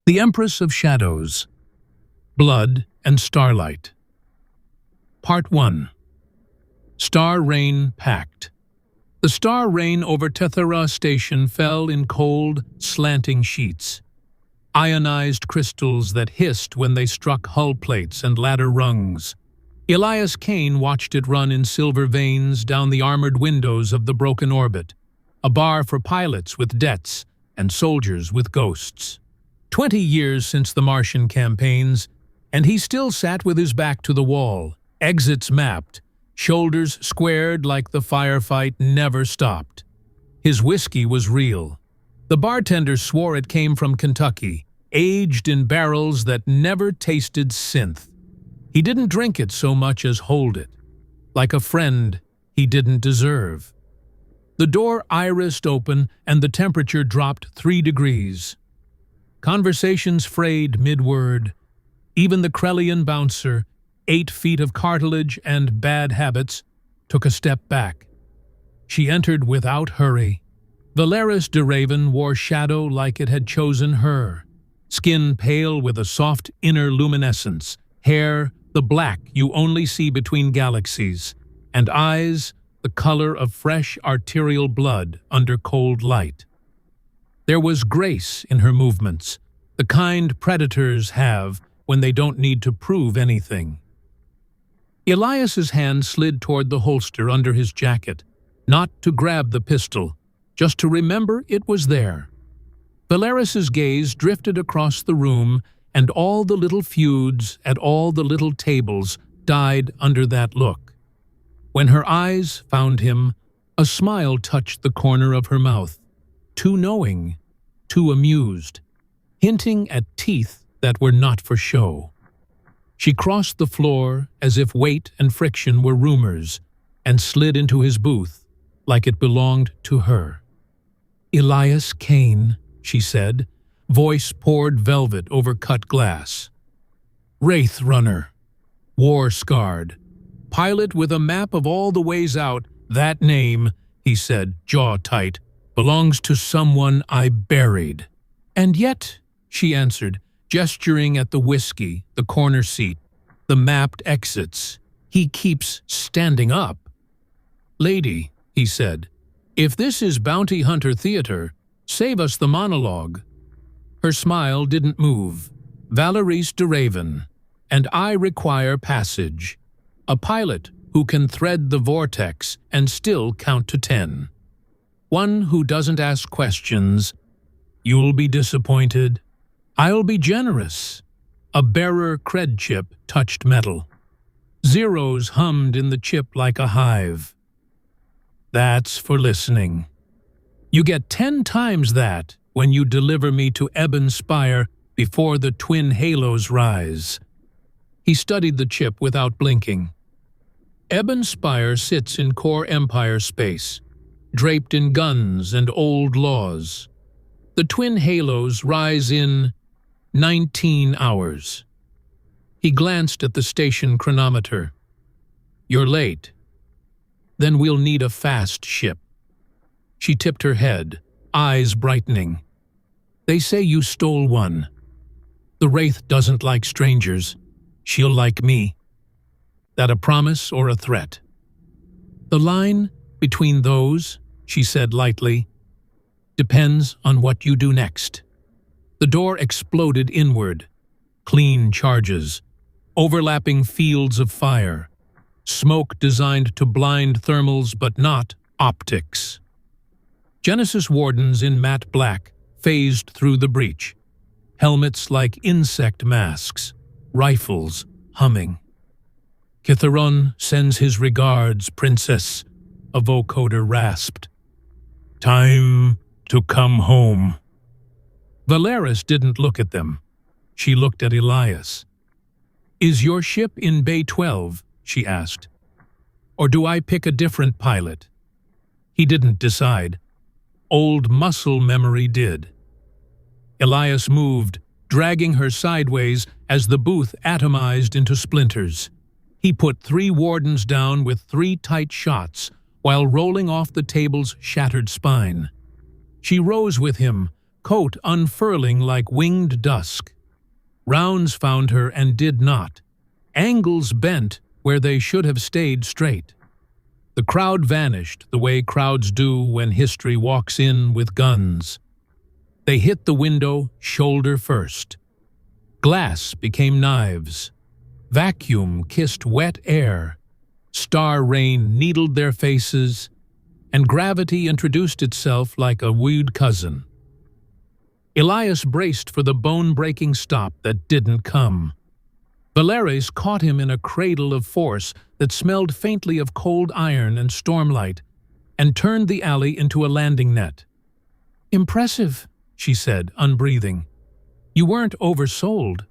The Empress of Shadows, Blood and Starlight. Part 1. Star Rain Pact. The star rain over Tethera Station fell in cold, slanting sheets. Ionized crystals that hissed when they struck hull plates and ladder rungs. Elias Kane watched it run in silver veins down the armored windows of the broken orbit, a bar for pilots with debts and soldiers with ghosts. 20 years since the Martian campaigns, and he still sat with his back to the wall, exits mapped, shoulders squared like the firefight never stopped. His whiskey was real. The bartender swore it came from Kentucky, aged in barrels that never tasted synth. He didn't drink it so much as hold it, like a friend he didn't deserve. The door irised open and the temperature dropped 3 degrees. Conversations frayed mid-word. Even the Krellian bouncer, 8 feet of cartilage and bad habits, took a step back. She entered without hurry. Valeris de Raven wore shadow like it had chosen her. Skin pale with a soft inner luminescence, hair the black you only see between galaxies, and eyes the color of fresh arterial blood under cold light. There was grace in her movements, the kind predators have when they don't need to prove anything. Elias's hand slid toward the holster under his jacket, not to grab the pistol, just to remember it was there. Valeris's gaze drifted across the room, and all the little feuds at all the little tables died under that look. When her eyes found him, a smile touched the corner of her mouth, too knowing, too amused, hinting at teeth that were not for show. She crossed the floor as if weight and friction were rumors, and slid into his booth like it belonged to her. "Elias Kane," she said, voice poured velvet over cut glass. "Wraith Runner, war-scarred, pilot with a map of all the ways out. That name," he said, jaw tight, "belongs to someone I buried." "And yet," she answered, gesturing at the whiskey, the corner seat, the mapped exits, "he keeps standing up." "Lady," he said, "if this is bounty hunter theater, save us the monologue." Her smile didn't move. "Valeris de Raven, and I require passage. A pilot who can thread the vortex and still count to 10. One who doesn't ask questions. You'll be disappointed. I'll be generous." A bearer cred chip touched metal. Zeros hummed in the chip like a hive. "That's for listening. You get 10 times that when you deliver me to Ebon Spire before the twin halos rise." He studied the chip without blinking. Ebon Spire sits in core Empire space, draped in guns and old laws. The twin halos rise in 19 hours. He glanced at the station chronometer. "You're late. Then we'll need a fast ship." She tipped her head, eyes brightening. "They say you stole one. The Wraith doesn't like strangers. She'll like me. That a promise or a threat?" "The line between those," she said lightly, "depends on what you do next." The door exploded inward. Clean charges, overlapping fields of fire, smoke designed to blind thermals but not optics. Genesis wardens in matte black phased through the breach, helmets like insect masks, rifles humming. "Kitharon sends his regards, Princess," a vocoder rasped. "Time to come home." Valeris didn't look at them. She looked at Elias. "Is your ship in Bay 12?" she asked. "Or do I pick a different pilot?" He didn't decide. Old muscle memory did. Elias moved, dragging her sideways as the booth atomized into splinters. He put 3 wardens down with 3 tight shots while rolling off the table's shattered spine. She rose with him, coat unfurling like winged dusk. Rounds found her and did not. Angles bent where they should have stayed straight. The crowd vanished the way crowds do when history walks in with guns. They hit the window shoulder first. Glass became knives. Vacuum kissed wet air. Star rain needled their faces, and gravity introduced itself like a wooed cousin. Elias braced for the bone-breaking stop that didn't come. Valeres caught him in a cradle of force that smelled faintly of cold iron and stormlight, and turned the alley into a landing net. "Impressive," she said, unbreathing. "You weren't oversold."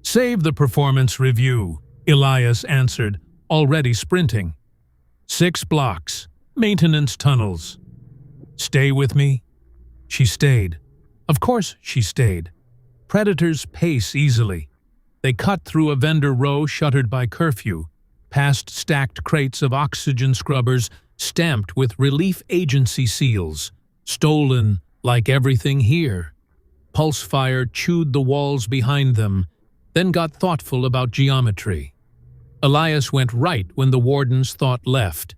"Save the performance review," Elias answered, already sprinting. 6 blocks, maintenance tunnels. "Stay with me?" She stayed. Of course she stayed. Predators pace easily. They cut through a vendor row shuttered by curfew, past stacked crates of oxygen scrubbers stamped with relief agency seals, stolen like everything here. Pulse fire chewed the walls behind them, then got thoughtful about geometry. Elias went right when the wardens thought left.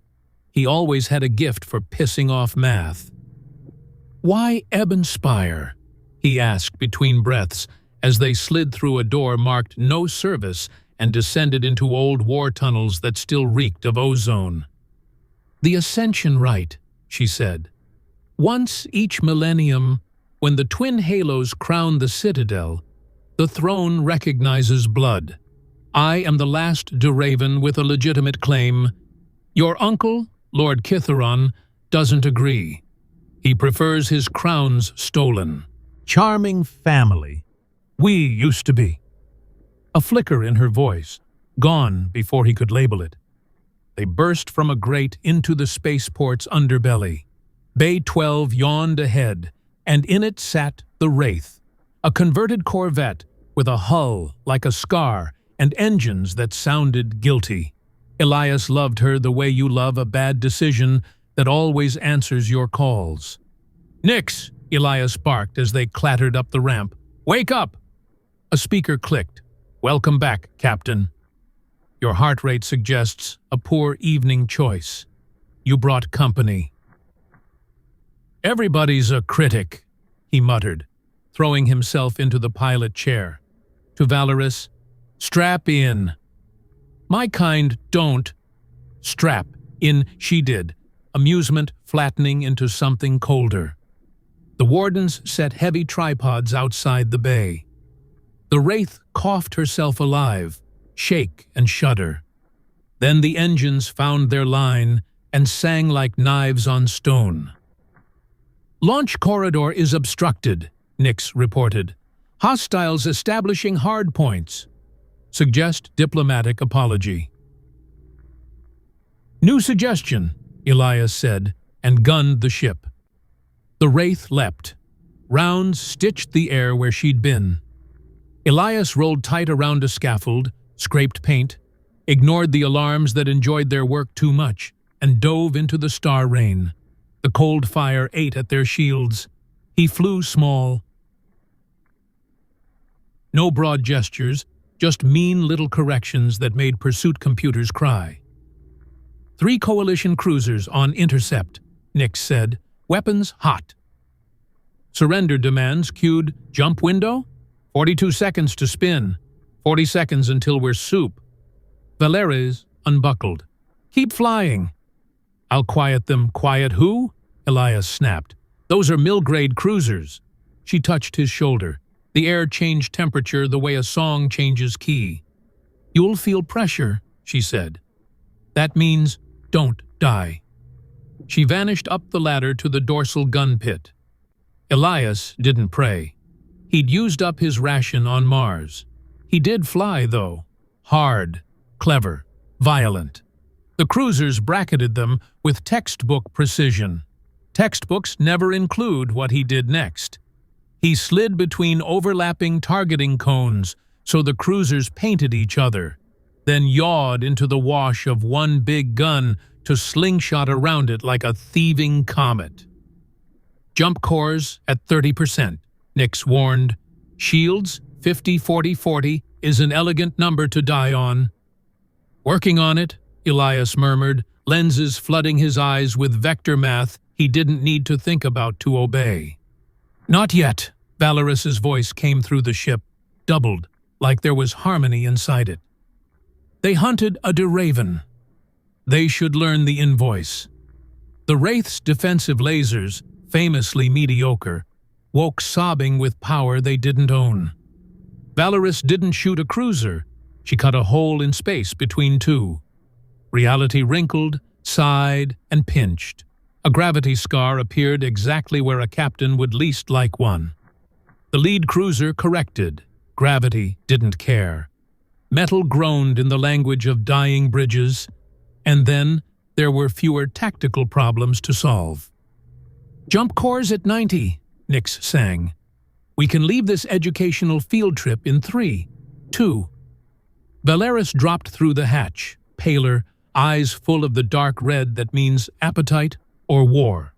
He always had a gift for pissing off math. "Why Ebonspire?" he asked between breaths as they slid through a door marked "No Service" and descended into old war tunnels that still reeked of ozone. "The Ascension Rite," she said. "Once each millennium, when the twin halos crown the citadel, the throne recognizes blood. I am the last Duraven with a legitimate claim. Your uncle, Lord Kitharon, doesn't agree. He prefers his crowns stolen. Charming family. We used to be." A flicker in her voice, gone before he could label it. They burst from a grate into the spaceport's underbelly. Bay 12 yawned ahead, and in it sat the Wraith, a converted Corvette with a hull like a scar and engines that sounded guilty. Elias loved her the way you love a bad decision that always answers your calls. "Nix!" Elias barked as they clattered up the ramp. "Wake up!" A speaker clicked. "Welcome back, Captain. Your heart rate suggests a poor evening choice. You brought company." "Everybody's a critic," he muttered, throwing himself into the pilot chair. To Valeris, "Strap in." "My kind don't." Strap in she did, amusement flattening into something colder. The wardens set heavy tripods outside the bay. The Wraith coughed herself alive, shake and shudder. Then the engines found their line and sang like knives on stone. "Launch corridor is obstructed," Nix reported. "Hostiles establishing hard points. Suggest diplomatic apology." "New suggestion," Elias said, and gunned the ship. The Wraith leapt. Rounds stitched the air where she'd been. Elias rolled tight around a scaffold, scraped paint, ignored the alarms that enjoyed their work too much, and dove into the star rain. The cold fire ate at their shields. He flew small. No broad gestures, just mean little corrections that made pursuit computers cry. 3 Coalition cruisers on intercept, Nix said. Weapons hot. Surrender demands queued. Jump window? 42 seconds to spin. 40 seconds until we're soup. Valeres unbuckled. Keep flying. I'll quiet them. Quiet who? Elias snapped. Those are mill-grade cruisers. She touched his shoulder. The air changed temperature the way a song changes key. You'll feel pressure, she said. That means don't die. She vanished up the ladder to the dorsal gun pit. Elias didn't pray. He'd used up his ration on Mars. He did fly, though. Hard, clever, violent. The cruisers bracketed them with textbook precision. Textbooks never include what he did next. He slid between overlapping targeting cones so the cruisers painted each other, then yawed into the wash of one big gun to slingshot around it like a thieving comet. Jump cores at 30%, Nyx warned. Shields, 50-40-40, is an elegant number to die on. Working on it, Elias murmured, lenses flooding his eyes with vector math he didn't need to think about to obey. Not yet, Valorus's voice came through the ship, doubled, like there was harmony inside it. They hunted a Deraven. They should learn the invoice. The Wraith's defensive lasers, famously mediocre, woke sobbing with power they didn't own. Valorus didn't shoot a cruiser. She cut a hole in space between two. Reality wrinkled, sighed, and pinched. A gravity scar appeared exactly where a captain would least like one. The lead cruiser corrected. Gravity didn't care. Metal groaned in the language of dying bridges, and then there were fewer tactical problems to solve. Jump cores at 90, Nyx sang. We can leave this educational field trip in 3, 2. Valorus dropped through the hatch, paler, eyes full of the dark red that means appetite or war.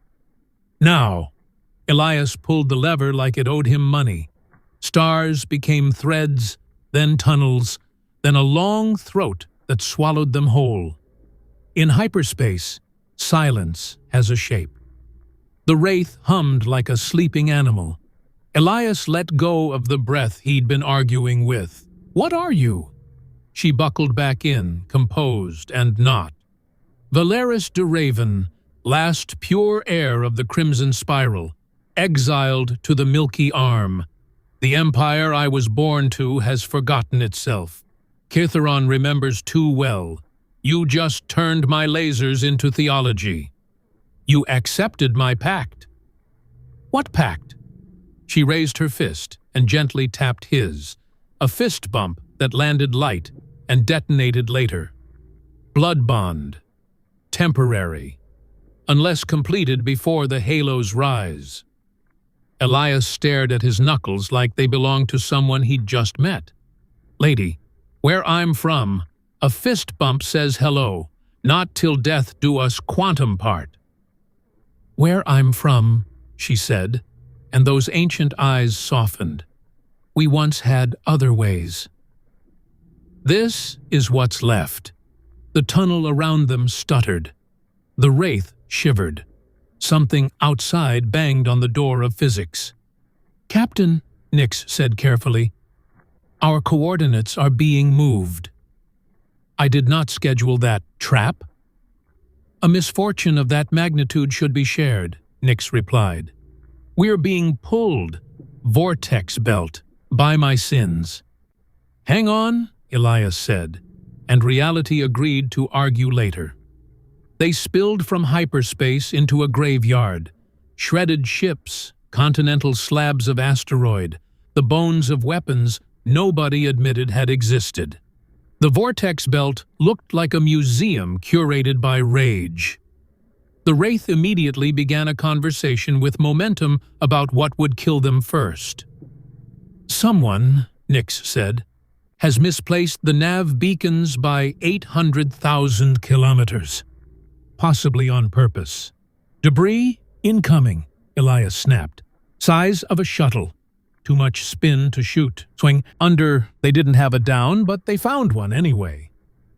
Now, Elias pulled the lever like it owed him money. Stars became threads, then tunnels, then a long throat that swallowed them whole. In hyperspace, silence has a shape. The Wraith hummed like a sleeping animal. Elias let go of the breath he'd been arguing with. What are you? She buckled back in, composed and not. Valeris Deraven, last pure heir of the Crimson Spiral, exiled to the Milky Arm. The empire I was born to has forgotten itself. Kitharon remembers too well. You just turned my lasers into theology. You accepted my pact. What pact? She raised her fist and gently tapped his, a fist bump that landed light and detonated later. Blood bond. Temporary. Unless completed before the halos rise. Elias stared at his knuckles like they belonged to someone he'd just met. Lady, where I'm from, a fist bump says hello, not till death do us quantum part. Where I'm from, she said, and those ancient eyes softened. We once had other ways. This is what's left. The tunnel around them stuttered. The Wraith shivered. Something outside banged on the door of physics. Captain, Nyx said carefully, our coordinates are being moved. I did not schedule that trap. A misfortune of that magnitude should be shared, Nyx replied. We're being pulled, vortex belt, by my sins. Hang on, Elias said, and reality agreed to argue later. They spilled from hyperspace into a graveyard, shredded ships, continental slabs of asteroid, the bones of weapons nobody admitted had existed. The vortex belt looked like a museum curated by rage. The Wraith immediately began a conversation with momentum about what would kill them first. Someone, Nyx said, has misplaced the nav beacons by 800,000 kilometers. Possibly on purpose. Debris incoming, Elias snapped. Size of a shuttle. Too much spin to shoot. Swing under, they didn't have a down, but they found one anyway.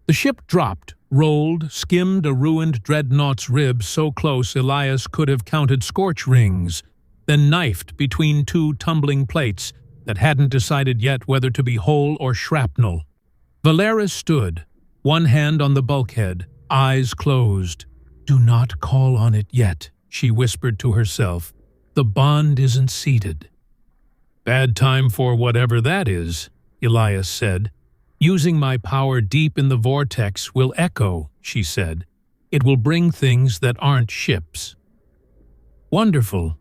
The ship dropped, rolled, skimmed a ruined dreadnought's ribs so close Elias could have counted scorch rings, then knifed between two tumbling plates that hadn't decided yet whether to be whole or shrapnel. Valorus stood, one hand on the bulkhead, eyes closed. Do not call on it yet, she whispered to herself. The bond isn't seated. Bad time for whatever that is, Elias said. Using my power deep in the vortex will echo, she said. It will bring things that aren't ships. Wonderful.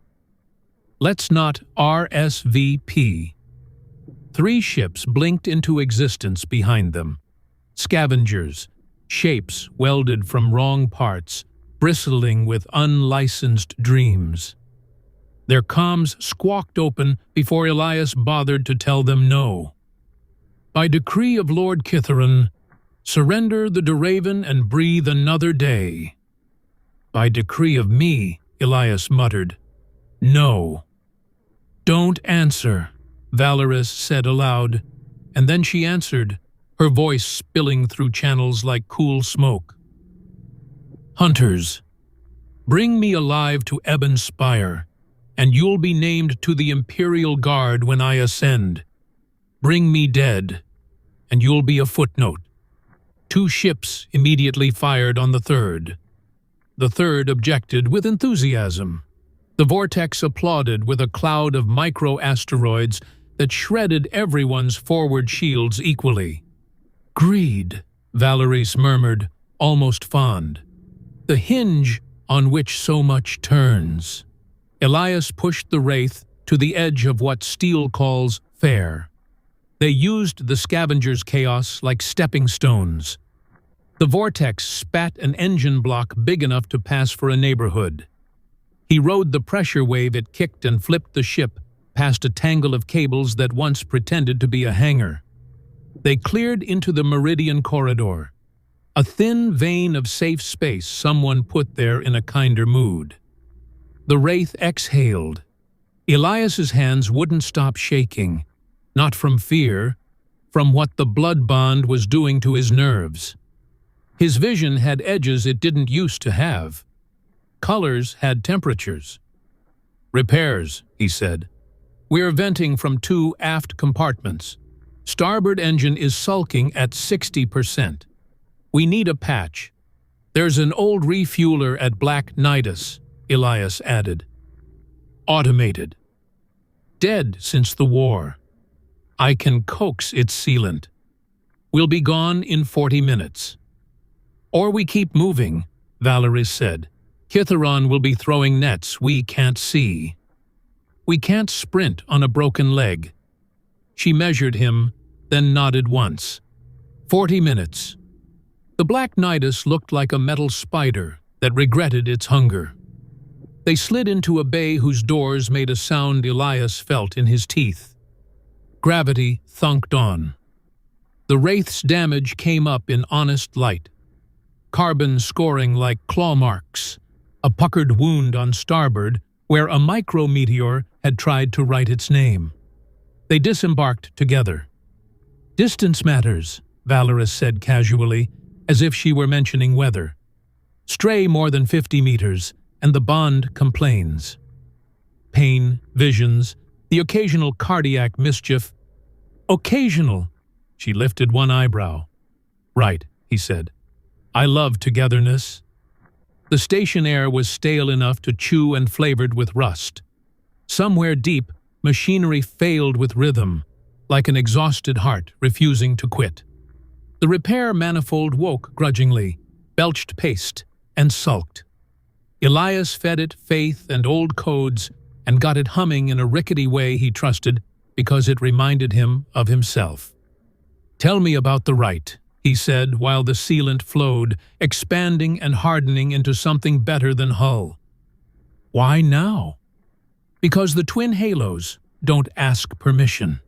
Let's not RSVP. 3 ships blinked into existence behind them. Scavengers, shapes welded from wrong parts, bristling with unlicensed dreams. Their comms squawked open before Elias bothered to tell them no. By decree of Lord Kitharon, surrender the Deraven and breathe another day. By decree of me, Elias muttered. No. Don't answer, Valoris said aloud, and then she answered, her voice spilling through channels like cool smoke. Hunters, bring me alive to Ebon Spire, and you'll be named to the Imperial Guard when I ascend. Bring me dead, and you'll be a footnote. 2 ships immediately fired on the third. The third objected with enthusiasm. The vortex applauded with a cloud of micro-asteroids that shredded everyone's forward shields equally. Greed, Valoris murmured, almost fond. The hinge on which so much turns. Elias pushed the Wraith to the edge of what Steel calls fair. They used the scavenger's chaos like stepping stones. The vortex spat an engine block big enough to pass for a neighborhood. He rode the pressure wave it kicked and flipped the ship past a tangle of cables that once pretended to be a hangar. They cleared into the Meridian Corridor, a thin vein of safe space someone put there in a kinder mood. The Wraith exhaled. Elias's hands wouldn't stop shaking, not from fear, from what the blood bond was doing to his nerves. His vision had edges it didn't used to have. Colors had temperatures. Repairs, he said. We're venting from 2 aft compartments. Starboard engine is sulking at 60%. We need a patch. There's an old refueler at Black Nidus, Elias added. Automated. Dead since the war. I can coax its sealant. We'll be gone in 40 minutes. Or we keep moving, Valoris said. Kitharon will be throwing nets we can't see. We can't sprint on a broken leg. She measured him, then nodded once. 40 minutes. The Black Nidus looked like a metal spider that regretted its hunger. They slid into a bay whose doors made a sound Elias felt in his teeth. Gravity thunked on. The Wraith's damage came up in honest light. Carbon scoring like claw marks, a puckered wound on starboard where a micrometeor had tried to write its name. They disembarked together. Distance matters, Valoris said casually, as if she were mentioning weather. Stray more than 50 meters, and the bond complains. Pain, visions, the occasional cardiac mischief. Occasional, she lifted one eyebrow. Right, he said. I love togetherness. The station air was stale enough to chew and flavored with rust. Somewhere deep, machinery failed with rhythm, like an exhausted heart refusing to quit. The repair manifold woke grudgingly, belched paste, and sulked. Elias fed it faith and old codes and got it humming in a rickety way he trusted because it reminded him of himself. Tell me about the right, he said while the sealant flowed, expanding and hardening into something better than hull. Why now? Because the twin halos don't ask permission.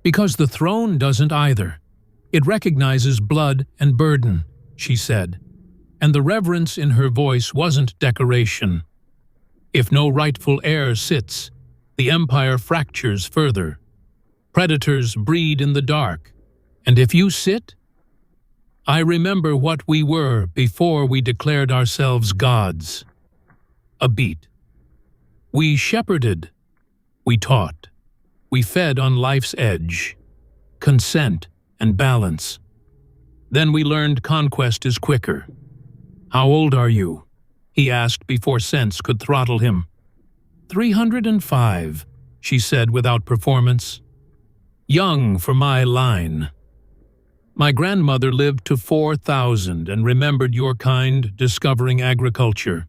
Because the throne doesn't either. It recognizes blood and burden, she said, and the reverence in her voice wasn't decoration. If no rightful heir sits, the empire fractures further. Predators breed in the dark, and if you sit, I remember what we were before we declared ourselves gods. A beat. We shepherded. We taught. We fed on life's edge. Consent and balance. Then we learned conquest is quicker. How old are you? He asked before sense could throttle him. 305, she said without performance. Young for my line. My grandmother lived to 4,000 and remembered your kind discovering agriculture.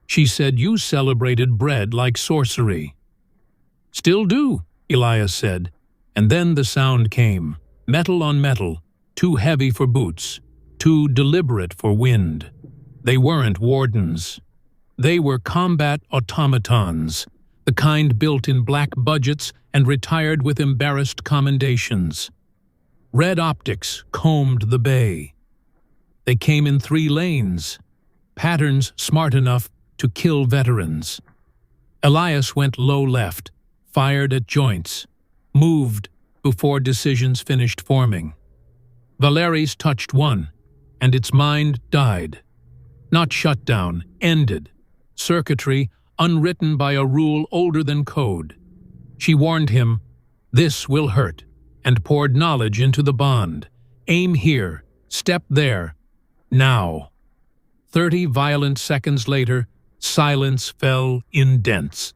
She said you celebrated bread like sorcery. Still do, Elias said, and then the sound came, metal on metal, too heavy for boots, too deliberate for wind. They weren't wardens. They were combat automatons, the kind built in black budgets and retired with embarrassed commendations. Red optics combed the bay. They came in 3 lanes, patterns smart enough to kill veterans. Elias went low left, fired at joints, moved before decisions finished forming. Valeris touched one, and its mind died. Not shut down, ended. Circuitry unwritten by a rule older than code. She warned him, "This will hurt," and poured knowledge into the bond. Aim here, step there, now. 30 violent seconds later, silence fell indents.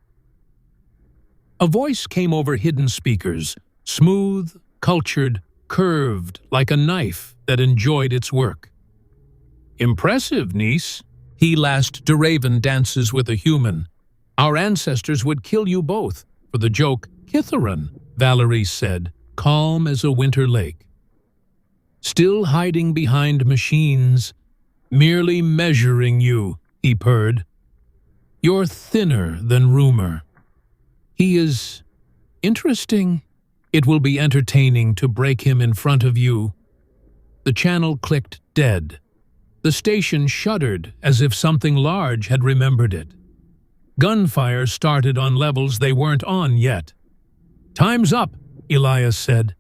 A voice came over hidden speakers, smooth, cultured, curved like a knife that enjoyed its work. "Impressive, niece. He last Duraven dances with a human. Our ancestors would kill you both for the joke, Kitharan," Valerie said, calm as a winter lake. "Still hiding behind machines, merely measuring you," he purred. "You're thinner than rumor. He is interesting. It will be entertaining to break him in front of you." The channel clicked dead. The station shuddered as if something large had remembered it. Gunfire started on levels they weren't on yet. "Time's up," Elias said.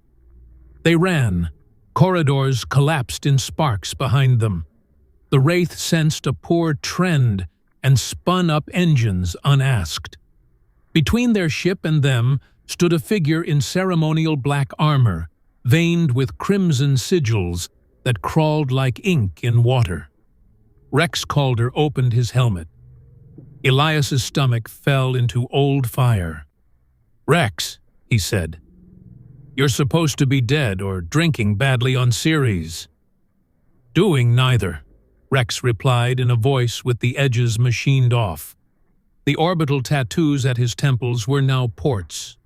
They ran. Corridors collapsed in sparks behind them. The Wraith sensed a poor trend and spun up engines unasked. Between their ship and them stood a figure in ceremonial black armor, veined with crimson sigils that crawled like ink in water. Rex Calder opened his helmet. Elias's stomach fell into old fire. "Rex," he said, "you're supposed to be dead or drinking badly on Ceres." "Doing neither," Rex replied in a voice with the edges machined off. The orbital tattoos at his temples were now ports.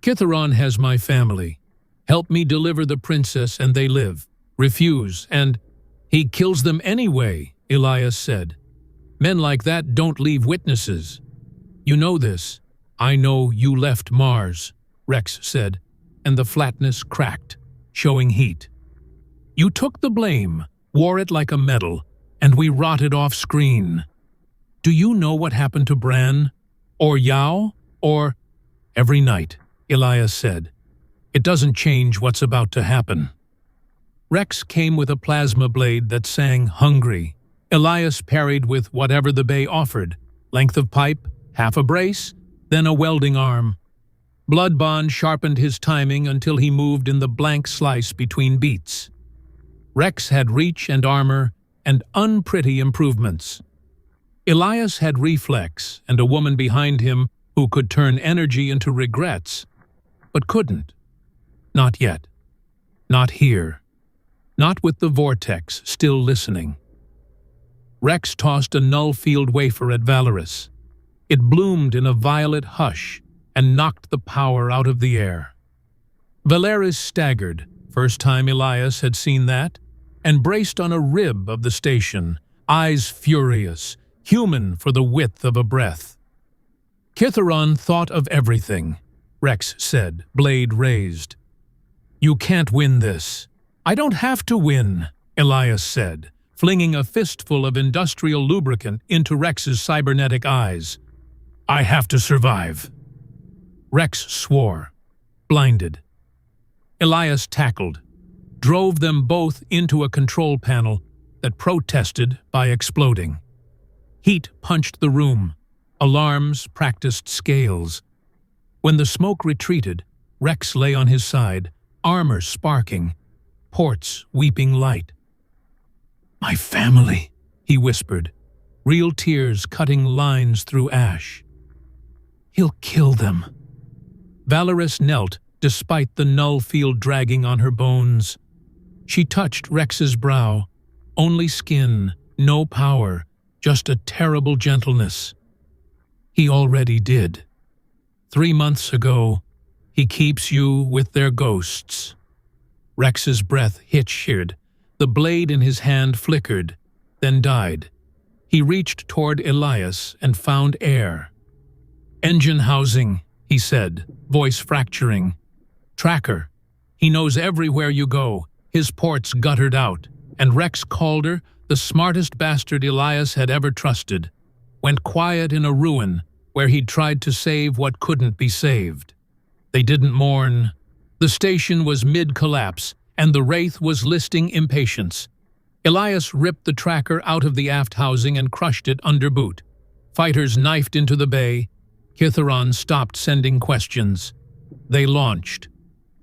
"Kitharan has my family. Help me deliver the princess and they live. Refuse, and he kills them anyway," Elias said. "Men like that don't leave witnesses. You know this. I know you left Mars," Rex said, and the flatness cracked, showing heat. "You took the blame, wore it like a medal, and we rotted off screen. Do you know what happened to Bran? Or Yao? Or—" "Every night," Elias said. "It doesn't change what's about to happen." Rex came with a plasma blade that sang hungry. Elias parried with whatever the bay offered, length of pipe, half a brace, then a welding arm. Bloodbond sharpened his timing until he moved in the blank slice between beats. Rex had reach and armor and unpretty improvements. Elias had reflex and a woman behind him who could turn energy into regrets, but couldn't. Not yet. Not here. Not with the vortex still listening. Rex tossed a null-field wafer at Valeris. It bloomed in a violet hush and knocked the power out of the air. Valeris staggered, first time Elias had seen that, and braced on a rib of the station, eyes furious, human for the width of a breath. "Kitharan thought of everything," Rex said, blade raised. "You can't win this." "I don't have to win," Elias said, flinging a fistful of industrial lubricant into Rex's cybernetic eyes. "I have to survive." Rex swore, blinded. Elias tackled, drove them both into a control panel that protested by exploding. Heat punched the room. Alarms practiced scales. When the smoke retreated, Rex lay on his side, armor sparking, ports weeping light. "My family," he whispered, real tears cutting lines through ash. "He'll kill them." Valeris knelt despite the null field dragging on her bones. She touched Rex's brow. Only skin, no power, just a terrible gentleness. "He already did. 3 months ago, he keeps you with their ghosts." Rex's breath hitched. The blade in his hand flickered, then died. He reached toward Elias and found air. "Engine housing," he said, voice fracturing. "Tracker. He knows everywhere you go, his ports guttered out, and Rex Calder, the smartest bastard Elias had ever trusted, went quiet in a ruin, where he'd tried to save what couldn't be saved. They didn't mourn. The station was mid-collapse, and the Wraith was listing impatience. Elias ripped the tracker out of the aft housing and crushed it under boot. Fighters knifed into the bay. Kithaeron stopped sending questions. They launched.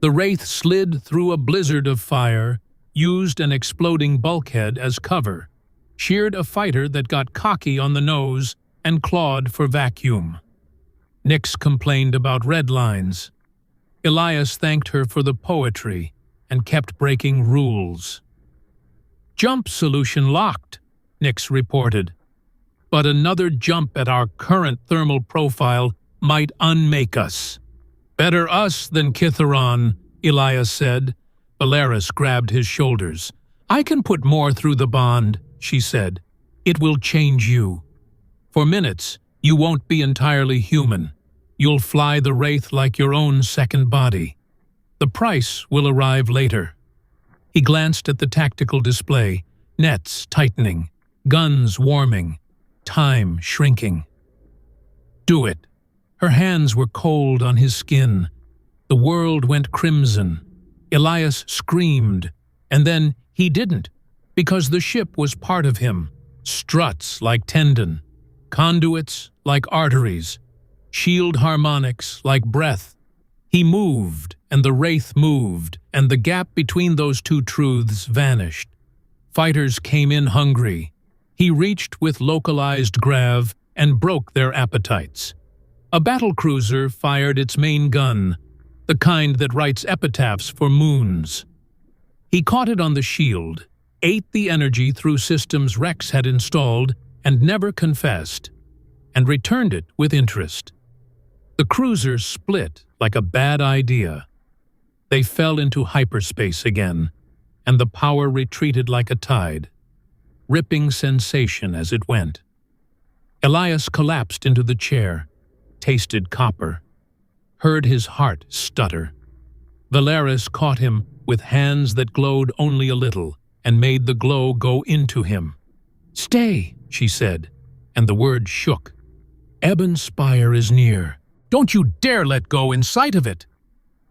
The Wraith slid through a blizzard of fire, used an exploding bulkhead as cover, sheared a fighter that got cocky on the nose, and clawed for vacuum. Nyx complained about red lines. Elias thanked her for the poetry and kept breaking rules. "Jump solution locked," Nyx reported. "But another jump at our current thermal profile might unmake us." "Better us than Kithaeron," Elias said. Valeris grabbed his shoulders. "I can put more through the bond," she said. "It will change you. For minutes, you won't be entirely human. You'll fly the Wraith like your own second body. The price will arrive later." He glanced at the tactical display, nets tightening, guns warming, time shrinking. "Do it." Her hands were cold on his skin. The world went crimson. Elias screamed, and then he didn't, because the ship was part of him. Struts like tendon, conduits like arteries, shield harmonics like breath. He moved, and the Wraith moved, and the gap between those two truths vanished. Fighters came in hungry. He reached with localized grav and broke their appetites. A battlecruiser fired its main gun, the kind that writes epitaphs for moons. He caught it on the shield, ate the energy through systems Rex had installed and never confessed, and returned it with interest. The cruiser split like a bad idea. They fell into hyperspace again, and the power retreated like a tide, ripping sensation as it went. Elias collapsed into the chair, tasted copper, heard his heart stutter. Valeris caught him with hands that glowed only a little and made the glow go into him. "Stay," she said, and the word shook. "Ebon's spire is near. Don't you dare let go in sight of it."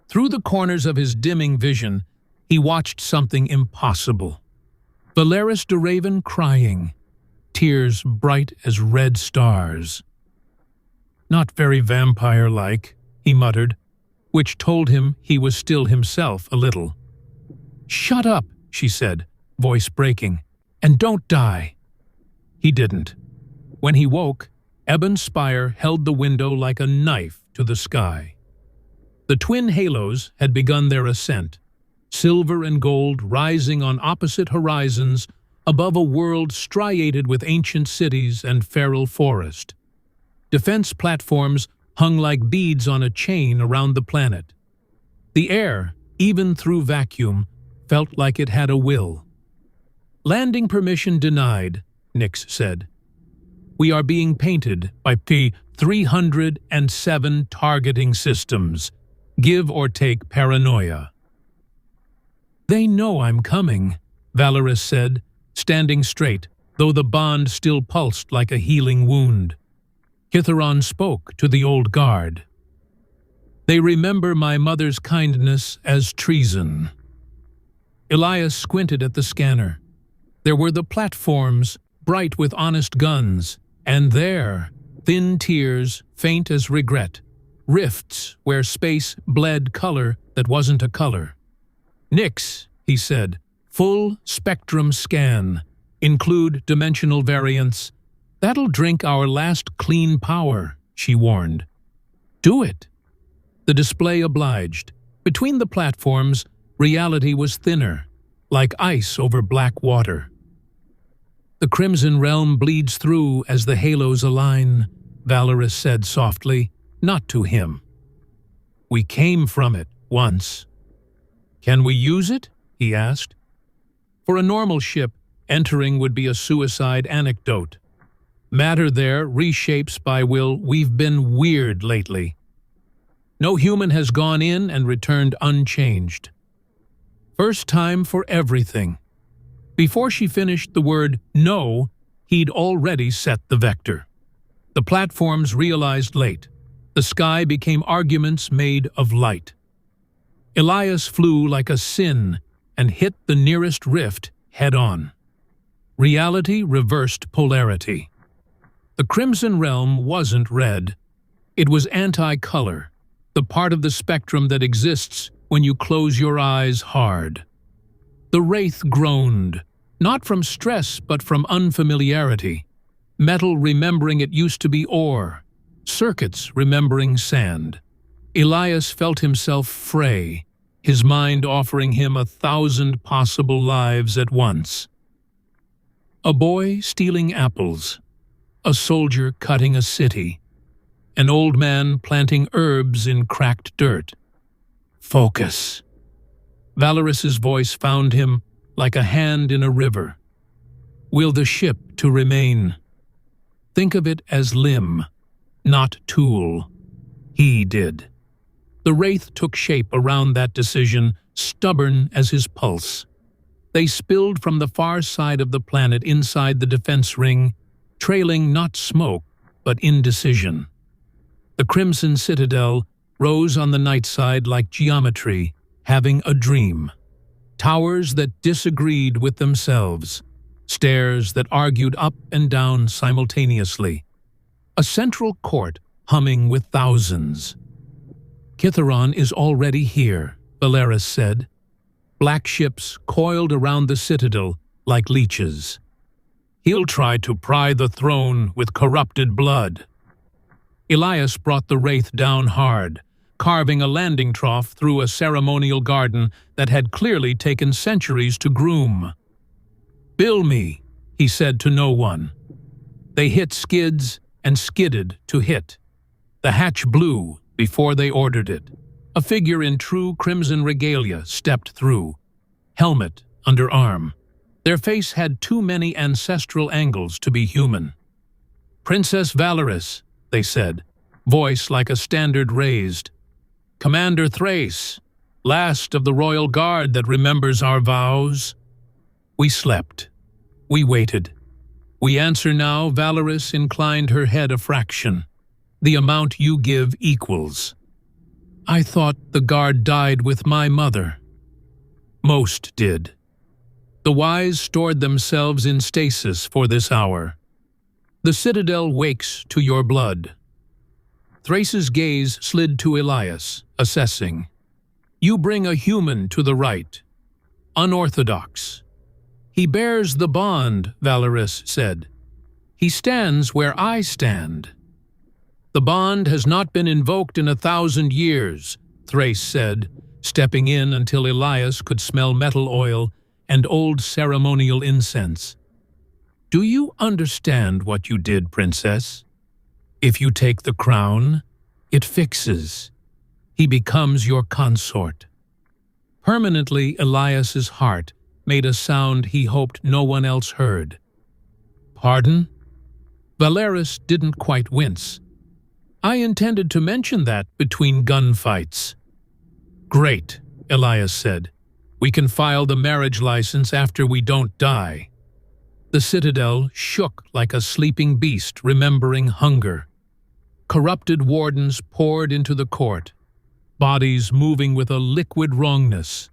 Through the corners of his dimming vision, he watched something impossible. Valeris de Raven crying, tears bright as red stars. "Not very vampire-like," he muttered, which told him he was still himself a little. "Shut up," she said, voice breaking, "and don't die." He didn't. When he woke, Ebon's spire held the window like a knife to the sky. The twin halos had begun their ascent, silver and gold rising on opposite horizons above a world striated with ancient cities and feral forest. Defense platforms hung like beads on a chain around the planet. The air, even through vacuum, felt like it had a will. "Landing permission denied," Nyx said. "We are being painted by P-307 targeting systems. Give or take paranoia." "They know I'm coming," Valeris said, standing straight, though the bond still pulsed like a healing wound. Kithaeron spoke to the old guard. "They remember my mother's kindness as treason." Elias squinted at the scanner. There were the platforms, bright with honest guns, and there, thin tears, faint as regret, rifts where space bled color that wasn't a color. "Nyx," he said, "full spectrum scan, include dimensional variants. That'll drink our last clean power," she warned. "Do it." The display obliged. Between the platforms, reality was thinner, like ice over black water. "The Crimson Realm bleeds through as the halos align," Valeris said softly, not to him. "We came from it once." "Can we use it?" he asked. For a normal ship, entering would be a suicide anecdote. Matter there reshapes by will. We've been weird lately. No human has gone in and returned unchanged. First time for everything. Before she finished the word no, he'd already set the vector. The platforms realized late. The sky became arguments made of light. Elias flew like a sin and hit the nearest rift head-on. Reality reversed polarity. The Crimson Realm wasn't red. It was anti-color, the part of the spectrum that exists when you close your eyes hard. The Wraith groaned, not from stress but from unfamiliarity. Metal remembering it used to be ore, circuits remembering sand. Elias felt himself fray, his mind offering him 1,000 possible lives at once. A boy stealing apples, a soldier cutting a city, an old man planting herbs in cracked dirt. Focus. Valoris's voice found him like a hand in a river. Will the ship to remain? Think of it as limb, not tool. He did. The Wraith took shape around that decision, stubborn as his pulse. They spilled from the far side of the planet inside the defense ring, trailing not smoke, but indecision. The Crimson Citadel rose on the night side like geometry, having a dream. Towers that disagreed with themselves, stairs that argued up and down simultaneously. A central court humming with thousands. Kithaeron is already here, Valeris said. Black ships coiled around the citadel like leeches. He'll try to pry the throne with corrupted blood. Elias brought the Wraith down hard, carving a landing trough through a ceremonial garden that had clearly taken centuries to groom. "Bill me," he said to no one. They hit skids and skidded to hit. The hatch blew before they ordered it. A figure in true crimson regalia stepped through, helmet under arm. Their face had too many ancestral angles to be human. "Princess Valoris," they said, voice like a standard raised. "Commander Thrace, last of the royal guard that remembers our vows." We slept. We waited. "We answer now," Valoris inclined her head a fraction. "The amount you give equals." "I thought the guard died with my mother." Most did. The wise stored themselves in stasis for this hour. The citadel wakes to your blood. Thrace's gaze slid to Elias, assessing. "You bring a human to the right. Unorthodox." "He bears the bond," Valoris said. "He stands where I stand." "The bond has not been invoked in 1,000 years, Thrace said, stepping in until Elias could smell metal oil and old ceremonial incense. "Do you understand what you did, Princess? If you take the crown, it fixes. He becomes your consort." Permanently, Elias's heart made a sound he hoped no one else heard. "Pardon?" Valeris didn't quite wince. "I intended to mention that between gunfights." "Great," Elias said. "We can file the marriage license after we don't die." The citadel shook like a sleeping beast remembering hunger. Corrupted wardens poured into the court, bodies moving with a liquid wrongness,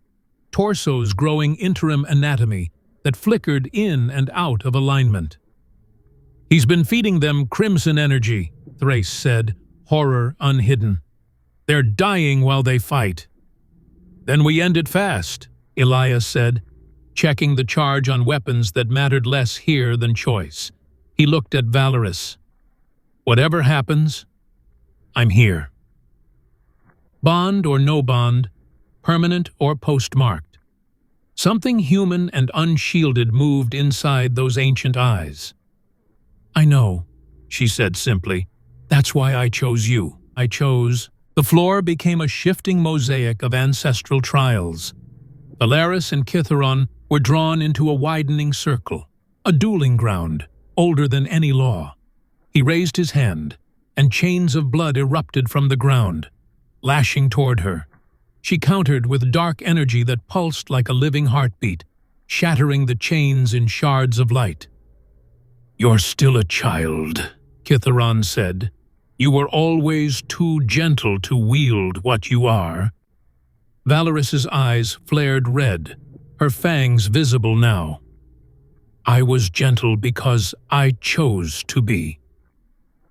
torsos growing interim anatomy that flickered in and out of alignment. "He's been feeding them crimson energy," Thrace said, horror unhidden. "They're dying while they fight." "Then we end it fast," Elias said, checking the charge on weapons that mattered less here than choice. He looked at Valoris. "Whatever happens, I'm here." Bond or no bond, permanent or postmarked. Something human and unshielded moved inside those ancient eyes. "I know," she said simply. "That's why I chose you. I chose." The floor became a shifting mosaic of ancestral trials. Valeris and Kithaeron were drawn into a widening circle, a dueling ground, older than any law. He raised his hand, and chains of blood erupted from the ground, lashing toward her. She countered with dark energy that pulsed like a living heartbeat, shattering the chains in shards of light. "You're still a child," Kithaeron said. "You were always too gentle to wield what you are." Valoris's eyes flared red, her fangs visible now. "I was gentle because I chose to be.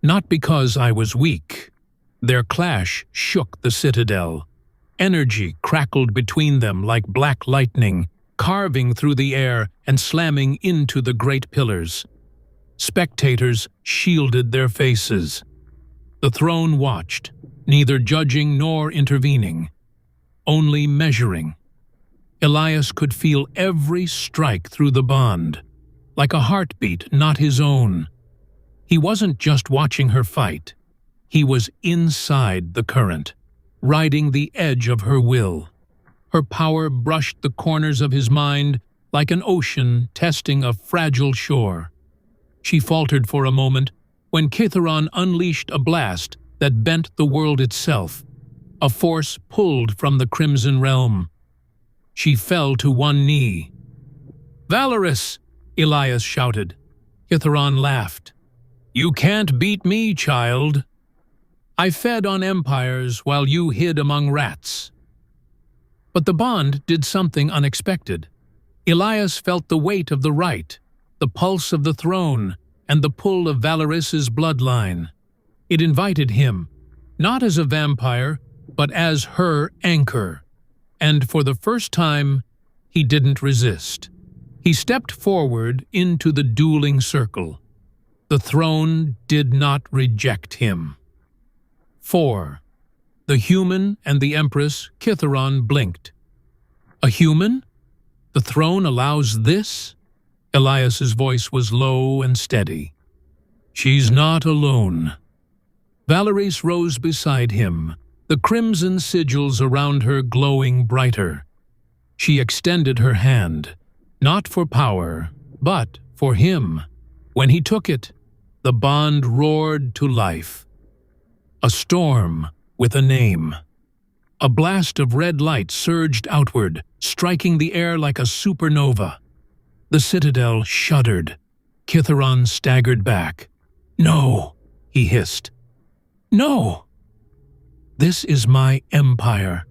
Not because I was weak." Their clash shook the citadel. Energy crackled between them like black lightning, carving through the air and slamming into the great pillars. Spectators shielded their faces. The throne watched, neither judging nor intervening, only measuring. Elias could feel every strike through the bond, like a heartbeat not his own. He wasn't just watching her fight. He was inside the current, riding the edge of her will. Her power brushed the corners of his mind like an ocean testing a fragile shore. She faltered for a moment when Kithaeron unleashed a blast that bent the world itself, a force pulled from the Crimson Realm. She fell to one knee. "Valoris!" Elias shouted. Kithaeron laughed. "You can't beat me, child. I fed on empires while you hid among rats." But the bond did something unexpected. Elias felt the weight of the right, the pulse of the throne, and the pull of Valoris's bloodline. It invited him, not as a vampire, but as her anchor. And for the first time, he didn't resist. He stepped forward into the dueling circle. The throne did not reject him. 4. The human and the Empress, Kithaeron, blinked. "A human? The throne allows this?" Elias's voice was low and steady. "She's not alone." Valoris rose beside him, the crimson sigils around her glowing brighter. She extended her hand, not for power, but for him. When he took it, the bond roared to life. A storm with a name. A blast of red light surged outward, striking the air like a supernova. The citadel shuddered. Kithaeron staggered back. "No," he hissed. "No! This is my empire."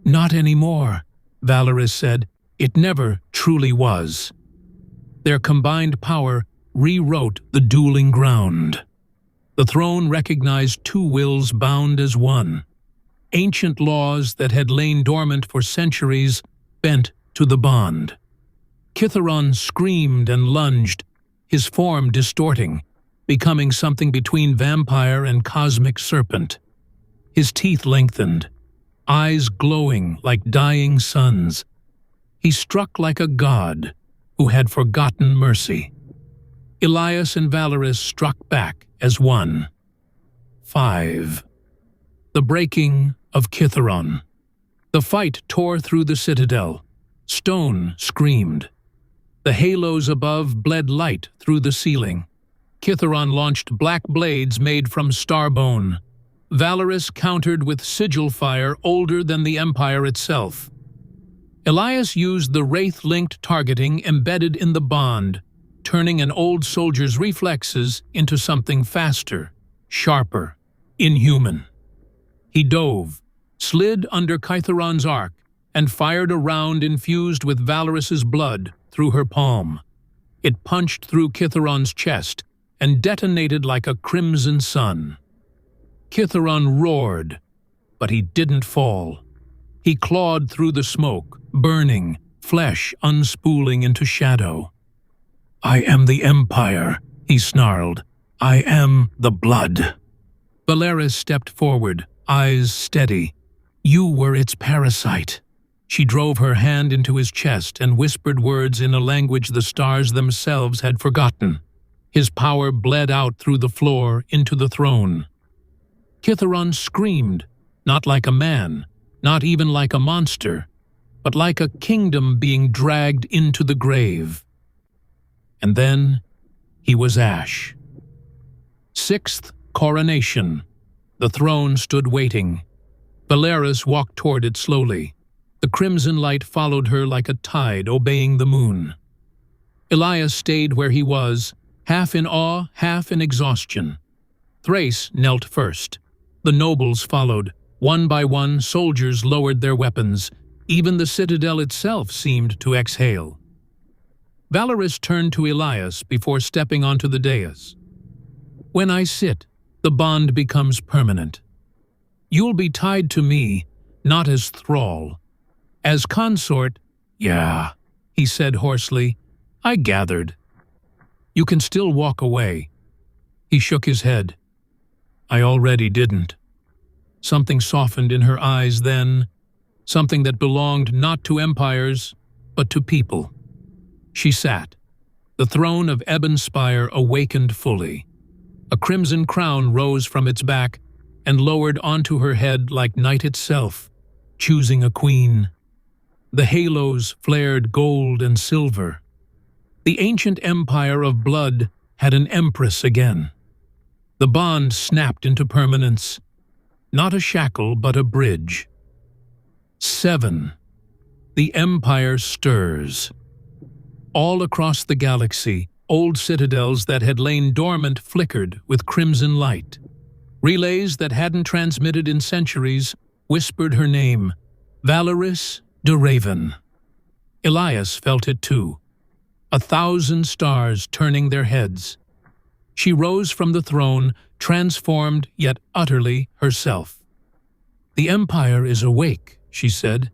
"Not anymore," Valoris said. "It never truly was." Their combined power rewrote the dueling ground. The throne recognized two wills bound as one. Ancient laws that had lain dormant for centuries bent to the bond. Kithaeron screamed and lunged, his form distorting, becoming something between vampire and cosmic serpent. His teeth lengthened, eyes glowing like dying suns. He struck like a god who had forgotten mercy. Elias and Valoris struck back as one. 5. The breaking of Kithaeron. The fight tore through the citadel. Stone screamed. The halos above bled light through the ceiling. Kithaeron launched black blades made from starbone. Valoris countered with sigil fire older than the Empire itself. Elias used the wraith-linked targeting embedded in the bond, turning an old soldier's reflexes into something faster, sharper, inhuman. He dove, slid under Kithaeron's arc, and fired a round infused with Valoris's blood through her palm. It punched through Kithaeron's chest and detonated like a crimson sun. Kithaeron roared, but he didn't fall. He clawed through the smoke, burning, flesh unspooling into shadow. "I am the Empire," he snarled. "I am the blood." Valoris stepped forward, eyes steady. "You were its parasite." She drove her hand into his chest and whispered words in a language the stars themselves had forgotten. His power bled out through the floor into the throne. Kithaeron screamed, not like a man, not even like a monster, but like a kingdom being dragged into the grave. And then he was ash. 6th Coronation. The throne stood waiting. Valoris walked toward it slowly. The crimson light followed her like a tide obeying the moon. Elias stayed where he was, half in awe, half in exhaustion. Thrace knelt first. The nobles followed. One by one, soldiers lowered their weapons. Even the citadel itself seemed to exhale. Valorous turned to Elias before stepping onto the dais. "When I sit, the bond becomes permanent. You'll be tied to me, not as thrall. As consort, yeah," he said hoarsely. "I gathered. You can still walk away." He shook his head. "I already didn't." Something softened in her eyes then, something that belonged not to empires, but to people. She sat. The throne of Ebon Spire awakened fully. A crimson crown rose from its back and lowered onto her head like night itself, choosing a queen. The halos flared gold and silver. The ancient empire of blood had an empress again. The bond snapped into permanence. Not a shackle, but a bridge. 7. The empire stirs. All across the galaxy, old citadels that had lain dormant flickered with crimson light. Relays that hadn't transmitted in centuries whispered her name, Valoris de Raven. Elias felt it too. 1,000 stars turning their heads. She rose from the throne, transformed yet utterly herself. "The Empire is awake," she said,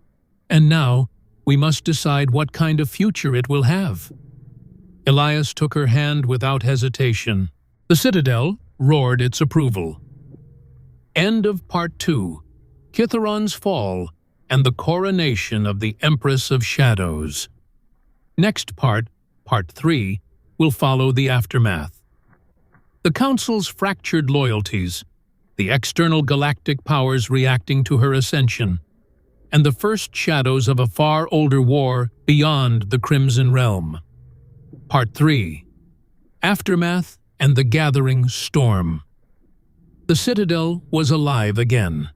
"and now we must decide what kind of future it will have." Elias took her hand without hesitation. The citadel roared its approval. End of Part 2. Kithaeron's Fall and the Coronation of the Empress of Shadows. Next part, Part 3, will follow the aftermath. The Council's fractured loyalties, the external galactic powers reacting to her ascension, and the first shadows of a far older war beyond the Crimson Realm. Part 3. Aftermath and the Gathering Storm. The Citadel was alive again.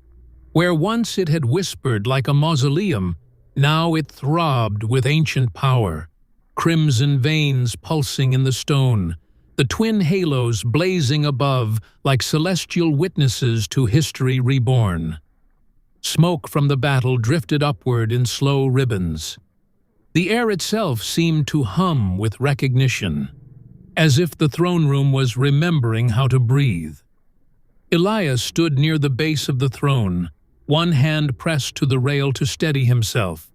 Where once it had whispered like a mausoleum, now it throbbed with ancient power, crimson veins pulsing in the stone, the twin halos blazing above like celestial witnesses to history reborn. Smoke from the battle drifted upward in slow ribbons. The air itself seemed to hum with recognition, as if the throne room was remembering how to breathe. Elias stood near the base of the throne, one hand pressed to the rail to steady himself.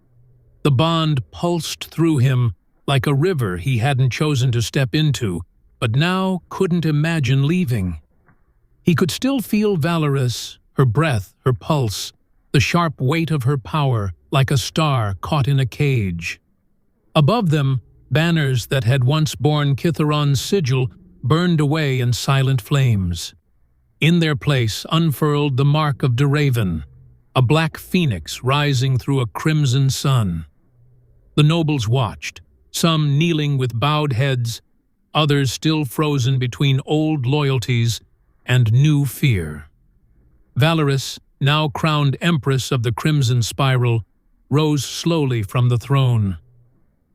The bond pulsed through him like a river he hadn't chosen to step into, but now couldn't imagine leaving. He could still feel Valoris, her breath, her pulse, the sharp weight of her power, like a star caught in a cage. Above them, banners that had once borne Kithaeron's sigil burned away in silent flames. In their place unfurled the mark of de Raven, a black phoenix rising through a crimson sun. The nobles watched, some kneeling with bowed heads, others still frozen between old loyalties and new fear. Valoris, now crowned Empress of the Crimson Spiral, rose slowly from the throne.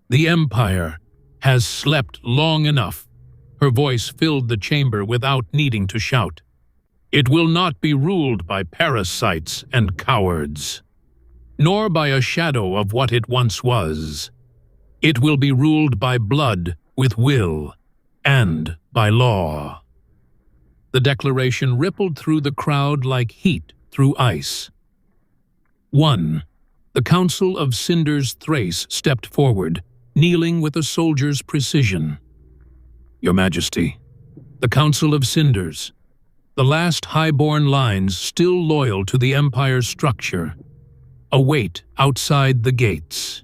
"The Empire has slept long enough." Her voice filled the chamber without needing to shout. "It will not be ruled by parasites and cowards, nor by a shadow of what it once was. It will be ruled by blood with will and by law." The declaration rippled through the crowd like heat through ice. 1. The Council of Cinders Thrace stepped forward, kneeling with a soldier's precision. "Your Majesty, the Council of Cinders, the last highborn lines still loyal to the Empire's structure, await outside the gates.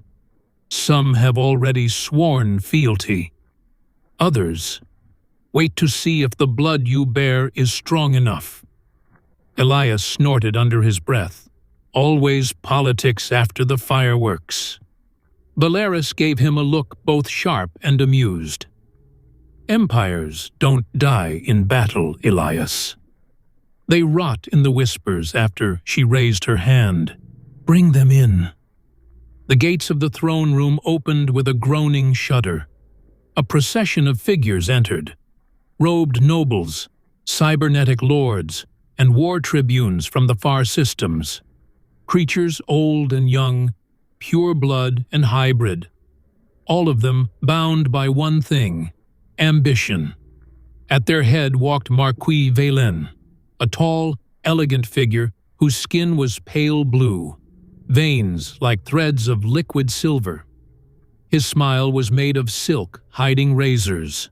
Some have already sworn fealty. Others wait to see if the blood you bear is strong enough." Elias snorted under his breath. Always politics after the fireworks. Valoris gave him a look both sharp and amused. "Empires don't die in battle, Elias. They rot in the whispers." After she raised her hand. "Bring them in." The gates of the throne room opened with a groaning shudder. A procession of figures entered, robed nobles, cybernetic lords, and war tribunes from the far systems. Creatures old and young, pure blood and hybrid. All of them bound by one thing: ambition. At their head walked Marquis Valen, a tall, elegant figure whose skin was pale blue, veins like threads of liquid silver. His smile was made of silk hiding razors.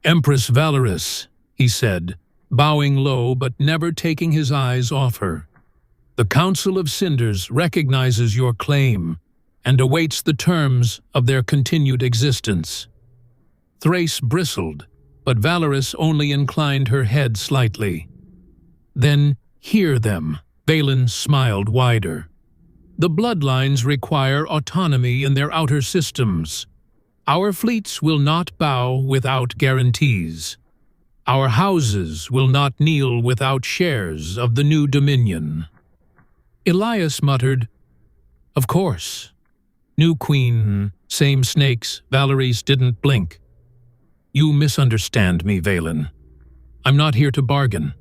"Empress Valoris," he said, bowing low but never taking his eyes off her. "The Council of Cinders recognizes your claim and awaits the terms of their continued existence." Thrace bristled, but Valoris only inclined her head slightly. "Then hear them," Valen smiled wider. "The bloodlines require autonomy in their outer systems. Our fleets will not bow without guarantees. Our houses will not kneel without shares of the new dominion." Elias muttered, "Of course." "New queen, same snakes," Valoris didn't blink. "You misunderstand me, Valen. I'm not here to bargain.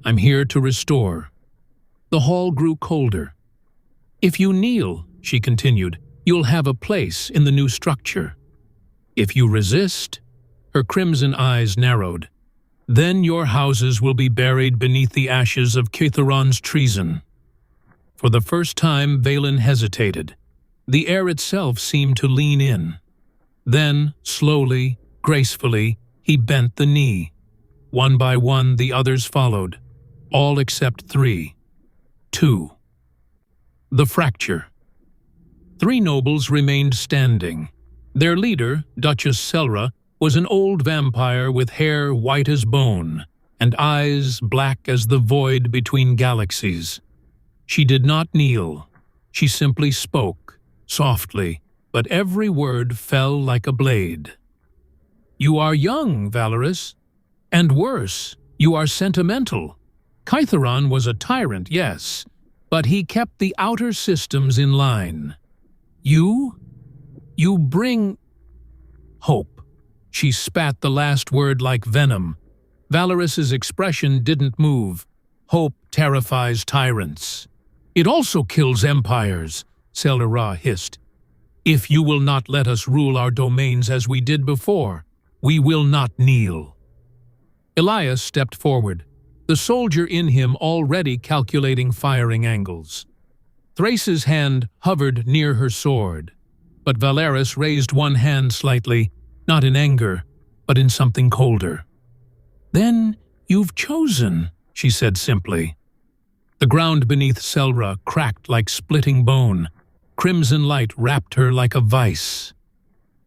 I'm here to restore." The hall grew colder. "If you kneel," she continued, "you'll have a place in the new structure. If you resist," her crimson eyes narrowed, "then your houses will be buried beneath the ashes of Kitharon's treason." For the first time, Valen hesitated. The air itself seemed to lean in. Then, slowly, gracefully, he bent the knee. One by one, the others followed, all except 3. 2. The fracture. 3 nobles remained standing. Their leader, Duchess Selra, was an old vampire with hair white as bone and eyes black as the void between galaxies. She did not kneel. She simply spoke, softly, but every word fell like a blade. "You are young, Valoris. And worse, you are sentimental. Kitharon was a tyrant, yes, but he kept the outer systems in line. You bring hope." She spat the last word like venom. Valoris's expression didn't move. "Hope terrifies tyrants." "It also kills empires," Selra hissed. "If you will not let us rule our domains as we did before, we will not kneel." Elias stepped forward, the soldier in him already calculating firing angles. Thrace's hand hovered near her sword, but Valeris raised one hand slightly, not in anger, but in something colder. "Then you've chosen," she said simply. The ground beneath Selra cracked like splitting bone. Crimson light wrapped her like a vice.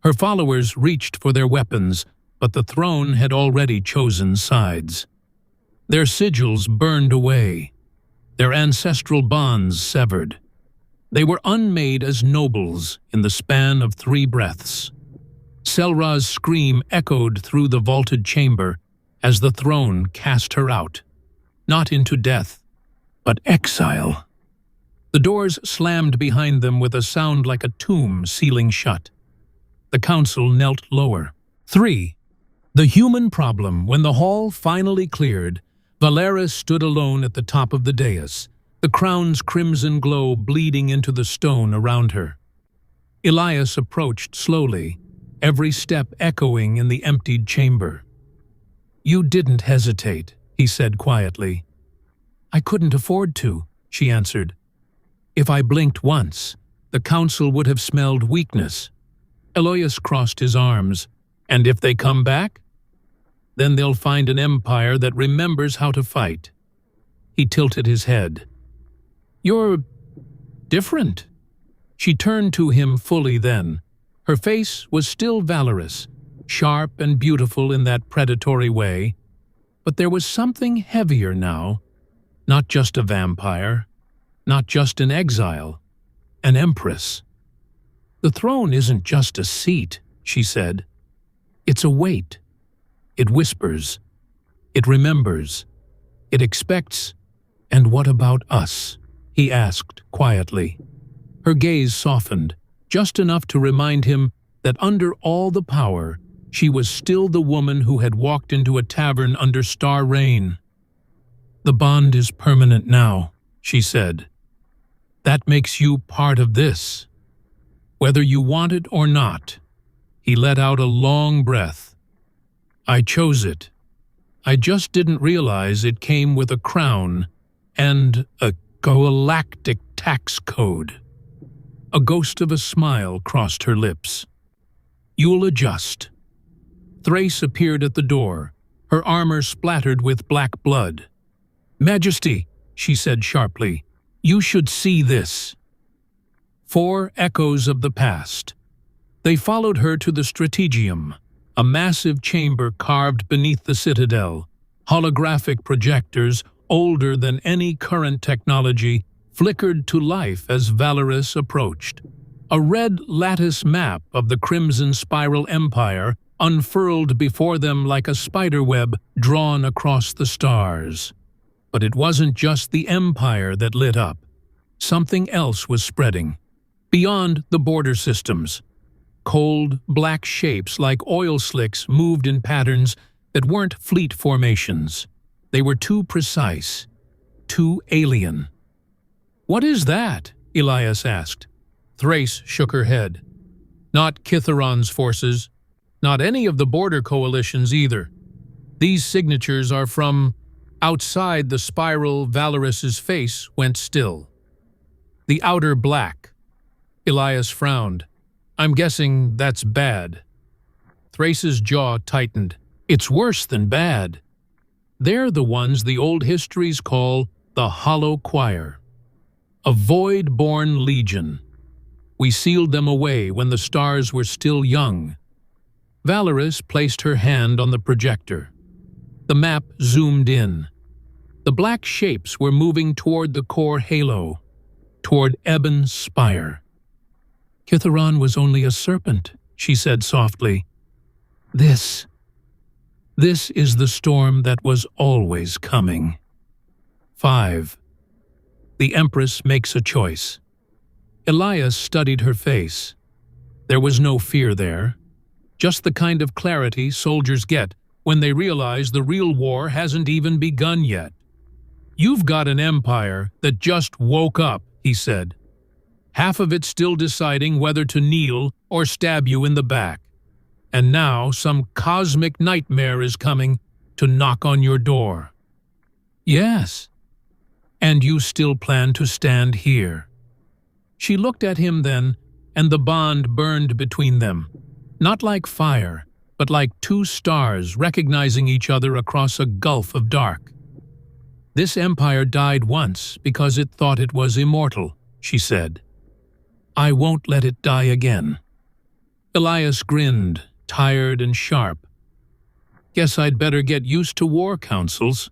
Her followers reached for their weapons, but the throne had already chosen sides. Their sigils burned away, their ancestral bonds severed. They were unmade as nobles in the span of 3 breaths. Selra's scream echoed through the vaulted chamber as the throne cast her out, not into death, but exile. The doors slammed behind them with a sound like a tomb sealing shut. The council knelt lower. 3. The human problem. When the hall finally cleared, Valeris stood alone at the top of the dais, the crown's crimson glow bleeding into the stone around her. Elias approached slowly, every step echoing in the emptied chamber. "You didn't hesitate," he said quietly. "I couldn't afford to," she answered. "If I blinked once, the council would have smelled weakness." Elias crossed his arms. "And if they come back? Then they'll find an empire that remembers how to fight." He tilted his head. "You're different." She turned to him fully then. Her face was still valorous, sharp and beautiful in that predatory way, but there was something heavier now. Not just a vampire, not just an exile, an empress. "The throne isn't just a seat," she said. "It's a weight. It whispers. It remembers. It expects. And what about us?" he asked quietly. Her gaze softened, just enough to remind him that under all the power, She was still the woman who had walked into a tavern under star rain. "The bond is permanent now," she said. "That makes you part of this. Whether you want it or not." He let out a long breath. "I chose it. I just didn't realize it came with a crown and a galactic tax code." A ghost of a smile crossed her lips. "You'll adjust." Thrace appeared at the door, her armor splattered with black blood. "Majesty," she said sharply, "you should see this." 4 echoes of the past. They followed her to the Strategium, a massive chamber carved beneath the citadel. Holographic projectors, older than any current technology, flickered to life as Valorous approached. A red lattice map of the Crimson Spiral Empire unfurled before them like a spiderweb drawn across the stars. But it wasn't just the Empire that lit up. Something else was spreading. Beyond the border systems, cold, black shapes like oil slicks moved in patterns that weren't fleet formations. They were too precise, too alien. "What is that?" Elias asked. Thrace shook her head. "Not Kitharon's forces, not any of the border coalitions either. These signatures are from outside the spiral." Valoris's face went still. "The outer black." Elias frowned. "I'm guessing that's bad." Thrace's jaw tightened. "It's worse than bad. They're the ones the old histories call the Hollow Choir. A void-born legion. We sealed them away when the stars were still young." Valoris placed her hand on the projector. The map zoomed in. The black shapes were moving toward the core halo, toward Ebon's spire. "Kitharon was only a serpent," she said softly. This is the storm that was always coming." 5. The Empress makes a choice. Elias studied her face. There was no fear there, just the kind of clarity soldiers get when they realize the real war hasn't even begun yet. "You've got an empire that just woke up," he said. "Half of it still deciding whether to kneel or stab you in the back. And now some cosmic nightmare is coming to knock on your door." "Yes. And you still plan to stand here." She looked at him then, and the bond burned between them, not like fire, but like 2 stars recognizing each other across a gulf of dark. "This empire died once because it thought it was immortal," she said. "I won't let it die again." Elias grinned, tired and sharp. "Guess I'd better get used to war councils."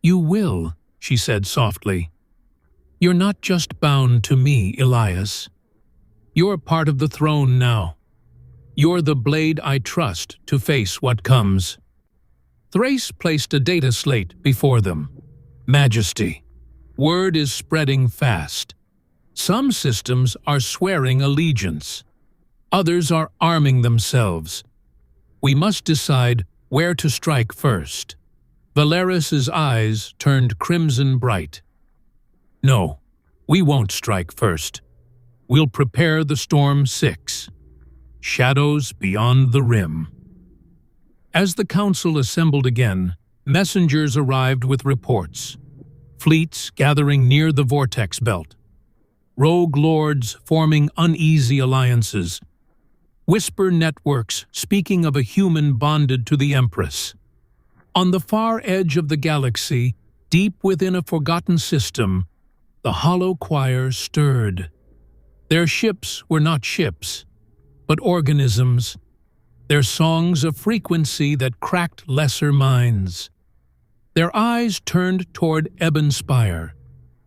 "You will," she said softly. "You're not just bound to me, Elias. You're part of the throne now. You're the blade I trust to face what comes." Thrace placed a data slate before them. "Majesty, word is spreading fast. Some systems are swearing allegiance. Others are arming themselves. We must decide where to strike first." Valoris's eyes turned crimson bright. "No, we won't strike first. We'll prepare the Storm 6. Shadows beyond the rim." As the council assembled again, messengers arrived with reports. Fleets gathering near the vortex belt. Rogue lords forming uneasy alliances. Whisper networks speaking of a human bonded to the Empress. On the far edge of the galaxy, deep within a forgotten system, the Hollow Choir stirred. Their ships were not ships, but organisms, their songs a frequency that cracked lesser minds. Their eyes turned toward Ebon Spire,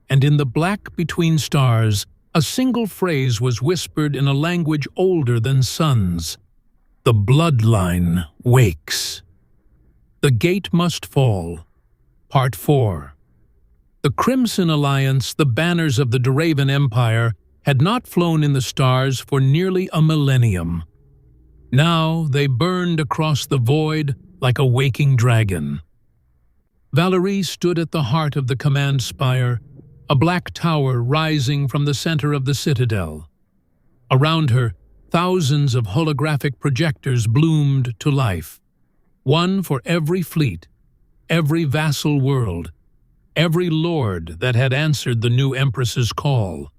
and in the black between stars, a single phrase was whispered in a language older than suns. "The bloodline wakes." The gate must fall. Part 4. The Crimson Alliance, the banners of the Duraven Empire, had not flown in the stars for nearly a millennium. Now they burned across the void like a waking dragon. Valerie stood at the heart of the command spire, a black tower rising from the center of the citadel. Around her, thousands of holographic projectors bloomed to life, one for every fleet, every vassal world, every lord that had answered the new Empress's call.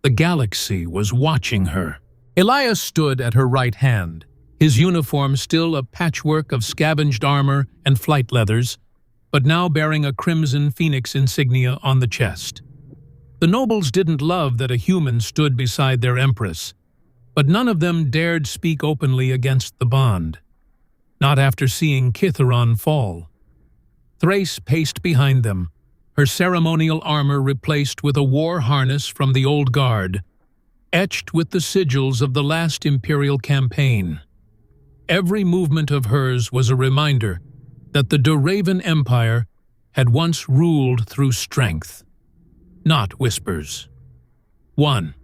The galaxy was watching her. Elias stood at her right hand, his uniform still a patchwork of scavenged armor and flight leathers, but now bearing a crimson phoenix insignia on the chest. The nobles didn't love that a human stood beside their empress, but none of them dared speak openly against the bond. Not after seeing Kithaeron fall. Thrace paced behind them, her ceremonial armor replaced with a war harness from the old guard, etched with the sigils of the last imperial campaign. Every movement of hers was a reminder that the Duraven Empire had once ruled through strength, not whispers. 1.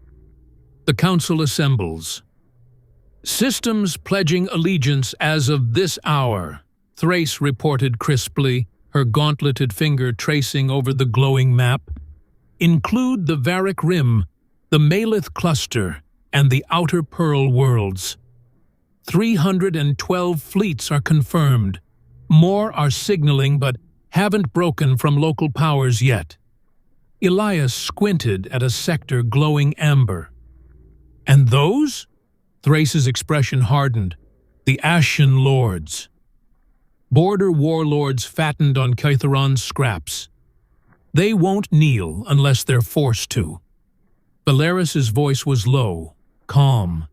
The Council assembles. Systems pledging allegiance as of this hour, Thrace reported crisply, her gauntleted finger tracing over the glowing map, include the Varic Rim, the Malith Cluster, and the Outer Pearl worlds. 312 fleets are confirmed. More are signaling but haven't broken from local powers yet. Elias squinted at a sector glowing amber. And those? Thrace's expression hardened. The Ashen Lords. Border warlords fattened on Kithaeron's scraps. They won't kneel unless they're forced to. Valeris's voice was low, calm,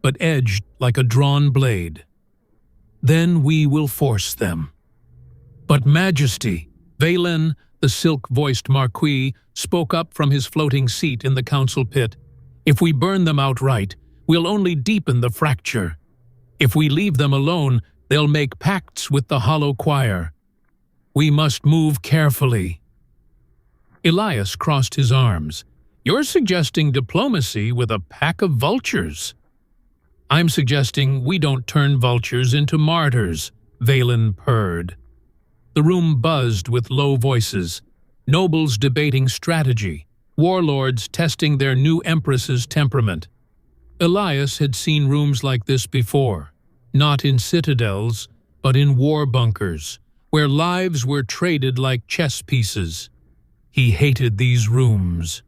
but edged like a drawn blade. Then we will force them. But Majesty, Valen, the silk-voiced Marquis, spoke up from his floating seat in the council pit. If we burn them outright, we'll only deepen the fracture. If we leave them alone, they'll make pacts with the Hollow Choir. We must move carefully. Elias crossed his arms. You're suggesting diplomacy with a pack of vultures. I'm suggesting we don't turn vultures into martyrs, Valen purred. The room buzzed with low voices, nobles debating strategy, warlords testing their new empress's temperament. Elias had seen rooms like this before, not in citadels, but in war bunkers, where lives were traded like chess pieces. He hated these rooms.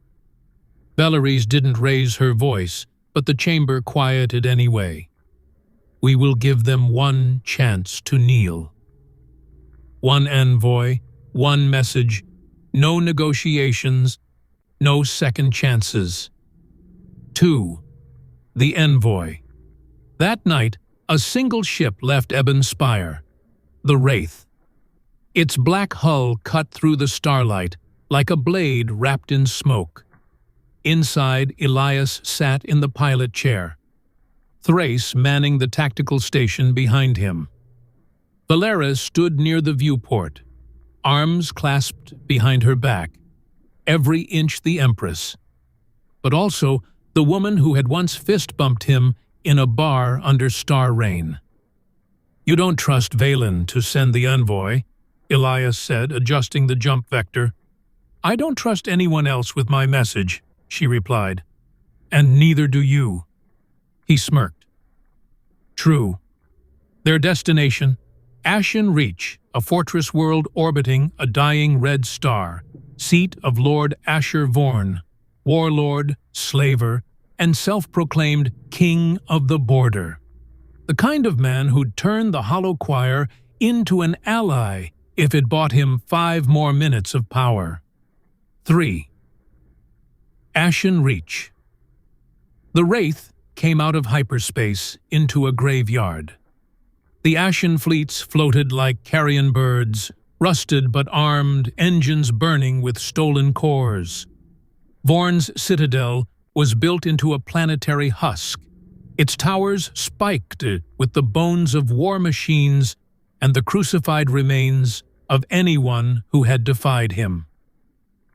Valerie's didn't raise her voice, but the chamber quieted anyway. We will give them one chance to kneel. One envoy, one message, no negotiations, no second chances. 2. The envoy. That night, a single ship left Ebon Spire, the Wraith. Its black hull cut through the starlight like a blade wrapped in smoke. Inside, Elias sat in the pilot chair, Thrace manning the tactical station behind him. Valeris stood near the viewport, arms clasped behind her back, every inch the Empress, but also the woman who had once fist-bumped him in a bar under star rain. You don't trust Valen to send the envoy, Elias said, adjusting the jump vector. I don't trust anyone else with my message, she replied. And neither do you. He smirked. True. Their destination, Ashen Reach, a fortress world orbiting a dying red star, seat of Lord Asher Vorn, warlord, slaver, and self-proclaimed King of the Border. The kind of man who'd turn the Hollow Choir into an ally if it bought him 5 more minutes of power. 3. Ashen Reach. The Wraith came out of hyperspace into a graveyard. The Ashen fleets floated like carrion birds, rusted but armed, engines burning with stolen cores. Vorn's citadel was built into a planetary husk, its towers spiked with the bones of war machines and the crucified remains of anyone who had defied him.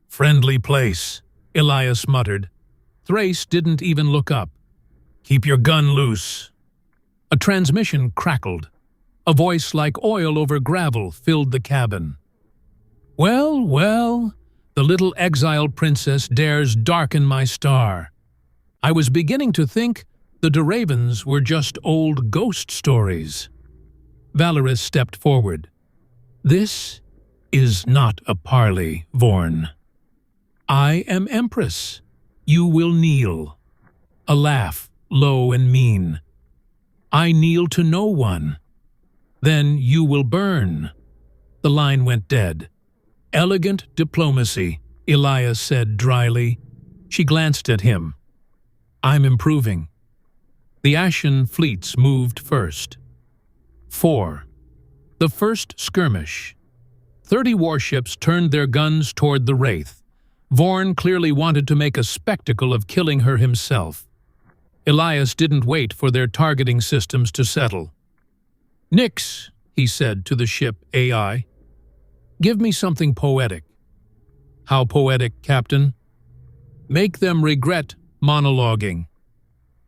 Friendly place, Elias muttered. Thrace didn't even look up. Keep your gun loose. A transmission crackled. A voice like oil over gravel filled the cabin. "Well, well, the little exiled princess dares darken my star. I was beginning to think the Duravens were just old ghost stories." Valeris stepped forward. "This is not a parley, Vorn. I am Empress. You will kneel." A laugh, low and mean. "I kneel to no one. Then you will burn." The line went dead. "Elegant diplomacy," Elias said dryly. She glanced at him. "I'm improving." The Ashen fleets moved first. 4. The first skirmish. 30 warships turned their guns toward the Wraith. Vorn clearly wanted to make a spectacle of killing her himself. Elias didn't wait for their targeting systems to settle. "Nix," he said to the ship AI. "Give me something poetic." "How poetic, Captain?" "Make them regret monologuing."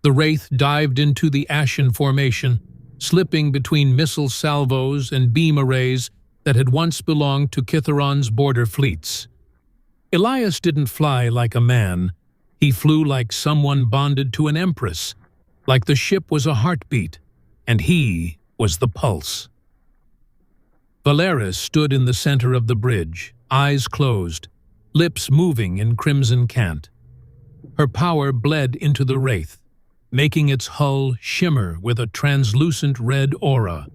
The Wraith dived into the Ashen formation, slipping between missile salvos and beam arrays that had once belonged to Kithaeron's border fleets. Elias didn't fly like a man. He flew like someone bonded to an empress, like the ship was a heartbeat, and he was the pulse. Valeris stood in the center of the bridge, eyes closed, lips moving in crimson cant. Her power bled into the Wraith, making its hull shimmer with a translucent red aura.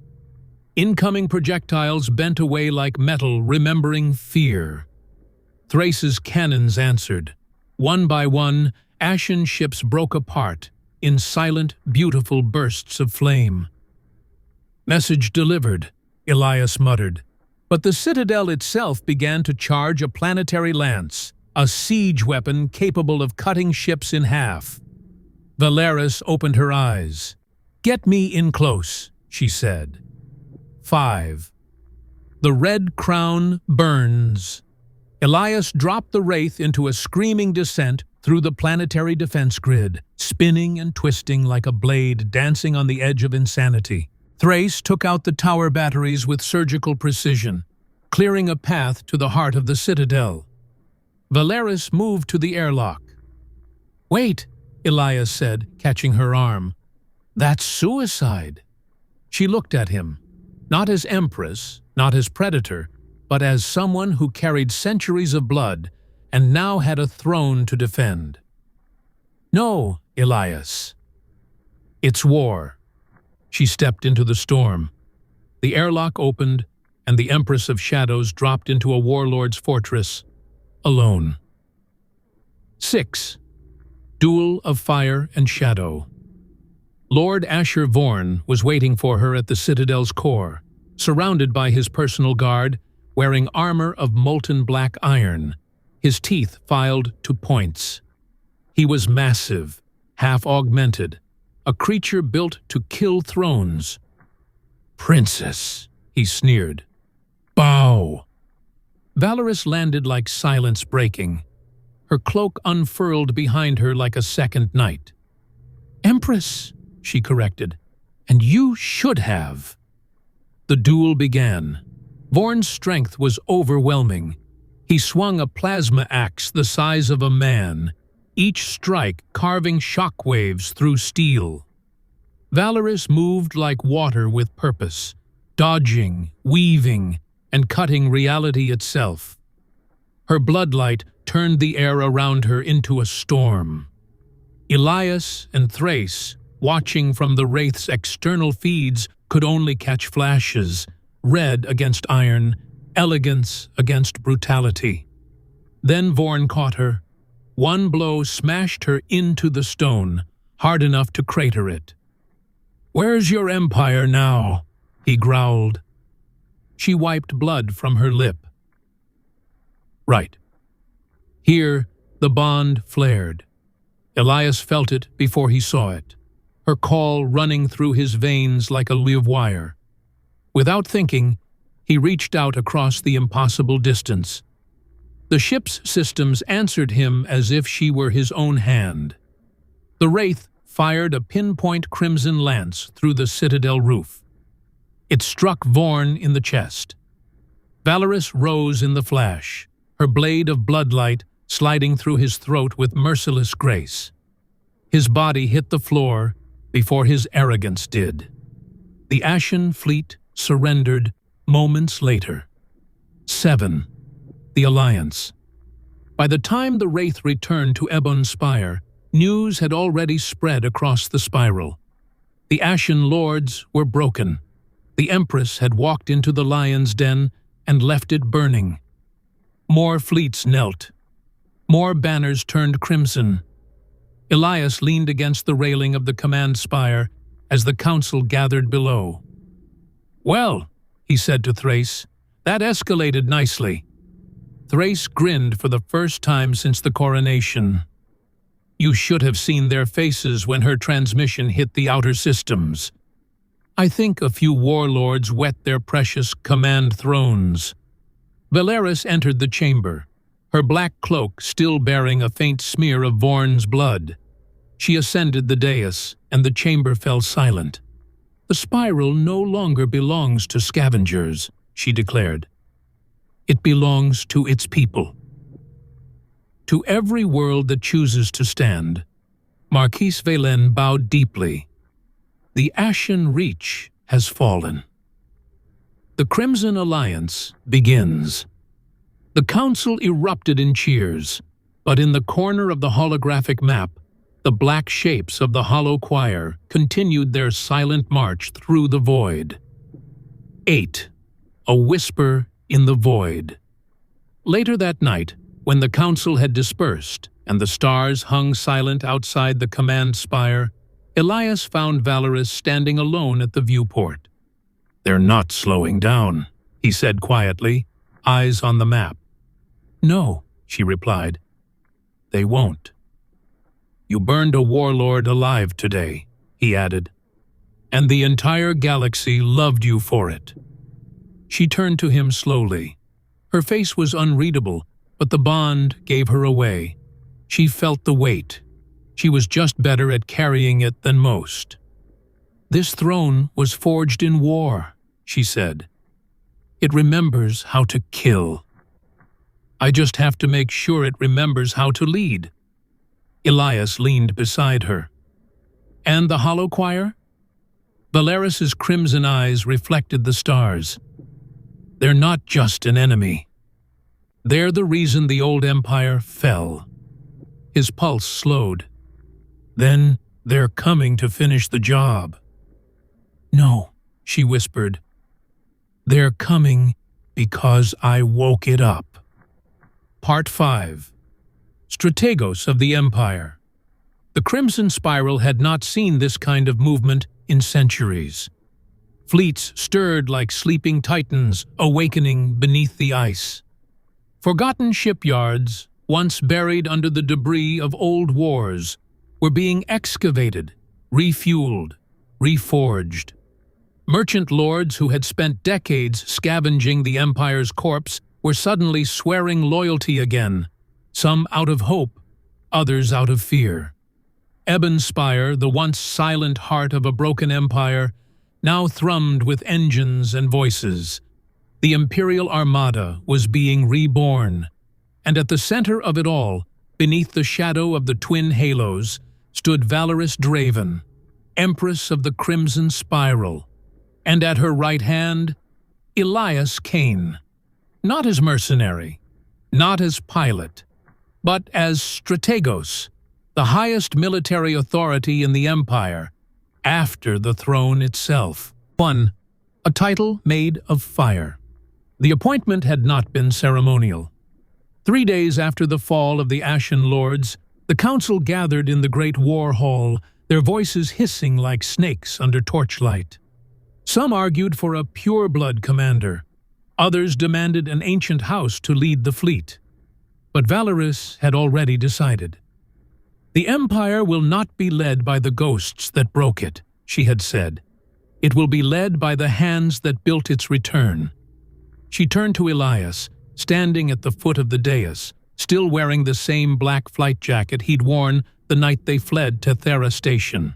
Incoming projectiles bent away like metal remembering fear. Thrace's cannons answered. One by one, Ashen ships broke apart in silent, beautiful bursts of flame. "Message delivered," Elias muttered. But the Citadel itself began to charge a planetary lance, a siege weapon capable of cutting ships in half. Valeris opened her eyes. "Get me in close," she said. 5. The red crown burns. Elias dropped the Wraith into a screaming descent through the planetary defense grid, spinning and twisting like a blade dancing on the edge of insanity. Thrace took out the tower batteries with surgical precision, clearing a path to the heart of the Citadel. Valeris moved to the airlock. "Wait," Elias said, catching her arm. "That's suicide." She looked at him, not as Empress, not as predator, but as someone who carried centuries of blood and now had a throne to defend. "No, Elias. It's war." She stepped into the storm. The airlock opened, and the Empress of Shadows dropped into a warlord's fortress, alone. 6. Duel of Fire and Shadow. Lord Asher Vorn was waiting for her at the Citadel's core, surrounded by his personal guard, wearing armor of molten black iron, his teeth filed to points. He was massive, half-augmented, a creature built to kill thrones. "Princess," he sneered. "Bow." Valeris landed like silence breaking. Her cloak unfurled behind her like a second night. "Empress," she corrected, "and you should have." The duel began. Vorn's strength was overwhelming. He swung a plasma axe the size of a man, each strike carving shockwaves through steel. Valeris moved like water with purpose, dodging, weaving, and cutting reality itself. Her bloodlight turned the air around her into a storm. Elias and Thrace, watching from the Wraith's external feeds, could only catch flashes, red against iron, elegance against brutality. Then Vorn caught her. One blow smashed her into the stone, hard enough to crater it. "Where's your empire now?" he growled. She wiped blood from her lip. "Right." Here, the bond flared. Elias felt it before he saw it, her call running through his veins like a live wire. Without thinking, he reached out across the impossible distance. The ship's systems answered him as if she were his own hand. The Wraith fired a pinpoint crimson lance through the citadel roof. It struck Vorn in the chest. Valoris rose in the flash, her blade of bloodlight sliding through his throat with merciless grace. His body hit the floor before his arrogance did. The Ashen Fleet surrendered moments later. 7. The Alliance. By the time the Wraith returned to Ebon Spire, news had already spread across the spiral. The Ashen Lords were broken. The Empress had walked into the Lion's Den and left it burning. More fleets knelt. More banners turned crimson. Elias leaned against the railing of the command spire as the council gathered below. "Well," he said to Thrace, "that escalated nicely." Thrace grinned for the first time since the coronation. You should have seen their faces when her transmission hit the outer systems. I think a few warlords wet their precious command thrones. Valeris entered the chamber, her black cloak still bearing a faint smear of Vorn's blood. She ascended the dais, and the chamber fell silent. "The spiral no longer belongs to scavengers," she declared. "It belongs to its people." To every world that chooses to stand, Marquise Velen bowed deeply. The Ashen Reach has fallen. The Crimson Alliance begins. The council erupted in cheers, but in the corner of the holographic map, the black shapes of the hollow choir continued their silent march through the void. 8. A whisper in the void. Later that night, when the council had dispersed and the stars hung silent outside the command spire, Elias found Valoris standing alone at the viewport. "They're not slowing down," he said quietly, eyes on the map. "No," she replied. "They won't." "You burned a warlord alive today," he added, "and the entire galaxy loved you for it." She turned to him slowly. Her face was unreadable, but the bond gave her away. She felt the weight. She was just better at carrying it than most. "This throne was forged in war," she said. "It remembers how to kill. I just have to make sure it remembers how to lead." Elias leaned beside her. "And the hollow choir?" Valeris's crimson eyes reflected the stars. "They're not just an enemy. They're the reason the old empire fell." His pulse slowed. "Then they're coming to finish the job." "No," she whispered. "They're coming because I woke it up." Part 5. Strategos of the Empire. The Crimson Spiral had not seen this kind of movement in centuries. Fleets stirred like sleeping titans awakening beneath the ice. Forgotten shipyards, once buried under the debris of old wars, were being excavated, refueled, reforged. Merchant lords who had spent decades scavenging the Empire's corpse were suddenly swearing loyalty again, some out of hope, others out of fear. Ebon Spire, the once silent heart of a broken empire, now thrummed with engines and voices. The Imperial Armada was being reborn, and at the center of it all, beneath the shadow of the twin halos, stood Valoris Draven, Empress of the Crimson Spiral, and at her right hand, Elias Kane, not as mercenary, not as pilot, but as strategos, the highest military authority in the Empire, after the throne itself. 1. A title made of fire. The appointment had not been ceremonial. 3 days after the fall of the Ashen Lords, the council gathered in the Great War Hall, their voices hissing like snakes under torchlight. Some argued for a pure-blood commander. Others demanded an ancient house to lead the fleet. But Valoris had already decided. "The Empire will not be led by the ghosts that broke it," she had said. "It will be led by the hands that built its return." She turned to Elias, standing at the foot of the dais, still wearing the same black flight jacket he'd worn the night they fled Tethera Station.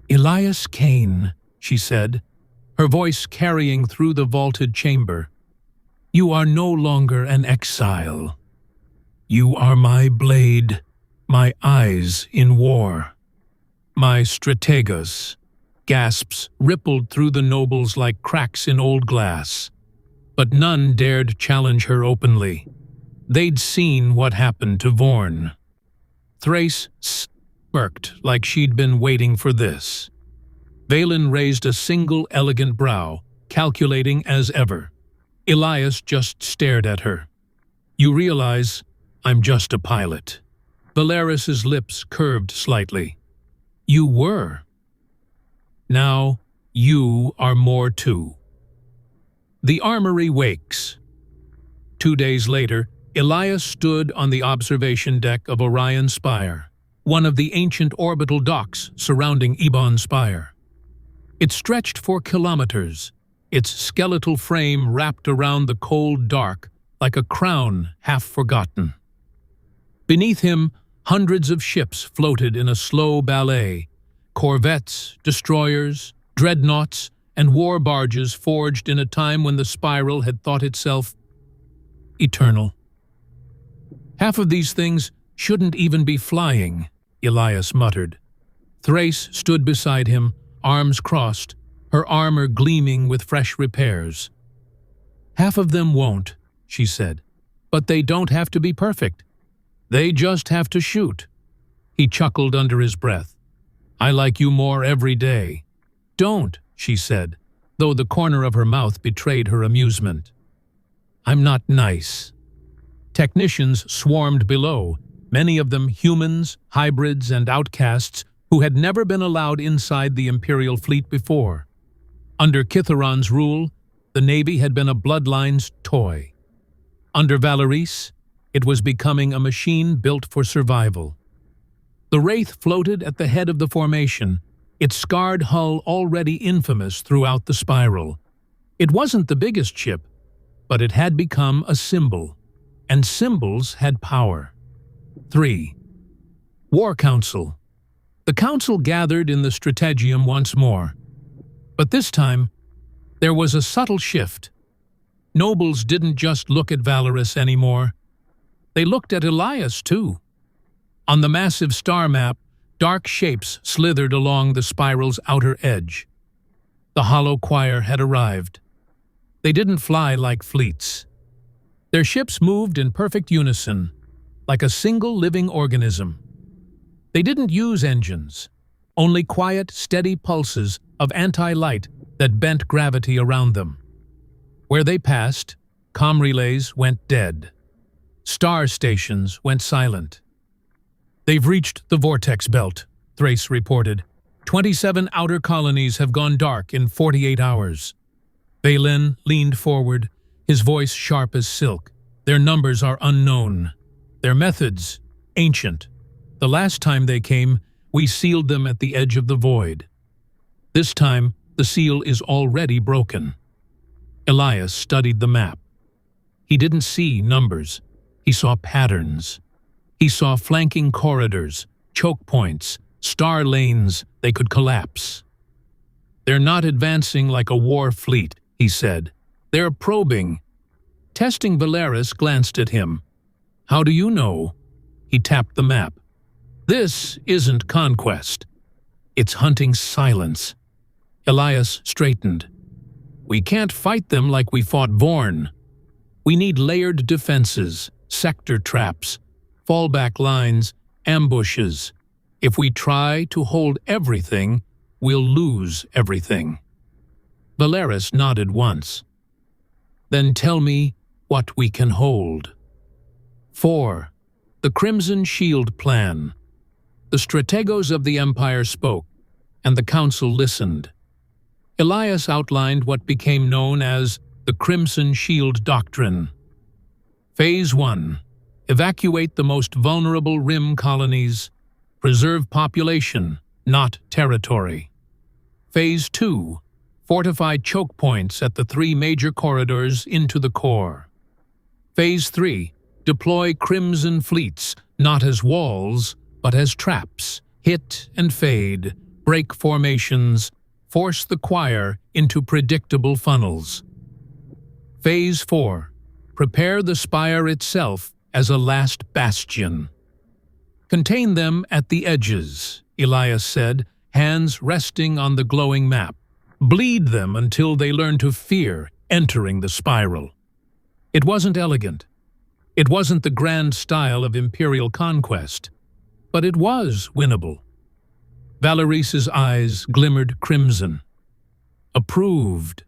"Elias Kane," she said, her voice carrying through the vaulted chamber. "You are no longer an exile. You are my blade, my eyes in war. My strategos." Gasps rippled through the nobles like cracks in old glass. But none dared challenge her openly. They'd seen what happened to Vorn. Thrace smirked like she'd been waiting for this. Valen raised a single elegant brow, calculating as ever. Elias just stared at her. "You realize I'm just a pilot." Valeris's lips curved slightly. "You were. Now you are more too." The armory wakes. 2 days later, Elias stood on the observation deck of Orion Spire, one of the ancient orbital docks surrounding Ebon Spire. It stretched for kilometers, its skeletal frame wrapped around the cold dark like a crown half forgotten. Beneath him, hundreds of ships floated in a slow ballet, corvettes, destroyers, dreadnoughts, and war barges forged in a time when the spiral had thought itself eternal. "Half of these things shouldn't even be flying," Elias muttered. Thrace stood beside him, arms crossed, her armor gleaming with fresh repairs. "Half of them won't," she said, "but they don't have to be perfect. They just have to shoot." He chuckled under his breath. "I like you more every day." "Don't," she said, though the corner of her mouth betrayed her amusement. "I'm not nice." Technicians swarmed below, many of them humans, hybrids, and outcasts who had never been allowed inside the Imperial fleet before. Under Kitharon's rule, the Navy had been a bloodline's toy. Under Valerice, it was becoming a machine built for survival. The Wraith floated at the head of the formation, its scarred hull already infamous throughout the spiral. It wasn't the biggest ship, but it had become a symbol, and symbols had power. 3. War Council. The Council gathered in the Strategium once more. But this time, there was a subtle shift. Nobles didn't just look at Valerice anymore. They looked at Elias, too. On the massive star map, dark shapes slithered along the spiral's outer edge. The hollow choir had arrived. They didn't fly like fleets. Their ships moved in perfect unison, like a single living organism. They didn't use engines, only quiet, steady pulses of anti-light that bent gravity around them. Where they passed, comm relays went dead. Star stations went silent. "They've reached the vortex belt," Thrace reported. 27 outer colonies have gone dark in 48 hours. Valen leaned forward, his voice sharp as silk. "Their numbers are unknown. Their methods, ancient. The last time they came, we sealed them at the edge of the void. This time, the seal is already broken." Elias studied the map. He didn't see numbers. He saw patterns. He saw flanking corridors, choke points, star lanes they could collapse. "They're not advancing like a war fleet," he said. "They're probing." Testing Valeris glanced at him. "How do you know?" He tapped the map. "This isn't conquest. It's hunting silence." Elias straightened. "We can't fight them like we fought Vorn. We need layered defenses, sector traps, fallback lines, ambushes. If we try to hold everything, we'll lose everything." Valeris nodded once. "Then tell me what we can hold." 4. The Crimson Shield Plan. The strategos of the Empire spoke, and the Council listened. Elias outlined what became known as the Crimson Shield Doctrine. Phase 1. Evacuate the most vulnerable Rim colonies. Preserve population, not territory. Phase 2. Fortify choke points at the 3 major corridors into the core. Phase 3. Deploy Crimson fleets, not as walls, but as traps, hit and fade, break formations, force the choir into predictable funnels. Phase 4. Prepare the spire itself as a last bastion. Contain them at the edges, Elias said, hands resting on the glowing map. Bleed them until they learn to fear entering the spiral. It wasn't elegant. It wasn't the grand style of imperial conquest, but it was winnable. Valerice's eyes glimmered crimson. Approved.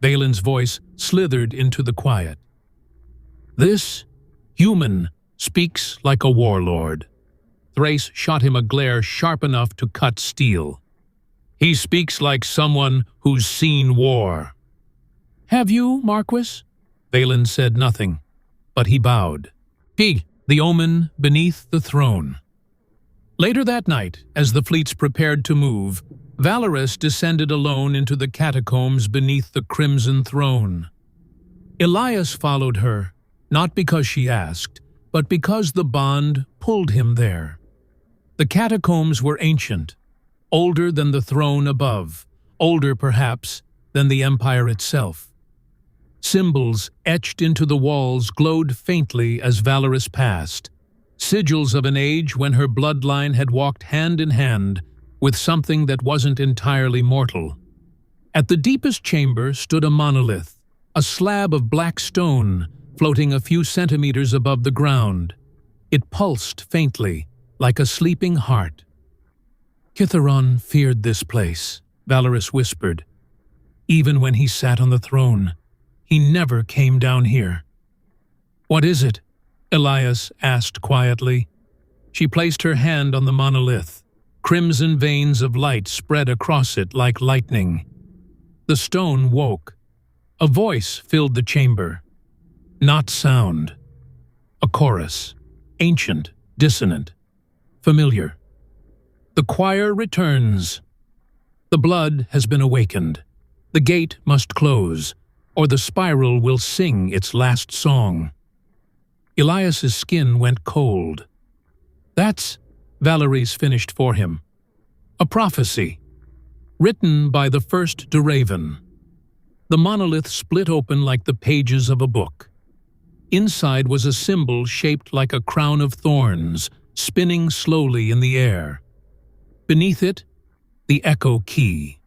Valen's voice slithered into the quiet. This human speaks like a warlord. Thrace shot him a glare sharp enough to cut steel. He speaks like someone who's seen war. Have you, Marquis? Valen said nothing, but he bowed. He, the omen beneath the throne. Later that night, as the fleets prepared to move, Valerice descended alone into the catacombs beneath the crimson throne. Elias followed her, not because she asked, but because the bond pulled him there. The catacombs were ancient, older than the throne above, older perhaps than the empire itself. Symbols etched into the walls glowed faintly as Valerice passed, sigils of an age when her bloodline had walked hand in hand with something that wasn't entirely mortal. At the deepest chamber stood a monolith, a slab of black stone floating a few centimeters above the ground. It pulsed faintly, like a sleeping heart. Kithaeron feared this place, Valerice whispered. Even when he sat on the throne, he never came down here. What is it? Elias asked quietly. She placed her hand on the monolith. Crimson veins of light spread across it like lightning. The stone woke. A voice filled the chamber. Not sound. A chorus. Ancient, dissonant, familiar. The choir returns. The blood has been awakened. The gate must close, or the spiral will sing its last song. Elias's skin went cold. That's, Valerice finished for him. A prophecy, written by the first Duraven. The monolith split open like the pages of a book. Inside was a symbol shaped like a crown of thorns, spinning slowly in the air. Beneath it, the Echo Key,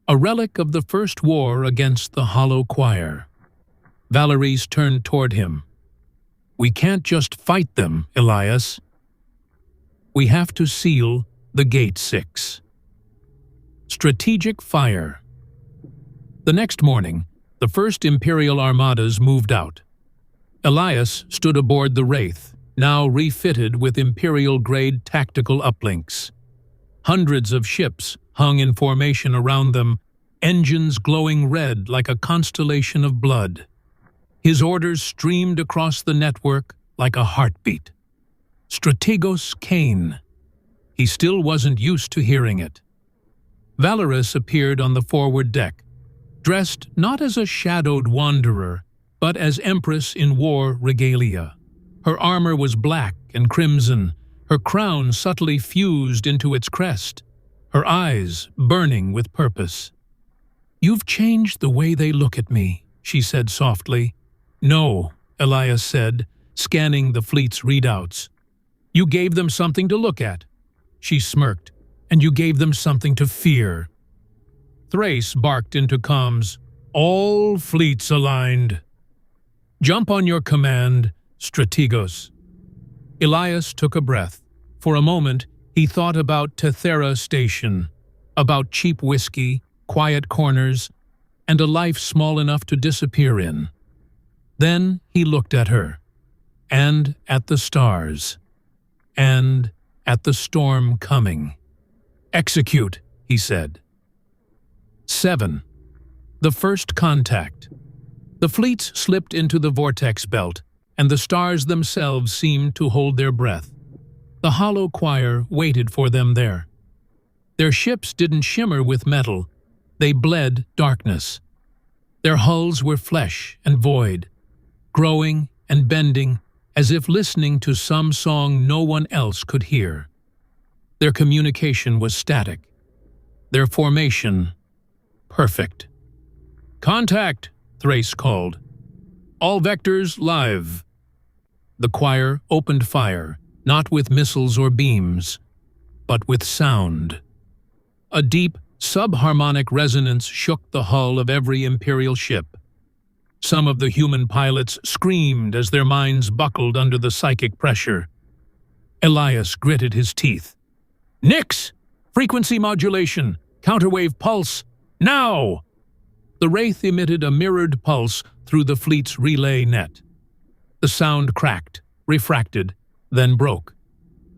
a relic of the first war against the Hollow Choir. Valerice turned toward him. We can't just fight them, Elias. We have to seal the Gate 6. Strategic fire. The next morning, the first Imperial armadas moved out. Elias stood aboard the Wraith, now refitted with Imperial-grade tactical uplinks. Hundreds of ships hung in formation around them, engines glowing red like a constellation of blood. His orders streamed across the network like a heartbeat. Strategos Kane. He still wasn't used to hearing it. Valerice appeared on the forward deck, dressed not as a shadowed wanderer, but as Empress in war regalia. Her armor was black and crimson, her crown subtly fused into its crest, her eyes burning with purpose. You've changed the way they look at me, she said softly. No, Elias said, scanning the fleet's readouts. You gave them something to look at. She smirked, and you gave them something to fear. Thrace barked into comms. All fleets aligned. Jump on your command, Strategos. Elias took a breath. For a moment, he thought about Tethera Station, about cheap whiskey, quiet corners, and a life small enough to disappear in. Then he looked at her, and at the stars, and at the storm coming. Execute, he said. 7. The first contact. The fleets slipped into the vortex belt, and the stars themselves seemed to hold their breath. The Hollow Choir waited for them there. Their ships didn't shimmer with metal. They bled darkness. Their hulls were flesh and void, growing and bending as if listening to some song no one else could hear. Their communication was static. Their formation, perfect. "Contact!" Thrace called. "All vectors live." The choir opened fire, not with missiles or beams, but with sound. A deep, subharmonic resonance shook the hull of every Imperial ship. Some of the human pilots screamed as their minds buckled under the psychic pressure. Elias gritted his teeth. "Nix! Frequency modulation! Counterwave pulse! Now!" The Wraith emitted a mirrored pulse through the fleet's relay net. The sound cracked, refracted, then broke.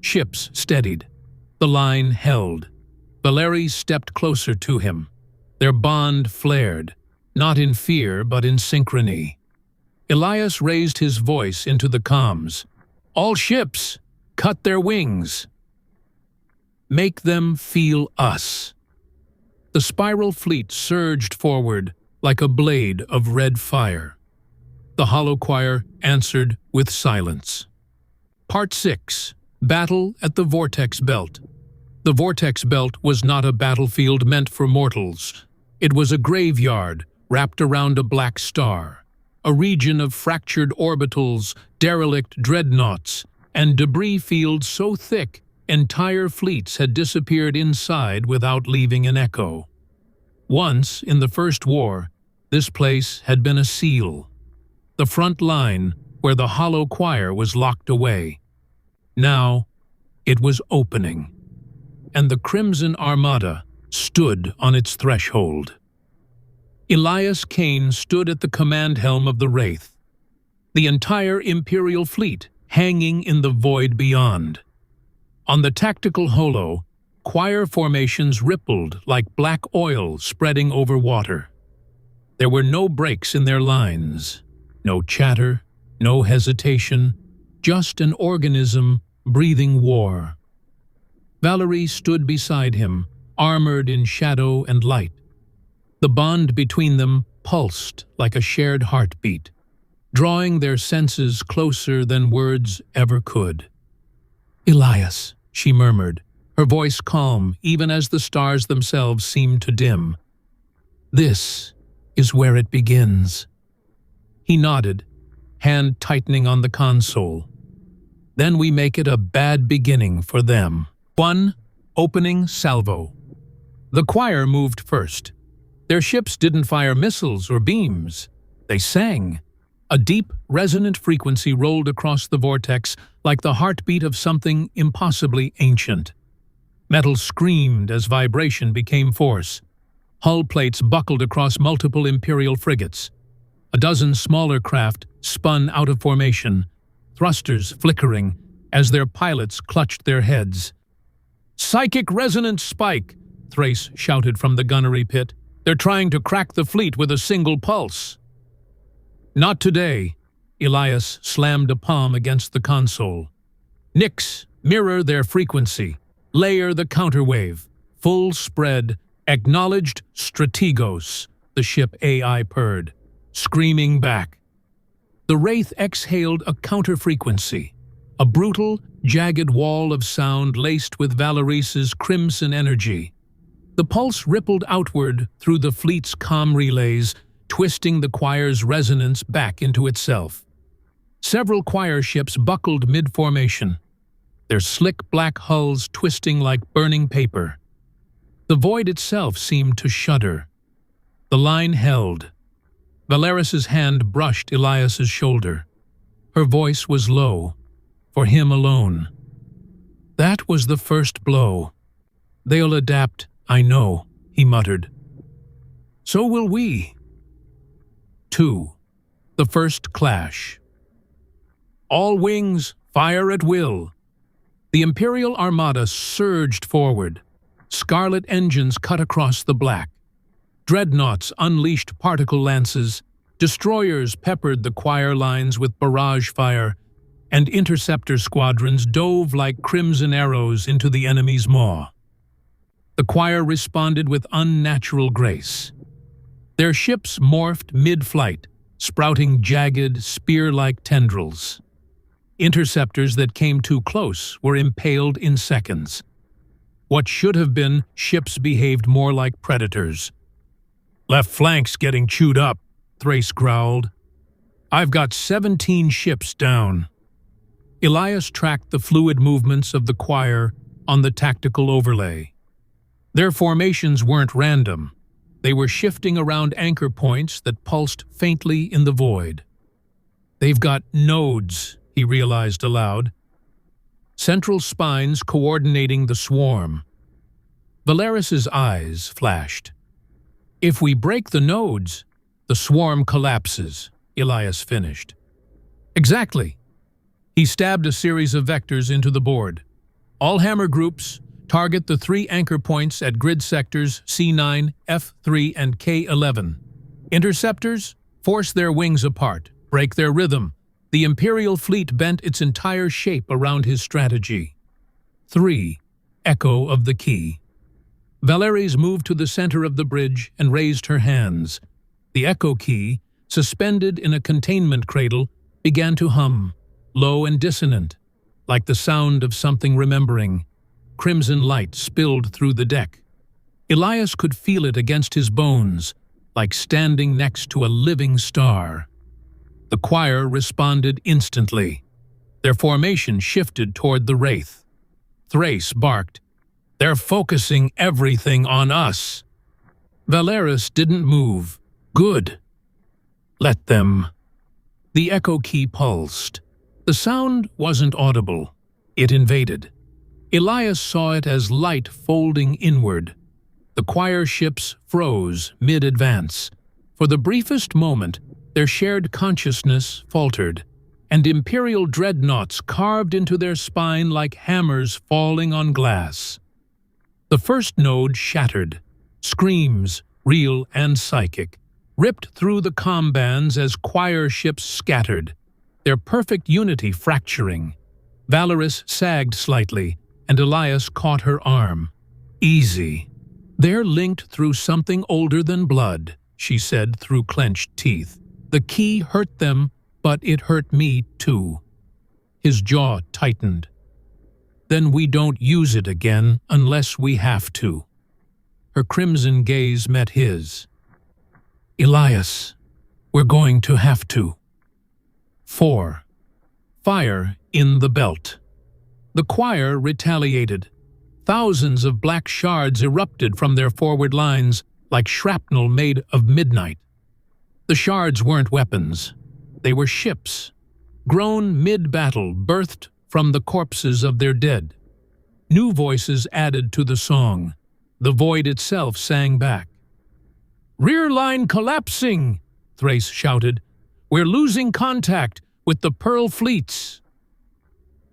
Ships steadied. The line held. Valeri stepped closer to him. Their bond flared, not in fear but in synchrony. Elias raised his voice into the comms. "All ships, cut their wings. Make them feel us." The spiral fleet surged forward like a blade of red fire. The hollow choir answered with silence. Part 6. Battle at the Vortex Belt. The Vortex Belt was not a battlefield meant for mortals. It was a graveyard wrapped around a black star, a region of fractured orbitals, derelict dreadnoughts, and debris fields so thick entire fleets had disappeared inside without leaving an echo. Once, in the First War, this place had been a seal, the front line where the hollow choir was locked away. Now, it was opening, and the Crimson Armada stood on its threshold. Elias Kane stood at the command helm of the Wraith, the entire Imperial fleet hanging in the void beyond. On the tactical holo, choir formations rippled like black oil spreading over water. There were no breaks in their lines, no chatter, no hesitation, just an organism breathing war. Valerie stood beside him, armored in shadow and light. The bond between them pulsed like a shared heartbeat, drawing their senses closer than words ever could. "Elias," she murmured, her voice calm even as the stars themselves seemed to dim. "This is where it begins." He nodded, hand tightening on the console. "Then we make it a bad beginning for them." 1. Opening salvo. The choir moved first. Their ships didn't fire missiles or beams. They sang. A deep, resonant frequency rolled across the vortex like the heartbeat of something impossibly ancient. Metal screamed as vibration became force. Hull plates buckled across multiple Imperial frigates. A dozen smaller craft spun out of formation, thrusters flickering as their pilots clutched their heads. "Psychic resonance spike!" Thrace shouted from the gunnery pit. "They're trying to crack the fleet with a single pulse." "Not today." Elias slammed a palm against the console. "Nix, mirror their frequency. Layer the counterwave. Full spread. Acknowledged strategos," the ship AI purred, screaming back. The Wraith exhaled a counter-frequency, a brutal, jagged wall of sound laced with Valeris's crimson energy. The pulse rippled outward through the fleet's comm relays, twisting the choir's resonance back into itself. Several choir ships buckled mid-formation, their slick black hulls twisting like burning paper. The void itself seemed to shudder. The line held. Valeris's hand brushed Elias's shoulder. Her voice was low, for him alone. "That was the first blow. They'll adapt, I know," he muttered. "So will we." 2. The first clash. All wings, fire at will. The Imperial Armada surged forward. Scarlet engines cut across the black. Dreadnoughts unleashed particle lances. Destroyers peppered the choir lines with barrage fire, and interceptor squadrons dove like crimson arrows into the enemy's maw. The choir responded with unnatural grace. Their ships morphed mid-flight, sprouting jagged, spear-like tendrils. Interceptors that came too close were impaled in seconds. What should have been ships behaved more like predators. "Left flank's getting chewed up," Thrace growled. "I've got 17 ships down." Elias tracked the fluid movements of the choir on the tactical overlay. Their formations weren't random. They were shifting around anchor points that pulsed faintly in the void. "They've got nodes," he realized aloud. Central spines coordinating the swarm. Valeris's eyes flashed. "If we break the nodes, the swarm collapses," Elias finished. "Exactly." He stabbed a series of vectors into the board. "All hammer groups, target the 3 anchor points at grid sectors C9, F3, and K11. Interceptors, force their wings apart, break their rhythm." The Imperial fleet bent its entire shape around his strategy. 3. Echo of the key. Valeris moved to the center of the bridge and raised her hands. The echo key, suspended in a containment cradle, began to hum, low and dissonant, like the sound of something remembering. Crimson light spilled through the deck. Elias could feel it against his bones, like standing next to a living star. The choir responded instantly. Their formation shifted toward the Wraith. Thrace barked, "They're focusing everything on us." Valeris didn't move. "Good. Let them." The echo key pulsed. The sound wasn't audible. It invaded. Elias saw it as light folding inward. The choir ships froze mid-advance. For the briefest moment, their shared consciousness faltered, and Imperial dreadnoughts carved into their spine like hammers falling on glass. The first node shattered. Screams, real and psychic, ripped through the comm bands as choir ships scattered, their perfect unity fracturing. Valeris sagged slightly, and Elias caught her arm. "Easy. They're linked through something older than blood," she said through clenched teeth. "The key hurt them, but it hurt me too." His jaw tightened. "Then we don't use it again unless we have to." Her crimson gaze met his. "Elias, we're going to have to." 4. Fire in the belt. The choir retaliated. Thousands of black shards erupted from their forward lines like shrapnel made of midnight. The shards weren't weapons. They were ships, grown mid-battle, birthed from the corpses of their dead. New voices added to the song. The void itself sang back. "Rear line collapsing!" Thrace shouted. "We're losing contact with the Pearl fleets."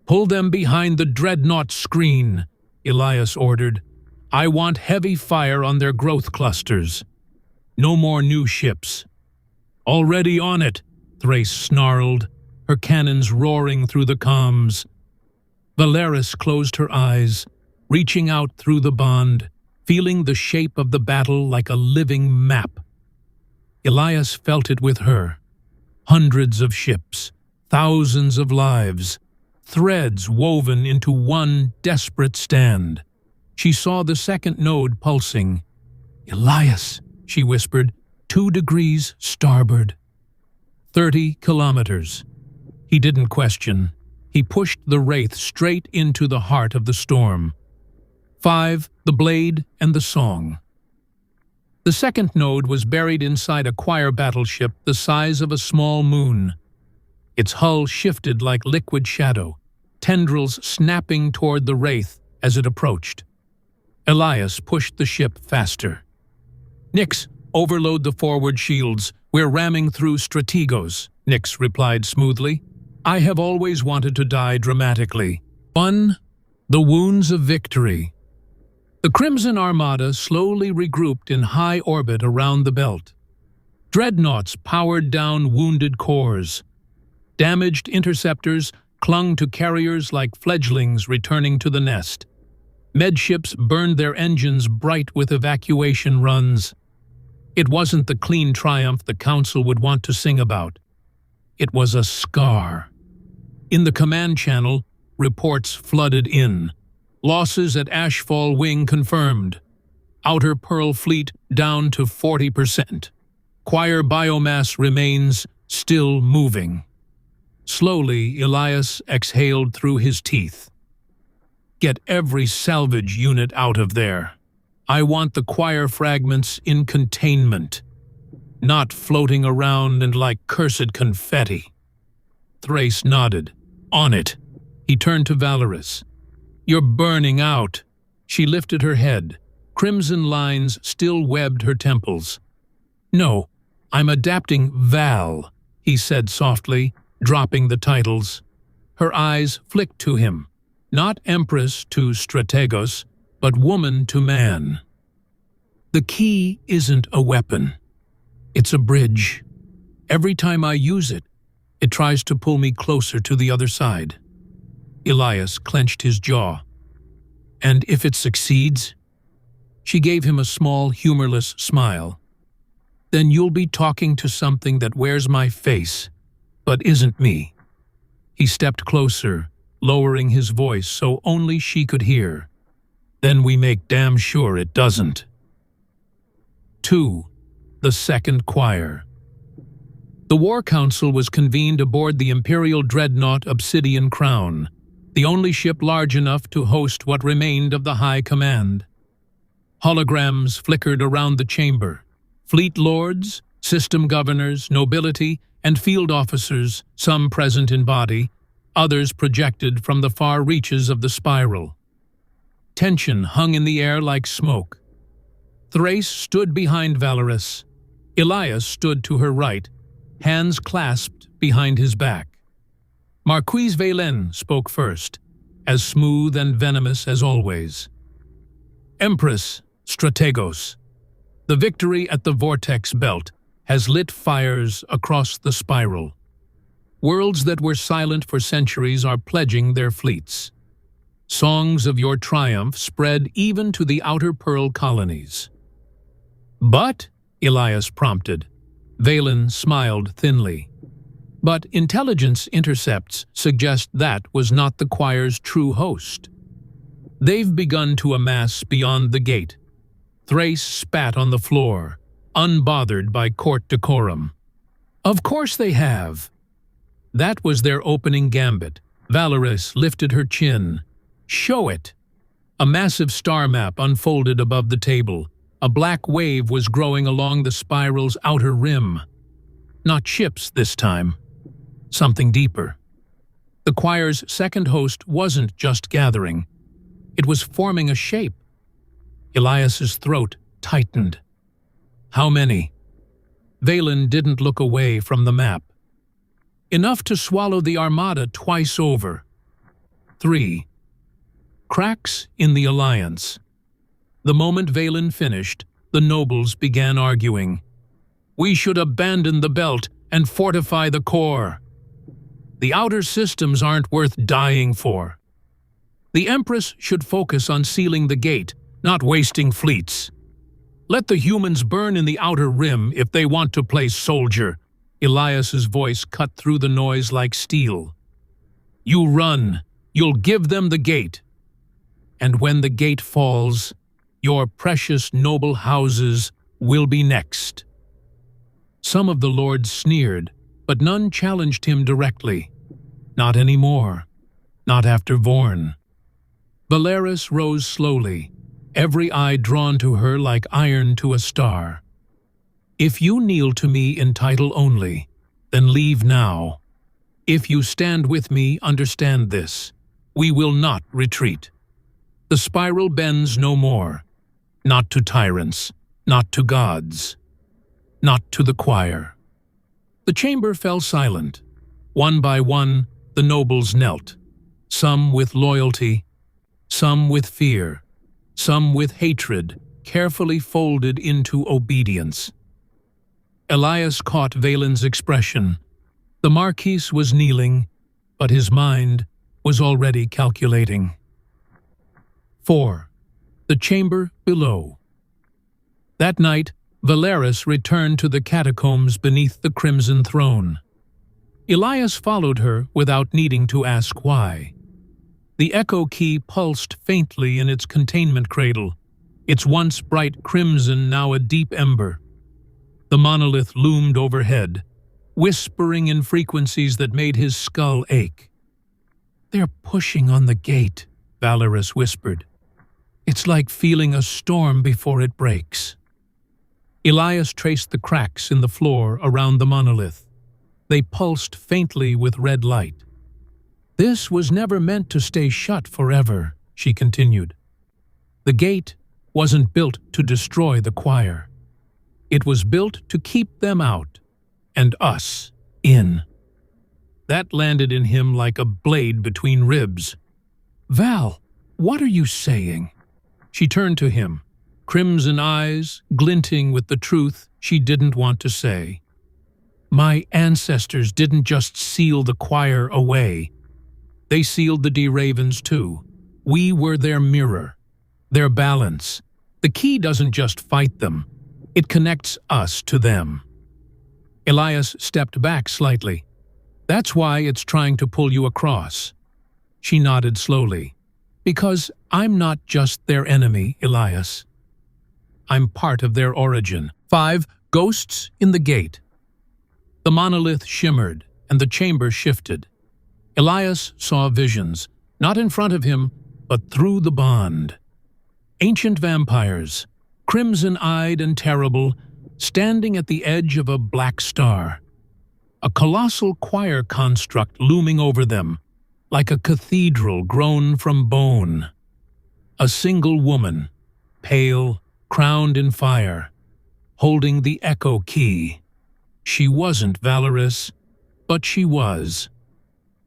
"Pull them behind the dreadnought screen," Elias ordered. "I want heavy fire on their growth clusters. No more new ships." "Already on it," Thrace snarled, her cannons roaring through the comms. Valeris closed her eyes, reaching out through the bond, feeling the shape of the battle like a living map. Elias felt it with her. Hundreds of ships, thousands of lives, threads woven into one desperate stand. She saw the second node pulsing. "Elias," she whispered, 2 degrees starboard. 30 kilometers. He didn't question. He pushed the Wraith straight into the heart of the storm. 5. The blade and the song. The second node was buried inside a choir battleship the size of a small moon. Its hull shifted like liquid shadow, tendrils snapping toward the Wraith as it approached. Elias pushed the ship faster. "Nix, overload the forward shields. We're ramming through strategos," Nix replied smoothly. "I have always wanted to die dramatically." 1. The wounds of victory. The Crimson Armada slowly regrouped in high orbit around the belt. Dreadnoughts powered down wounded cores. Damaged interceptors clung to carriers like fledglings returning to the nest. Medships burned their engines bright with evacuation runs. It wasn't the clean triumph the Council would want to sing about. It was a scar. In the command channel, reports flooded in. Losses at Ashfall Wing confirmed. Outer Pearl fleet down to 40%. Choir biomass remains still moving. Slowly, Elias exhaled through his teeth. Get every salvage unit out of there. I want the choir fragments in containment, not floating around and like cursed confetti. Thrace nodded. On it. He turned to Valoris. You're burning out. She lifted her head. Crimson lines still webbed her temples. No, I'm adapting Val, he said softly, dropping the titles. Her eyes flicked to him. Not Empress to Strategos, but woman to man. The key isn't a weapon. It's a bridge. Every time I use it, it tries to pull me closer to the other side. Elias clenched his jaw. And if it succeeds? She gave him a small, humorless smile. Then you'll be talking to something that wears my face, but isn't me. He stepped closer, lowering his voice so only she could hear. Then we make damn sure it doesn't. 2. The Second Choir. The War Council was convened aboard the Imperial Dreadnought Obsidian Crown, the only ship large enough to host what remained of the High Command. Holograms flickered around the chamber. Fleet lords, system governors, nobility, and field officers, some present in body, others projected from the far reaches of the spiral. Tension hung in the air like smoke. Thrace stood behind Valoris. Elias stood to her right, hands clasped behind his back. Marquise Valen spoke first, as smooth and venomous as always. Empress Strategos, the victory at the Vortex Belt has lit fires across the spiral. Worlds that were silent for centuries are pledging their fleets. Songs of your triumph spread even to the Outer Pearl colonies. But, Elias prompted. Valen smiled thinly. But intelligence intercepts suggest that was not the choir's true host. They've begun to amass beyond the gate. Thrace spat on the floor, unbothered by court decorum. Of course they have. That was their opening gambit. Valoris lifted her chin. Show it. A massive star map unfolded above the table. A black wave was growing along the spiral's outer rim. Not ships this time. Something deeper. The choir's second host wasn't just gathering. It was forming a shape. Elias's throat tightened. How many? Valen didn't look away from the map. Enough to swallow the armada twice over. 3. Cracks in the alliance. The moment Valen finished, the nobles began arguing. We should abandon the belt and fortify the core. The outer systems aren't worth dying for. The Empress should focus on sealing the gate, not wasting fleets. Let the humans burn in the outer rim if they want to play soldier. Elias's voice cut through the noise like steel. You run. You'll give them the gate. And when the gate falls, your precious noble houses will be next. Some of the lords sneered, but none challenged him directly. Not anymore. Not after Vorn. Valeris rose slowly, every eye drawn to her like iron to a star. If you kneel to me in title only, then leave now. If you stand with me, understand this. We will not retreat. The spiral bends no more. Not to tyrants, not to gods, not to the choir. The chamber fell silent. One by one, the nobles knelt, some with loyalty, some with fear, some with hatred, carefully folded into obedience. Elias caught Valen's expression. The Marquis was kneeling, but his mind was already calculating. 4. The chamber below. That night, Valeris returned to the catacombs beneath the Crimson Throne. Elias followed her without needing to ask why. The echo key pulsed faintly in its containment cradle, its once bright crimson now a deep ember. The monolith loomed overhead, whispering in frequencies that made his skull ache. "They're pushing on the gate," Valorous whispered. "It's like feeling a storm before it breaks." Elias traced the cracks in the floor around the monolith. They pulsed faintly with red light. "This was never meant to stay shut forever," she continued. "The gate wasn't built to destroy the choir. It was built to keep them out, and us in." That landed in him like a blade between ribs. "Val, what are you saying?" She turned to him, crimson eyes glinting with the truth she didn't want to say. "My ancestors didn't just seal the choir away. They sealed the D-Ravens too. We were their mirror, their balance. The key doesn't just fight them, it connects us to them." Elias stepped back slightly. "That's why it's trying to pull you across." She nodded slowly. "Because I'm not just their enemy, Elias. I'm part of their origin." 5. Ghosts in the Gate. The monolith shimmered, and the chamber shifted. Elias saw visions, not in front of him, but through the bond. Ancient vampires, crimson-eyed and terrible, standing at the edge of a black star. A colossal choir construct looming over them, like a cathedral grown from bone. A single woman, pale, crowned in fire, holding the echo key. She wasn't Valorous, but she was.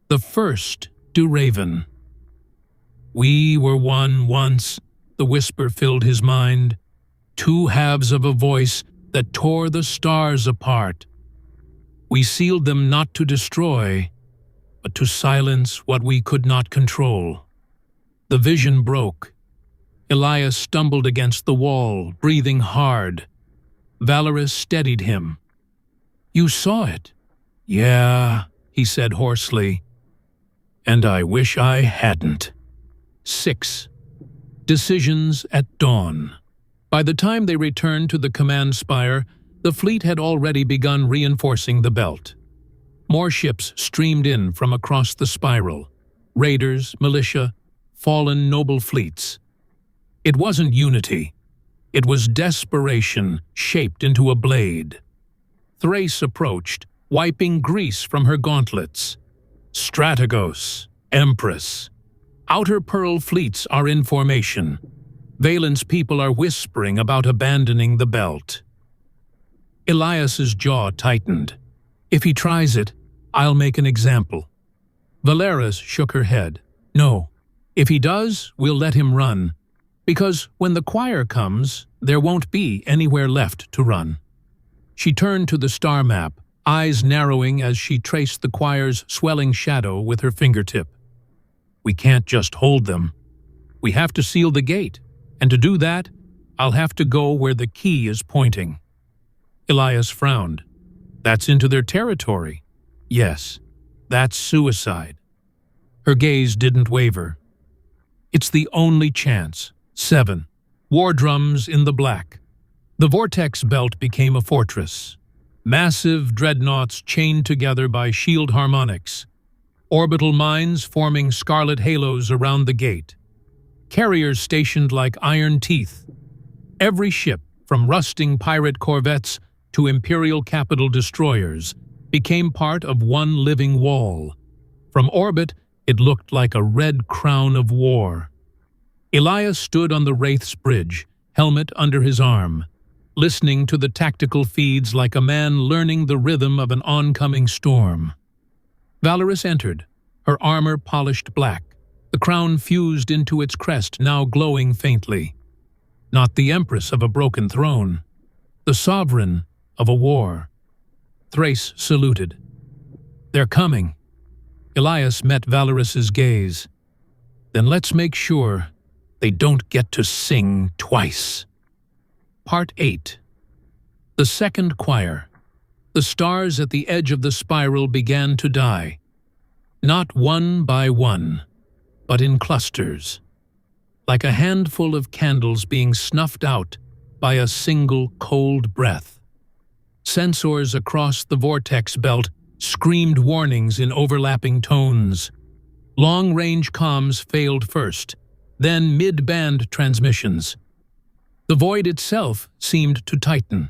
The first D-Raven. "We were one once," the whisper filled his mind. "Two halves of a voice that tore the stars apart. We sealed them not to destroy, but to silence what we could not control." The vision broke. Elias stumbled against the wall, breathing hard. Valorous steadied him. "You saw it?" "Yeah," he said hoarsely. "And I wish I hadn't." 6. Decisions at dawn. By the time they returned to the command spire, the fleet had already begun reinforcing the belt. More ships streamed in from across the spiral. Raiders, militia, fallen noble fleets. It wasn't unity. It was desperation shaped into a blade. Thrace approached, wiping grease from her gauntlets. Strategos, Empress. Outer Pearl fleets are in formation. Valen's people are whispering about abandoning the belt. Elias's jaw tightened. "If he tries it, I'll make an example." Valeris shook her head. "No. If he does, we'll let him run. Because when the choir comes, there won't be anywhere left to run." She turned to the star map, eyes narrowing as she traced the choir's swelling shadow with her fingertip. "We can't just hold them. We have to seal the gate, and to do that, I'll have to go where the key is pointing." Elias frowned. "That's into their territory." "Yes, that's suicide." Her gaze didn't waver. "It's the only chance." 7. War drums in the black. The vortex belt became a fortress. Massive dreadnoughts chained together by shield harmonics. Orbital mines forming scarlet halos around the gate. Carriers stationed like iron teeth. Every ship, from rusting pirate corvettes to Imperial capital destroyers, became part of one living wall. From orbit, it looked like a red crown of war. Elias stood on the Wraith's bridge, helmet under his arm, listening to the tactical feeds like a man learning the rhythm of an oncoming storm. Valorous entered, her armor polished black, the crown fused into its crest now glowing faintly. Not the empress of a broken throne, the sovereign of a war. Thrace saluted. "They're coming." Elias met Valorous's gaze. "Then let's make sure they don't get to sing twice." Part 8. The Second Choir. The stars at the edge of the spiral began to die, not one by one, but in clusters, like a handful of candles being snuffed out by a single cold breath. Sensors across the vortex belt screamed warnings in overlapping tones. Long-range comms failed first, then mid-band transmissions. The void itself seemed to tighten.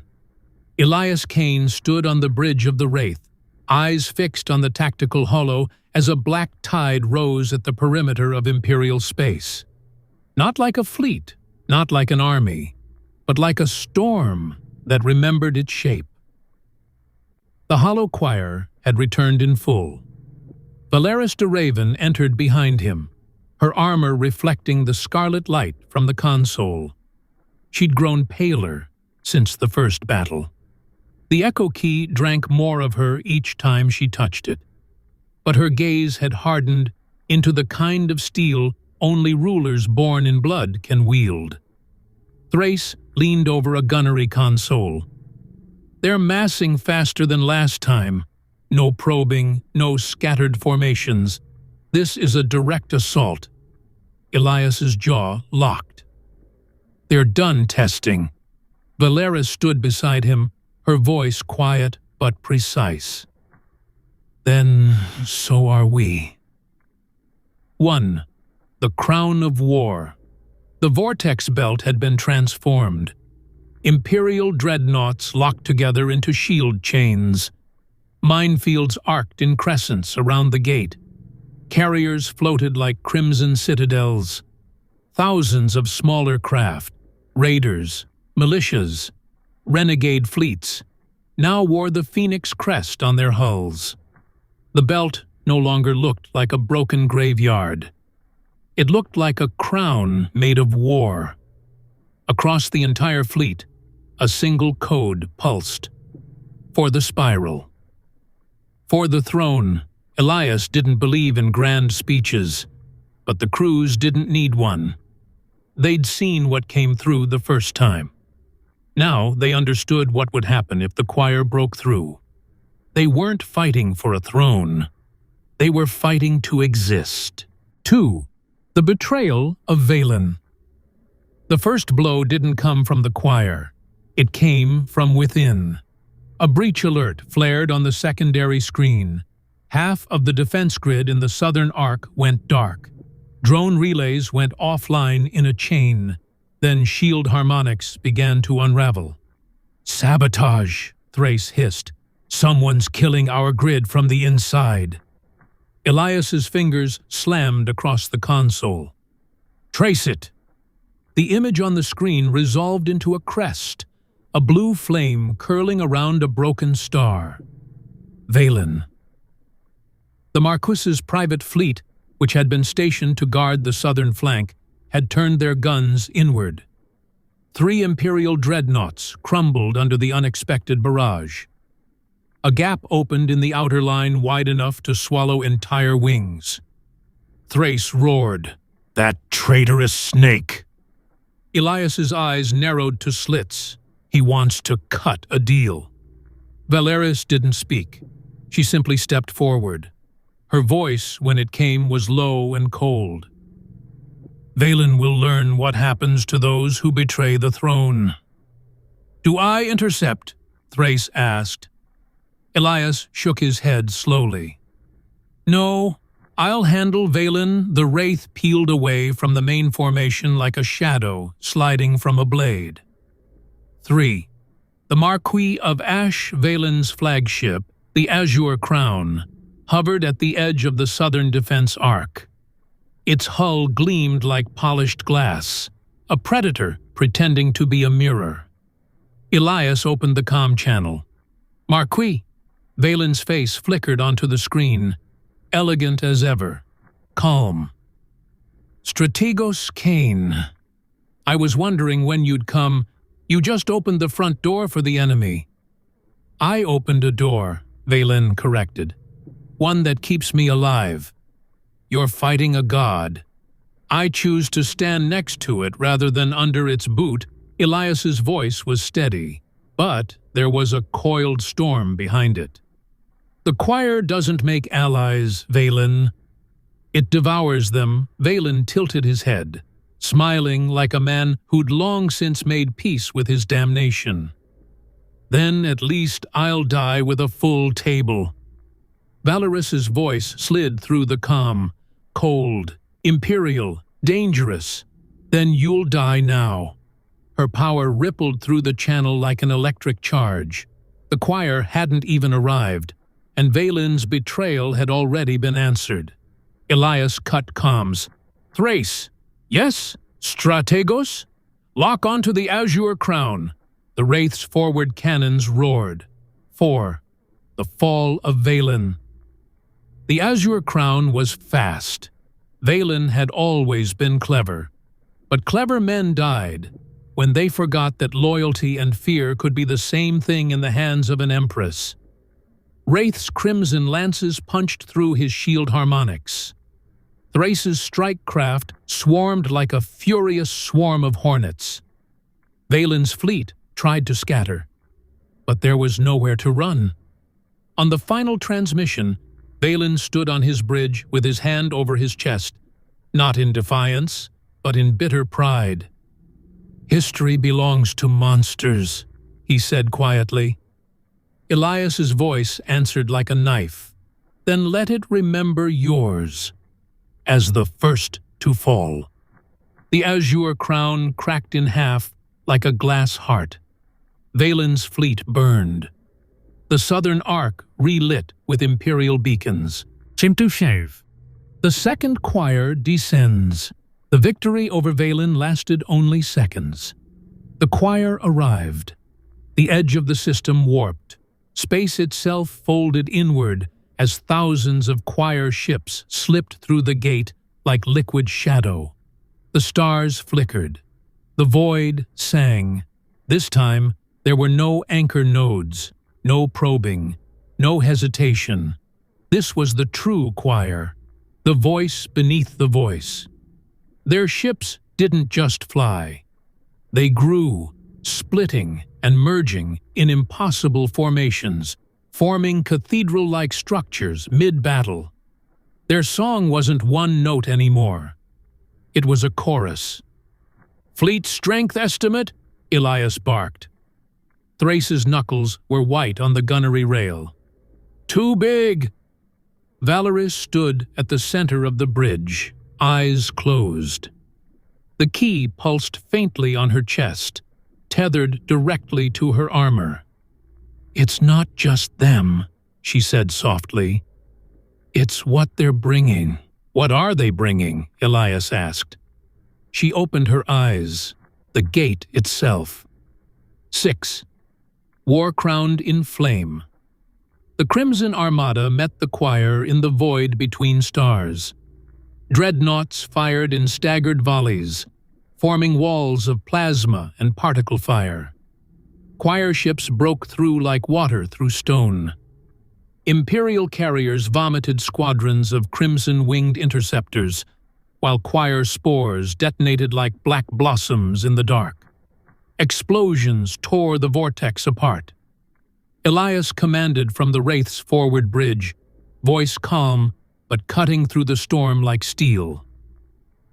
Elias Kane stood on the bridge of the Wraith, eyes fixed on the tactical hollow as a black tide rose at the perimeter of Imperial space. Not like a fleet, not like an army, but like a storm that remembered its shape. The hollow choir had returned in full. Valeris de Raven entered behind him, her armor reflecting the scarlet light from the console. She'd grown paler since the first battle. The echo key drank more of her each time she touched it, but her gaze had hardened into the kind of steel only rulers born in blood can wield. Thrace leaned over a gunnery console. They're massing faster than last time. No probing, no scattered formations. This is a direct assault. Elias's jaw locked. They're done testing. Valeris stood beside him, her voice quiet but precise. Then so are we. 1. The Crown of War. The vortex belt had been transformed. Imperial dreadnoughts locked together into shield chains. Minefields arced in crescents around the gate. Carriers floated like crimson citadels. Thousands of smaller craft, raiders, militias, renegade fleets, now wore the phoenix crest on their hulls. The belt no longer looked like a broken graveyard. It looked like a crown made of war. Across the entire fleet, a single code pulsed. For the spiral. For the throne. Elias didn't believe in grand speeches, but the crews didn't need one. They'd seen what came through the first time. Now they understood what would happen if the choir broke through. They weren't fighting for a throne. They were fighting to exist. 2. The betrayal of Valen. The first blow didn't come from the choir. It came from within. A breach alert flared on the secondary screen. Half of the defense grid in the southern arc went dark. Drone relays went offline in a chain. Then shield harmonics began to unravel. "Sabotage," Thrace hissed. "Someone's killing our grid from the inside." Elias's fingers slammed across the console. "Trace it." The image on the screen resolved into a crest, a blue flame curling around a broken star. Valen. The Marquis's private fleet, which had been stationed to guard the southern flank, had turned their guns inward. 3 Imperial dreadnoughts crumbled under the unexpected barrage. A gap opened in the outer line wide enough to swallow entire wings. Thrace roared, "That traitorous snake!" Elias's eyes narrowed to slits. He wants to cut a deal. Valeris didn't speak. She simply stepped forward. Her voice, when it came, was low and cold. "Valen will learn what happens to those who betray the throne." "Do I intercept?" Thrace asked. Elias shook his head slowly. "No, I'll handle Valen." The Wraith peeled away from the main formation like a shadow sliding from a blade. 3. The Marquis of Ash Valen's flagship, the Azure Crown, hovered at the edge of the southern defense arc. Its hull gleamed like polished glass, a predator pretending to be a mirror. Elias opened the comm channel. "Marquis." Valen's face flickered onto the screen, elegant as ever, calm. "Strategos Kane. I was wondering when you'd come. You just opened the front door for the enemy." "I opened a door," Valen corrected. "One that keeps me alive. You're fighting a god. I choose to stand next to it rather than under its boot." Elias's voice was steady, but there was a coiled storm behind it. The choir doesn't make allies, Valen. It devours them. Valen tilted his head, smiling like a man who'd long since made peace with his damnation. Then at least I'll die with a full table. Valoris's voice slid through the calm, cold, imperial, dangerous. Then you'll die now. Her power rippled through the channel like an electric charge. The choir hadn't even arrived, and Valen's betrayal had already been answered. Elias cut comms. Thrace. Yes? Strategos? Lock onto the azure crown. The Wraith's forward cannons roared. 4. The fall of Valen. The azure crown was fast. Valen had always been clever. But clever men died when they forgot that loyalty and fear could be the same thing in the hands of an empress. Wraith's crimson lances punched through his shield harmonics. Thrace's strike craft swarmed like a furious swarm of hornets. Valen's fleet tried to scatter, but there was nowhere to run. On the final transmission, Valen stood on his bridge with his hand over his chest, not in defiance, but in bitter pride. History belongs to monsters, he said quietly. Elias's voice answered like a knife. Then let it remember yours, as the first to fall. The azure crown cracked in half like a glass heart. Valen's fleet burned. The southern arc relit with imperial beacons. Chimtushev. The second choir descends. The victory over Valen lasted only seconds. The choir arrived. The edge of the system warped. Space itself folded inward as thousands of choir ships slipped through the gate like liquid shadow. The stars flickered. The void sang. This time, there were no anchor nodes, no probing, no hesitation. This was the true choir, the voice beneath the voice. Their ships didn't just fly. They grew, splitting and merging in impossible formations, forming cathedral-like structures mid-battle. Their song wasn't one note anymore. It was a chorus. Fleet strength estimate? Elias barked. Thrace's knuckles were white on the gunnery rail. Too big! Valoris stood at the center of the bridge, eyes closed. The key pulsed faintly on her chest, tethered directly to her armor. It's not just them, she said softly. It's what they're bringing. What are they bringing? Elias asked. She opened her eyes, the gate itself. 6. War-crowned in flame. The Crimson Armada met the choir in the void between stars. Dreadnoughts fired in staggered volleys, forming walls of plasma and particle fire. Choir ships broke through like water through stone. Imperial carriers vomited squadrons of crimson-winged interceptors, while choir spores detonated like black blossoms in the dark. Explosions tore the vortex apart. Elias commanded from the Wraith's forward bridge, voice calm but cutting through the storm like steel.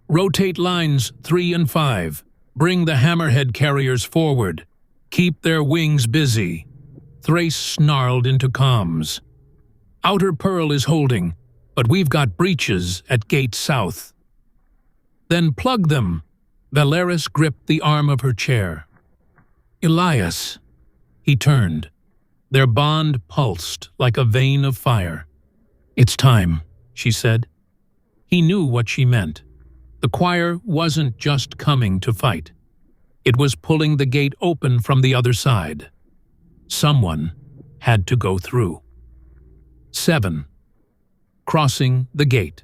Rotate lines 3 and 5. Bring the hammerhead carriers forward. Keep their wings busy. Thrace snarled into comms. Outer Pearl is holding, but we've got breaches at Gate South. Then plug them. Valeris gripped the arm of her chair. Elias. He turned. Their bond pulsed like a vein of fire. It's time, she said. He knew what she meant. The choir wasn't just coming to fight. It was pulling the gate open from the other side. Someone had to go through. 7. Crossing the gate.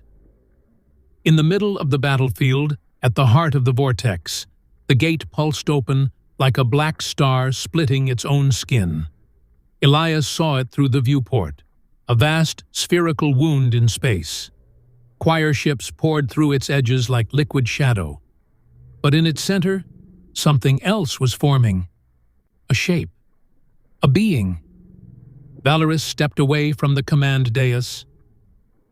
In the middle of the battlefield, at the heart of the vortex, the gate pulsed open like a black star splitting its own skin. Elias saw it through the viewport, a vast spherical wound in space. Choir ships poured through its edges like liquid shadow. But in its center, something else was forming. A shape, A being. Valeris stepped away from the command dais.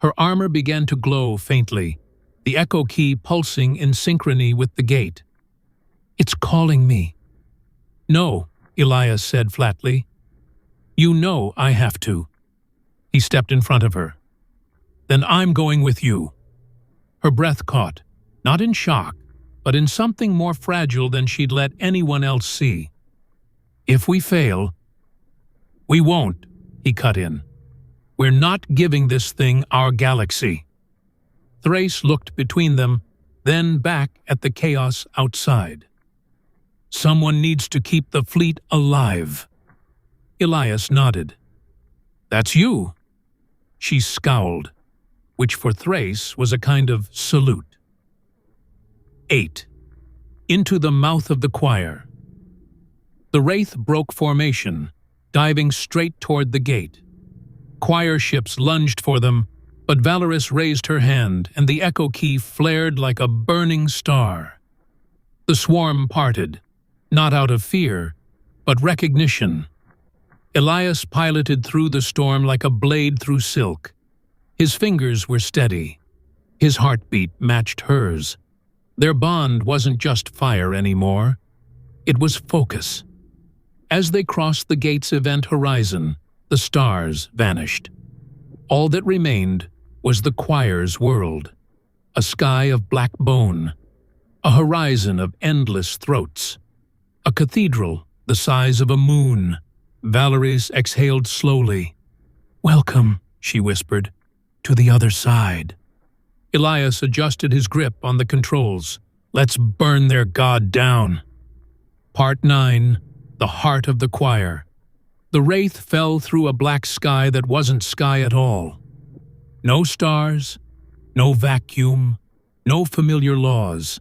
Her armor began to glow faintly, the echo key pulsing in synchrony with the gate. "It's calling me." "No," Elias said flatly. "You know I have to." He stepped in front of her. "Then I'm going with you." Her breath caught, not in shock, but in something more fragile than she'd let anyone else see. "If we fail—" "We won't," he cut in. "We're not giving this thing our galaxy." Thrace looked between them, then back at the chaos outside. "Someone needs to keep the fleet alive." Elias nodded. "That's you." She scowled, which for Thrace was a kind of salute. 8. Into the mouth of the choir. The Wraith broke formation, diving straight toward the gate. Choir ships lunged for them, but Valeris raised her hand and the echo key flared like a burning star. The swarm parted, not out of fear, but recognition. Elias piloted through the storm like a blade through silk. His fingers were steady. His heartbeat matched hers. Their bond wasn't just fire anymore. It was focus. As they crossed the gate's event horizon, the stars vanished. All that remained was the choir's world, a sky of black bone, a horizon of endless throats, a cathedral the size of a moon. Valeris exhaled slowly. "Welcome," she whispered, "to the other side." Elias adjusted his grip on the controls. "Let's burn their god down." Part 9. The Heart of the Choir. The Wraith fell through a black sky that wasn't sky at all. No stars, no vacuum, no familiar laws.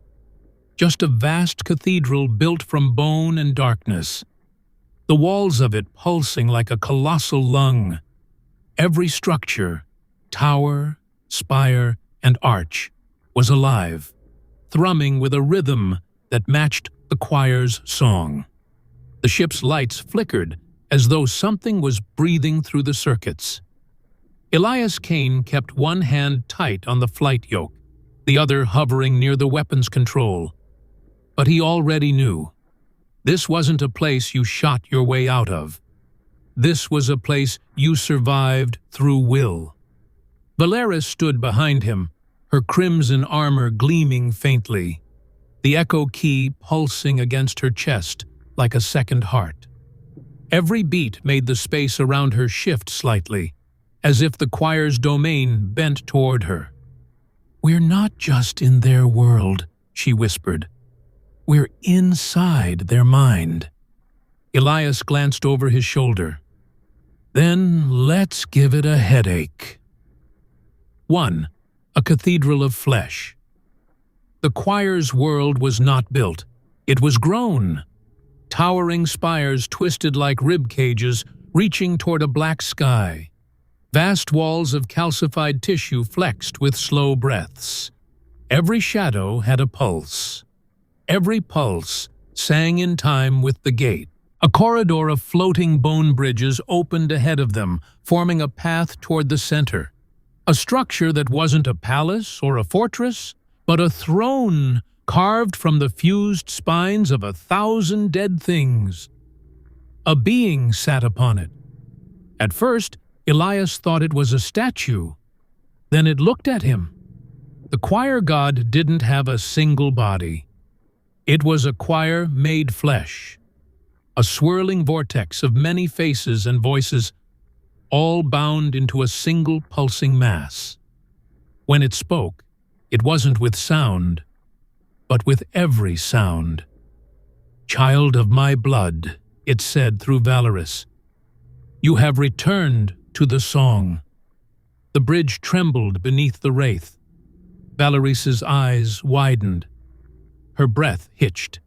Just a vast cathedral built from bone and darkness. The walls of it pulsing like a colossal lung. Every structure, tower, spire, and arch, was alive, thrumming with a rhythm that matched the choir's song. The ship's lights flickered as though something was breathing through the circuits. Elias Kane kept one hand tight on the flight yoke, the other hovering near the weapons control. But he already knew. This wasn't a place you shot your way out of. This was a place you survived through will. Valeris stood behind him, her crimson armor gleaming faintly, the echo key pulsing against her chest like a second heart. Every beat made the space around her shift slightly, as if the choir's domain bent toward her. "We're not just in their world," she whispered. "We're inside their mind." Elias glanced over his shoulder. "Then let's give it a headache." 1. A cathedral of flesh. The choir's world was not built. It was grown. Towering spires twisted like rib cages, reaching toward a black sky. Vast walls of calcified tissue flexed with slow breaths. Every shadow had a pulse. Every pulse sang in time with the gate. A corridor of floating bone bridges opened ahead of them, forming a path toward the center. A structure that wasn't a palace or a fortress, but a throne carved from the fused spines of 1,000 dead things. A being sat upon it. At first, Elias thought it was a statue. Then it looked at him. The choir god didn't have a single body. It was a choir made flesh, a swirling vortex of many faces and voices, all bound into a single pulsing mass. When it spoke, it wasn't with sound, but with every sound. "Child of my blood," it said through Valeris, "you have returned to the song." The bridge trembled beneath the wraith. Valeris's eyes widened. Her breath hitched.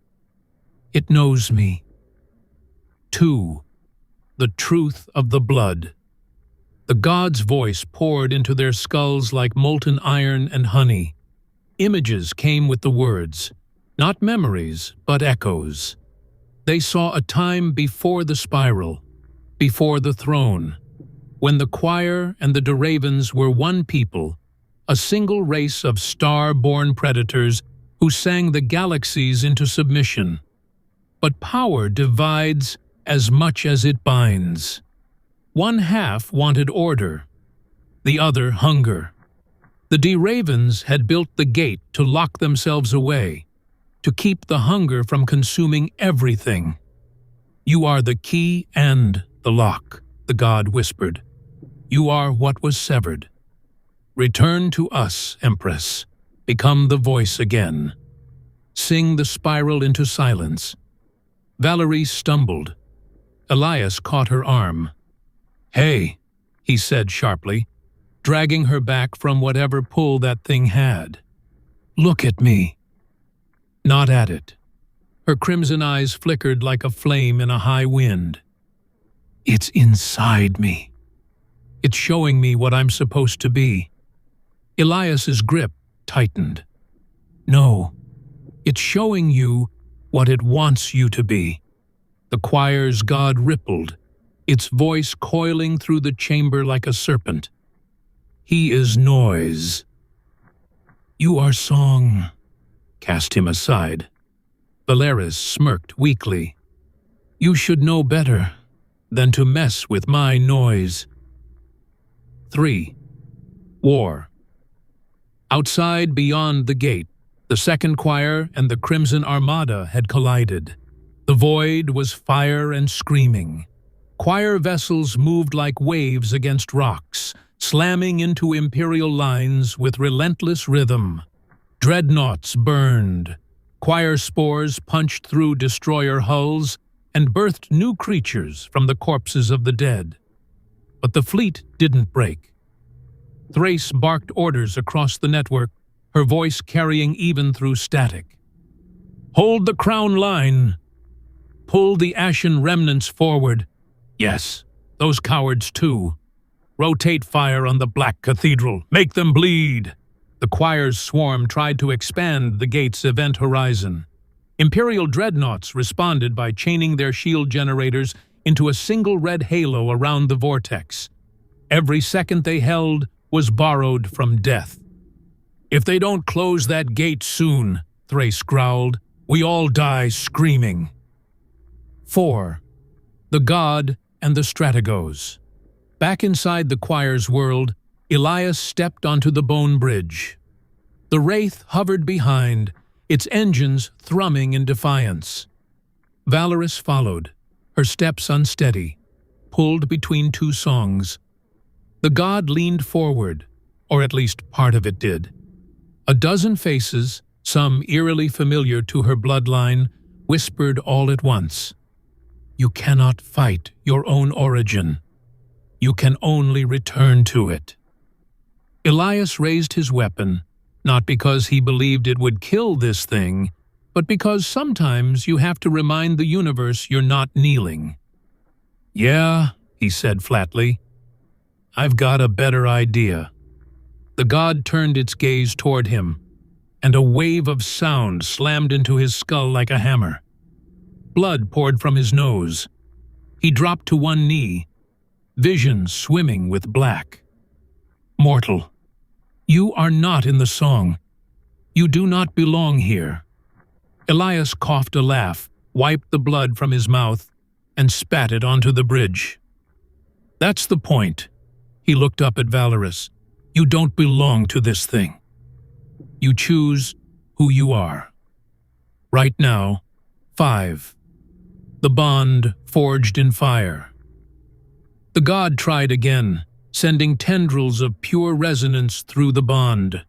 "It knows me." 2. The truth of the blood. The god's voice poured into their skulls like molten iron and honey. Images came with the words, not memories, but echoes. They saw a time before the spiral, before the throne, when the choir and the Deravens were one people, a single race of star-born predators who sang the galaxies into submission. But power divides as much as it binds. One half wanted order, the other hunger. The Deravens had built the gate to lock themselves away, to keep the hunger from consuming everything. "You are the key and the lock," the god whispered. "You are what was severed. Return to us, Empress. Become the voice again. Sing the spiral into silence." Valerie stumbled. Elias caught her arm. "Hey," he said sharply, dragging her back from whatever pull that thing had. "Look at me." Not at it. Her crimson eyes flickered like a flame in a high wind. "It's inside me. It's showing me what I'm supposed to be." Elias's grip tightened. "No, it's showing you what it wants you to be." The choir's god rippled, its voice coiling through the chamber like a serpent. "He is noise. You are song." Cast him aside. Valeris smirked weakly. "You should know better than to mess with my noise." 3. War. Outside, beyond the gate, the second choir and the Crimson Armada had collided. The void was fire and screaming. Choir vessels moved like waves against rocks, slamming into Imperial lines with relentless rhythm. Dreadnoughts burned. Choir spores punched through destroyer hulls and birthed new creatures from the corpses of the dead. But the fleet didn't break. Thrace barked orders across the network, her voice carrying even through static. "Hold the crown line. Pull the ashen remnants forward. Yes, those cowards too. Rotate fire on the Black Cathedral. Make them bleed." The choir's swarm tried to expand the gate's event horizon. Imperial dreadnoughts responded by chaining their shield generators into a single red halo around the vortex. Every second they held was borrowed from death. "If they don't close that gate soon," Thrace growled, "we all die screaming." 4. The God and the Strategos. Back inside the choir's world, Elias stepped onto the bone bridge. The Wraith hovered behind, its engines thrumming in defiance. Valeris followed, her steps unsteady, pulled between two songs. The god leaned forward, or at least part of it did. A dozen faces, some eerily familiar to her bloodline, whispered all at once. "You cannot fight your own origin. You can only return to it." Elias raised his weapon, not because he believed it would kill this thing, but because sometimes you have to remind the universe you're not kneeling. "Yeah," he said flatly, "I've got a better idea." The god turned its gaze toward him, and a wave of sound slammed into his skull like a hammer. Blood poured from his nose. He dropped to one knee, vision swimming with black. "Mortal, you are not in the song. You do not belong here." Elias coughed a laugh, wiped the blood from his mouth, and spat it onto the bridge. "That's the point." He looked up at Valeris. "You don't belong to this thing. You choose who you are." Right now, 5. The bond forged in fire. The god tried again, sending tendrils of pure resonance through the bond.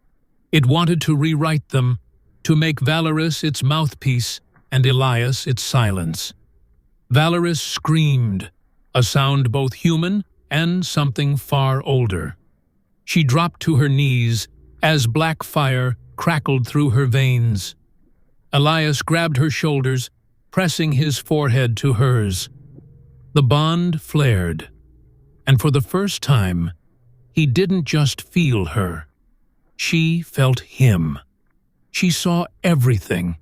It wanted to rewrite them, to make Valeris its mouthpiece and Elias its silence. Valeris screamed, a sound both human and something far older. She dropped to her knees as black fire crackled through her veins. Elias grabbed her shoulders, pressing his forehead to hers. The bond flared, and for the first time, he didn't just feel her. She felt him. She saw everything,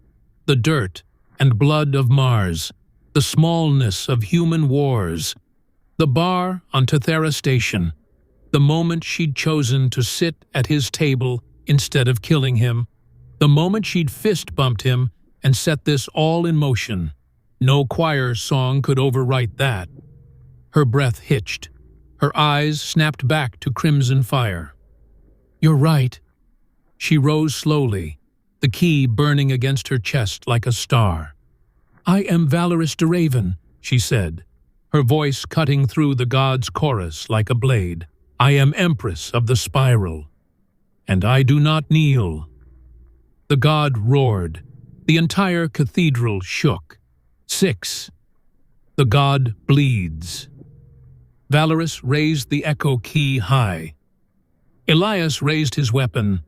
the dirt and blood of Mars, the smallness of human wars, The bar on Tethera Station, the moment she'd chosen to sit at his table instead of killing him, the moment she'd fist-bumped him and set this all in motion. No choir song could overwrite that. Her breath hitched. Her eyes snapped back to crimson fire. "You're right." She rose slowly, the key burning against her chest like a star. "I am Valorous de Raven," she said, her voice cutting through the god's chorus like a blade. "I am Empress of the Spiral, and I do not kneel." The god roared. The entire cathedral shook. 6. The god bleeds. Valorous raised the echo key high. Elias raised his weapon,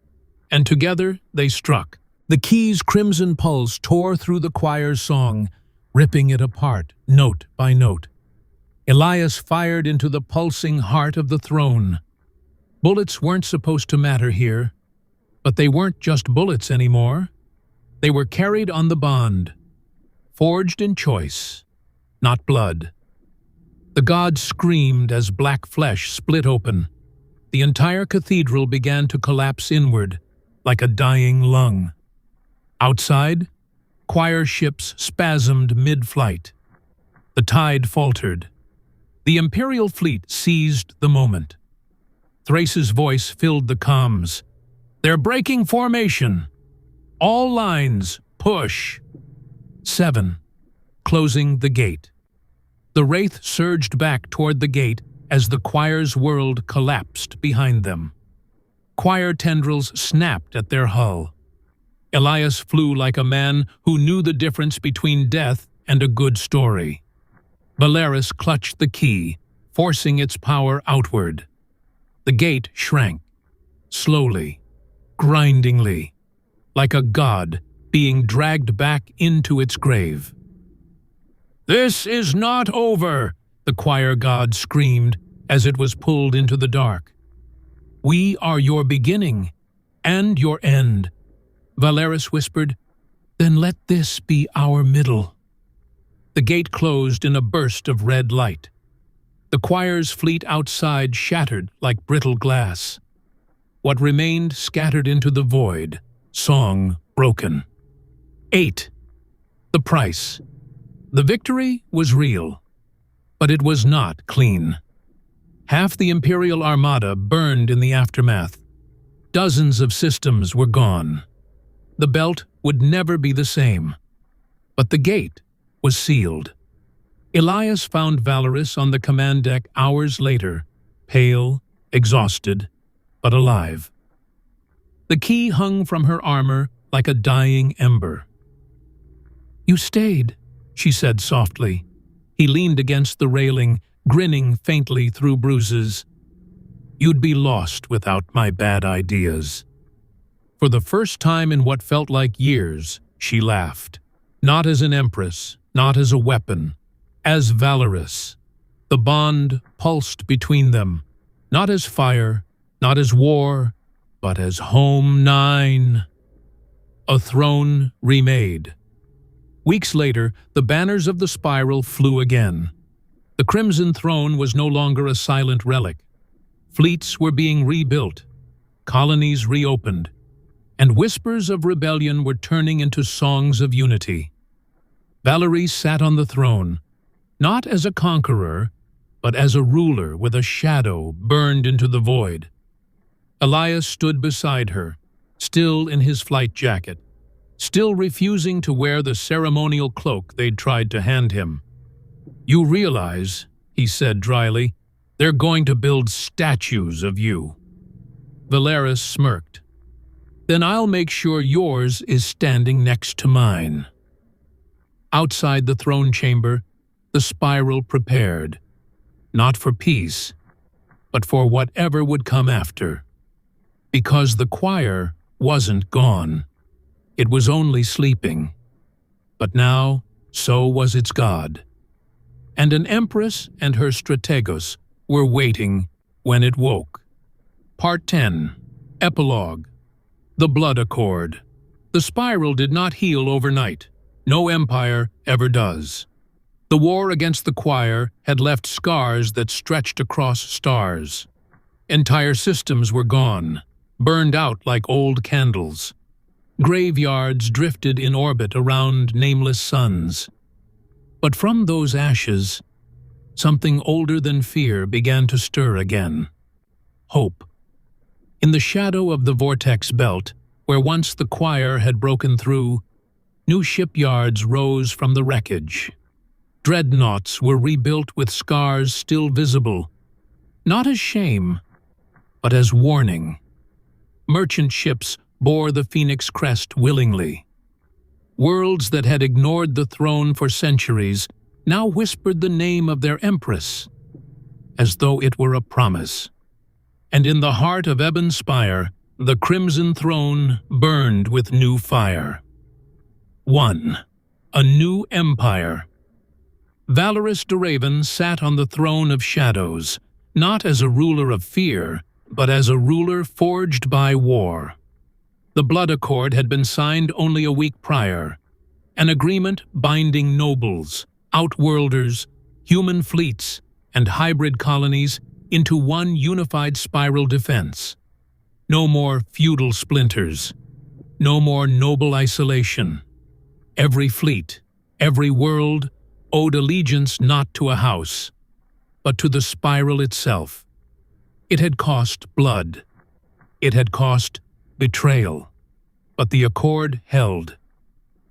and together they struck. The key's crimson pulse tore through the choir's song, ripping it apart, note by note. Elias fired into the pulsing heart of the throne. Bullets weren't supposed to matter here, but they weren't just bullets anymore. They were carried on the bond, forged in choice, not blood. The god screamed as black flesh split open. The entire cathedral began to collapse inward, like a dying lung. Outside, choir ships spasmed mid-flight. The tide faltered. The Imperial fleet seized the moment. Thrace's voice filled the comms. "They're breaking formation. All lines, push." 7. Closing the gate. The Wraith surged back toward the gate as the choir's world collapsed behind them. Choir tendrils snapped at their hull. Elias flew like a man who knew the difference between death and a good story. Valeris clutched the key, forcing its power outward. The gate shrank, slowly, grindingly, like a god being dragged back into its grave. "This is not over," the choir god screamed as it was pulled into the dark. "We are your beginning and your end," Valeris whispered. "Then let this be our middle." The gate closed in a burst of red light. The choir's fleet outside shattered like brittle glass. What remained scattered into the void, song broken. 8. The price. The victory was real, but it was not clean. Half the Imperial Armada burned in the aftermath. Dozens of systems were gone. The belt would never be the same. But the gate was sealed. Elias found Valorous on the command deck hours later, pale, exhausted, but alive. The key hung from her armor like a dying ember. "You stayed," she said softly. He leaned against the railing, grinning faintly through bruises. "You'd be lost without my bad ideas." For the first time in what felt like years, she laughed. Not as an empress, not as a weapon, as Valorous. The bond pulsed between them, not as fire, not as war, but as Home 9. A throne remade. Weeks later, the banners of the Spiral flew again. The Crimson Throne was no longer a silent relic. Fleets were being rebuilt, colonies reopened, and whispers of rebellion were turning into songs of unity. Valerie sat on the throne, not as a conqueror, but as a ruler with a shadow burned into the void. Elias stood beside her, still in his flight jacket, still refusing to wear the ceremonial cloak they'd tried to hand him. "You realize," he said dryly, "they're going to build statues of you." Valeris smirked. "Then I'll make sure yours is standing next to mine." Outside the throne chamber, the Spiral prepared, not for peace, but for whatever would come after. Because the choir wasn't gone. It was only sleeping. But now, so was its god. And an empress and her strategos were waiting when it woke. Part 10. Epilogue. The Blood Accord. The Spiral did not heal overnight. No empire ever does. The war against the choir had left scars that stretched across stars. Entire systems were gone, burned out like old candles. Graveyards drifted in orbit around nameless suns. But from those ashes, something older than fear began to stir again. Hope. In the shadow of the vortex belt, where once the choir had broken through, new shipyards rose from the wreckage. Dreadnoughts were rebuilt with scars still visible, not as shame, but as warning. Merchant ships bore the phoenix crest willingly. Worlds that had ignored the throne for centuries now whispered the name of their empress, as though it were a promise. And in the heart of Ebon Spire, the crimson throne burned with new fire. 1. A new empire. Valorous Duraven sat on the throne of shadows, not as a ruler of fear, but as a ruler forged by war. The Blood Accord had been signed only a week prior, an agreement binding nobles, outworlders, human fleets, and hybrid colonies into one unified spiral defense. No more feudal splinters, no more noble isolation. Every fleet, every world, owed allegiance not to a house, but to the spiral itself. It had cost blood. It had cost betrayal. But the accord held.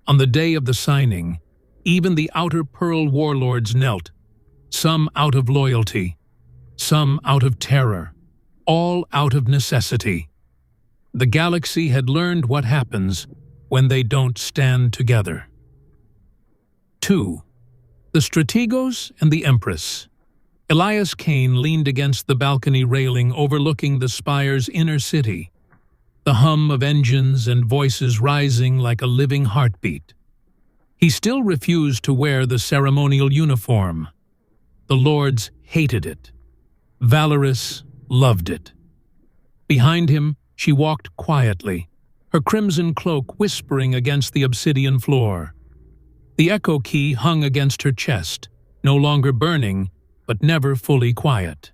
On the day of the signing, even the Outer Pearl warlords knelt, some out of loyalty, some out of terror, all out of necessity. The galaxy had learned what happens when they don't stand together. 2. The Strategos and the Empress. Elias Kane leaned against the balcony railing overlooking the spire's inner city, the hum of engines and voices rising like a living heartbeat. He still refused to wear the ceremonial uniform. The lords hated it. Valorous loved it. Behind him, she walked quietly, her crimson cloak whispering against the obsidian floor. The echo key hung against her chest, no longer burning, but never fully quiet.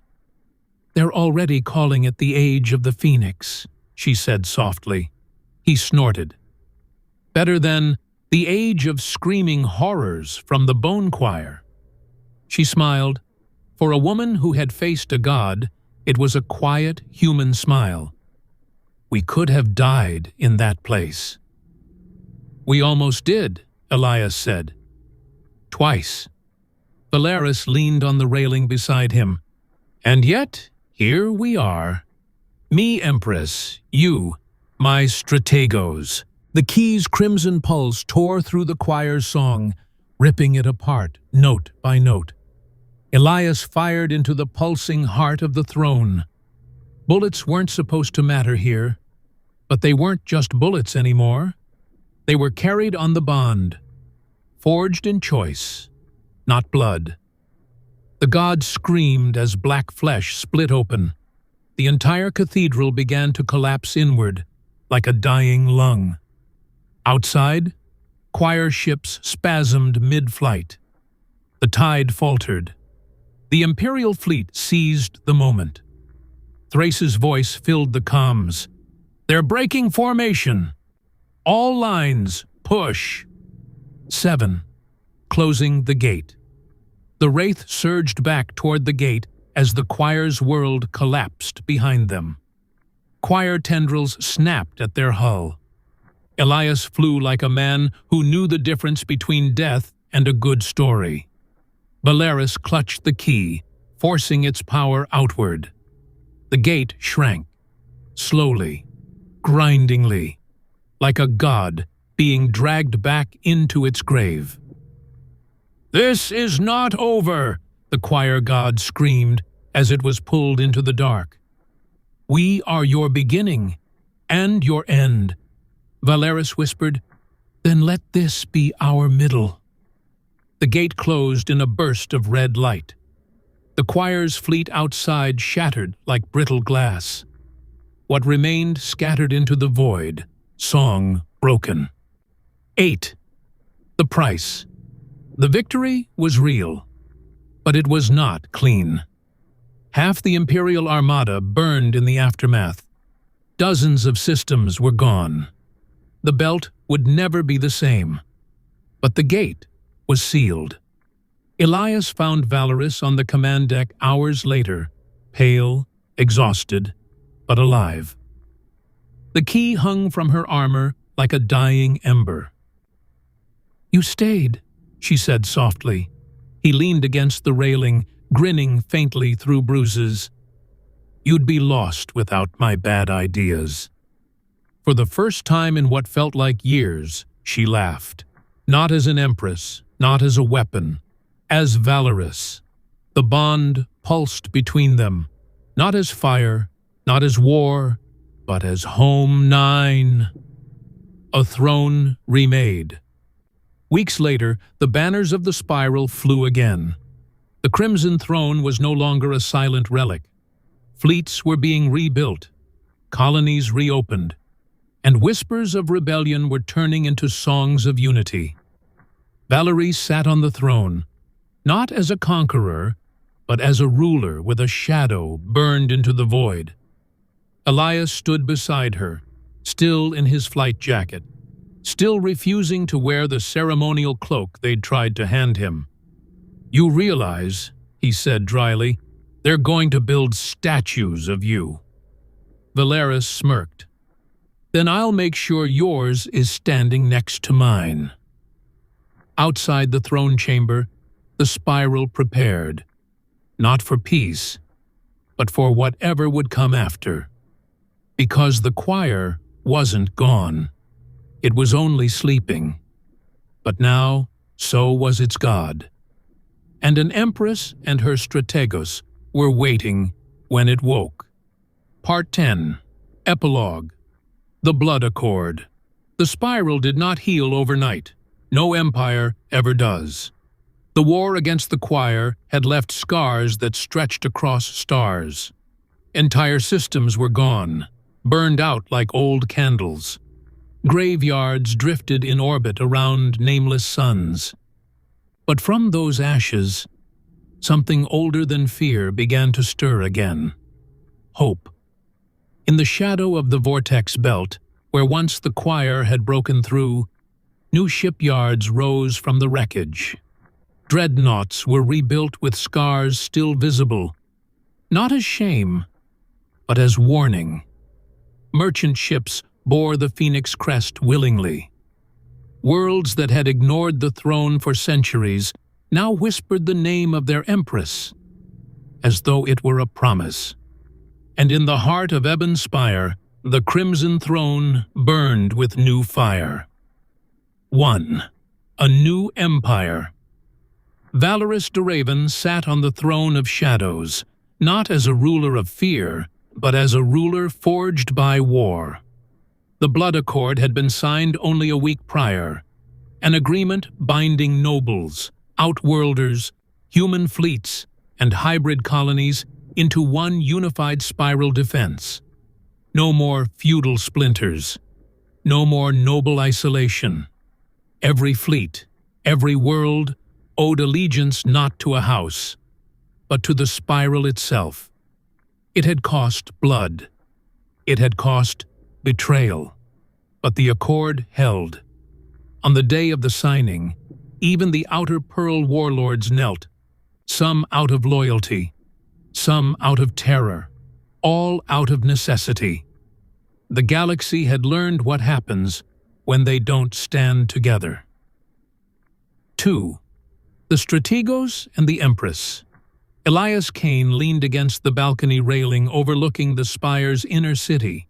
"They're already calling it the Age of the Phoenix," she said softly. He snorted. "Better than the Age of Screaming Horrors from the Bone Choir." She smiled. For a woman who had faced a god, it was a quiet, human smile. "We could have died in that place." "We almost did," Elias said. "Twice." Valeris leaned on the railing beside him. "And yet, here we are. Me, Empress, you, my strategos." The key's crimson pulse tore through the choir's song, ripping it apart, note by note. Elias fired into the pulsing heart of the throne. Bullets weren't supposed to matter here, but they weren't just bullets anymore. They were carried on the bond, forged in choice, not blood. The gods screamed as black flesh split open. The entire cathedral began to collapse inward, like a dying lung. Outside, choir ships spasmed mid-flight. The tide faltered. The Imperial fleet seized the moment. Thrace's voice filled the comms. "They're breaking formation. All lines, push." 7. Closing the gate. The Wraith surged back toward the gate as the choir's world collapsed behind them. Choir tendrils snapped at their hull. Elias flew like a man who knew the difference between death and a good story. Valeris clutched the key, forcing its power outward. The gate shrank, slowly, grindingly, like a god being dragged back into its grave. "This is not over," the choir god screamed as it was pulled into the dark. "We are your beginning and your end," Valeris whispered. "Then let this be our middle." The gate closed in a burst of red light. The choir's fleet outside shattered like brittle glass. What remained scattered into the void, song broken. 8. The price. The victory was real, but it was not clean. Half the Imperial Armada burned in the aftermath. Dozens of systems were gone. The belt would never be the same. But the gate was sealed. Elias found Valoris on the command deck hours later, pale, exhausted, but alive. The key hung from her armor like a dying ember. "You stayed," she said softly. He leaned against the railing, grinning faintly through bruises. "You'd be lost without my bad ideas." For the first time in what felt like years, she laughed. Not as an empress, not as a weapon, as Valoris. The bond pulsed between them, not as fire, not as war, but as Home 9. A throne remade. Weeks later, the banners of the spiral flew again. The Crimson Throne was no longer a silent relic. Fleets were being rebuilt, colonies reopened, and whispers of rebellion were turning into songs of unity. Valerie sat on the throne, not as a conqueror, but as a ruler with a shadow burned into the void. Elias stood beside her, still in his flight jacket, still refusing to wear the ceremonial cloak they'd tried to hand him. "You realize," he said dryly, "they're going to build statues of you." Valeris smirked. "Then I'll make sure yours is standing next to mine." Outside the throne chamber, the spiral prepared, not for peace, but for whatever would come after. Because the choir wasn't gone. It was only sleeping. But now, so was its god. And an empress and her strategos were waiting when it woke. Part 10. Epilogue. The Blood Accord. The spiral did not heal overnight. No empire ever does. The war against the choir had left scars that stretched across stars. Entire systems were gone, burned out like old candles. Graveyards drifted in orbit around nameless suns. But from those ashes, something older than fear began to stir again. Hope. In the shadow of the vortex belt, where once the choir had broken through, new shipyards rose from the wreckage. Dreadnoughts were rebuilt with scars still visible, not as shame, but as warning. Merchant ships bore the phoenix crest willingly. Worlds that had ignored the throne for centuries now whispered the name of their empress, as though it were a promise. And in the heart of Ebon Spire, the Crimson Throne burned with new fire. 1. A new empire. Valoris Deraven sat on the throne of shadows, not as a ruler of fear, but as a ruler forged by war. The Blood Accord had been signed only a week prior, an agreement binding nobles, outworlders, human fleets, and hybrid colonies into one unified spiral defense. No more feudal splinters, no more noble isolation. Every fleet, every world owed allegiance not to a house, but to the spiral itself. It had cost blood. It had cost betrayal. But the accord held. On the day of the signing, even the Outer Pearl warlords knelt, some out of loyalty, some out of terror, all out of necessity. The galaxy had learned what happens when they don't stand together. 2. The Strategos and the Empress. Elias Kane leaned against the balcony railing overlooking the spire's inner city,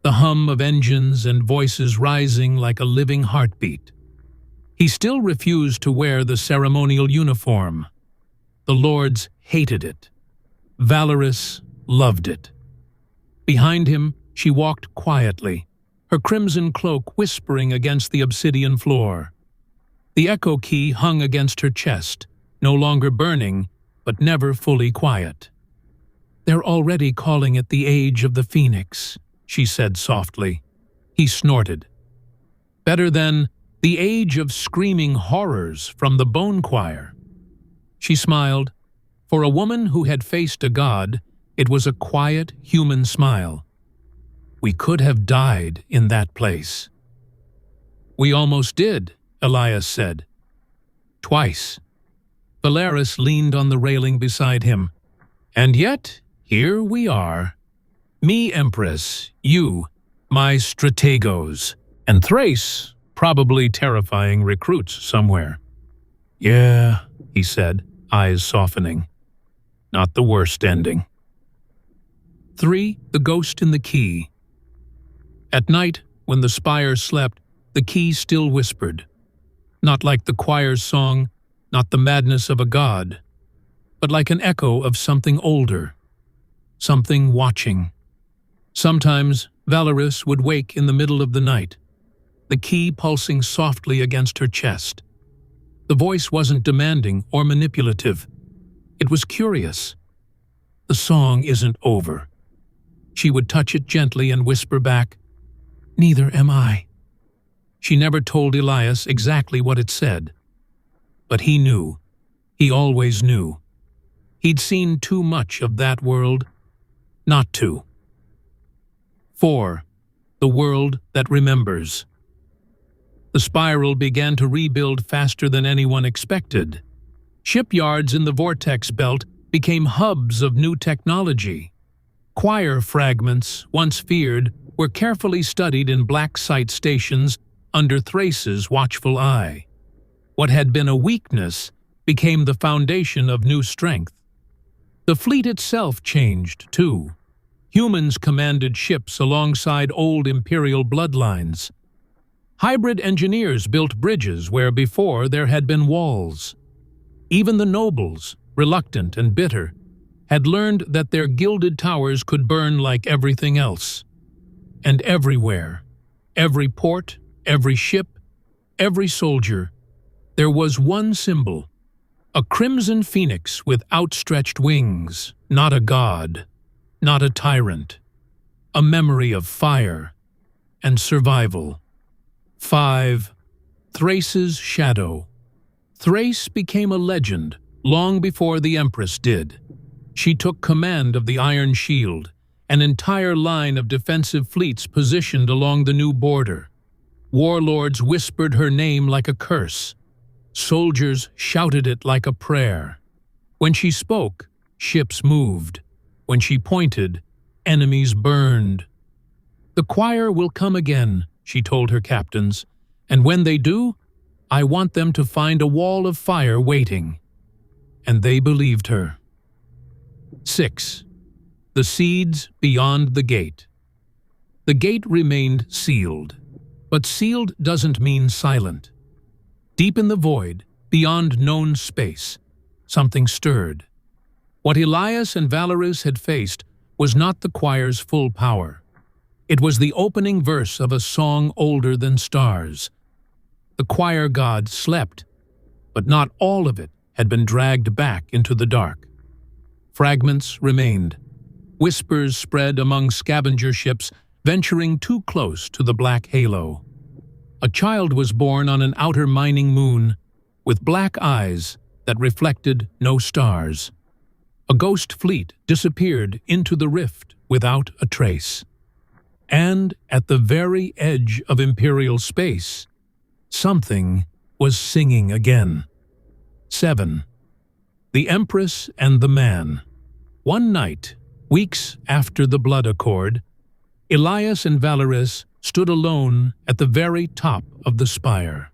the hum of engines and voices rising like a living heartbeat. He still refused to wear the ceremonial uniform. The lords hated it. Valoris loved it. Behind him, she walked quietly, her crimson cloak whispering against the obsidian floor. The echo key hung against her chest, no longer burning, but never fully quiet. "They're already calling it the Age of the Phoenix," she said softly. He snorted. "Better than The age of screaming horrors from the bone choir. She smiled. For a woman who had faced a god, it was a quiet, human smile. We could have died in that place. We almost did, Elias said. Twice. Valeris leaned on the railing beside him. And yet, here we are. Me, Empress, you, my strategos, and Thrace, probably terrifying recruits somewhere. Yeah, he said, eyes softening. Not the worst ending. 3. The Ghost in the Key. At night, when the spire slept, the key still whispered. Not like the choir's song, not the madness of a god, but like an echo of something older, something watching. Sometimes Valeris would wake in the middle of the night, the key pulsing softly against her chest. The voice wasn't demanding or manipulative. It was curious. The song isn't over. She would touch it gently and whisper back, Neither am I. She never told Elias exactly what it said. But he knew. He always knew. He'd seen too much of that world not to. 4. The World That Remembers. The spiral began to rebuild faster than anyone expected. Shipyards in the vortex belt became hubs of new technology. Choir fragments, once feared, were carefully studied in black site stations under Thrace's watchful eye. What had been a weakness became the foundation of new strength. The fleet itself changed, too. Humans commanded ships alongside old imperial bloodlines. Hybrid engineers built bridges where before there had been walls. Even the nobles, reluctant and bitter, had learned that their gilded towers could burn like everything else. And everywhere, every port, every ship, every soldier, there was one symbol, a crimson phoenix with outstretched wings, not a god, not a tyrant, a memory of fire and survival. 5. Thrace's Shadow. Thrace became a legend long before the Empress did. She took command of the Iron Shield, an entire line of defensive fleets positioned along the new border. Warlords whispered her name like a curse. Soldiers shouted it like a prayer. When she spoke, ships moved. When she pointed, enemies burned. The choir will come again, she told her captains, and when they do, I want them to find a wall of fire waiting. And they believed her. 6. The Seeds Beyond the Gate. The gate remained sealed, but sealed doesn't mean silent. Deep in the void, beyond known space, something stirred. What Elias and Valeris had faced was not the choir's full power. It was the opening verse of a song older than stars. The choir god slept, but not all of it had been dragged back into the dark. Fragments remained. Whispers spread among scavenger ships venturing too close to the black halo. A child was born on an outer mining moon with black eyes that reflected no stars. A ghost fleet disappeared into the rift without a trace. And at the very edge of imperial space, something was singing again. 7. The Empress and the Man. One night, weeks after the Blood Accord, Elias and Valeris stood alone at the very top of the spire.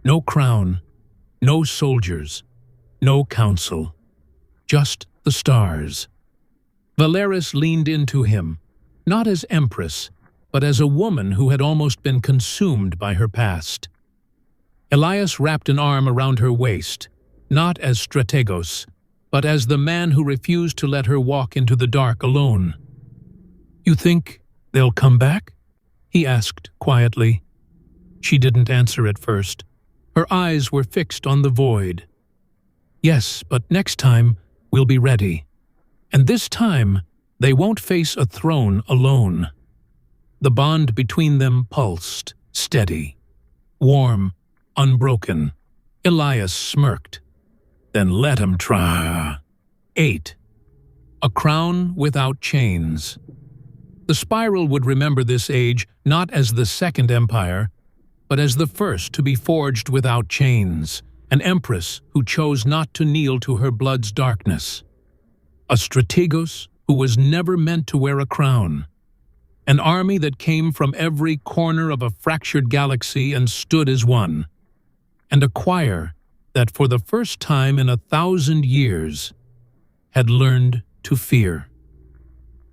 No crown, no soldiers, no council, just the stars. Valeris leaned into him, not as Empress, but as a woman who had almost been consumed by her past. Elias wrapped an arm around her waist, not as strategos, but as the man who refused to let her walk into the dark alone. "You think they'll come back?" he asked quietly. She didn't answer at first. Her eyes were fixed on the void. "Yes, but next time we'll be ready. And this time they won't face a throne alone." The bond between them pulsed, steady. warm, unbroken. Elias smirked. Then let him try. 8. A crown without chains. The Spiral would remember this age not as the Second Empire, but as the first to be forged without chains, an empress who chose not to kneel to her blood's darkness. A strategos who was never meant to wear a crown. An army that came from every corner of a fractured galaxy and stood as one. And a choir that for the first time in 1,000 years had learned to fear.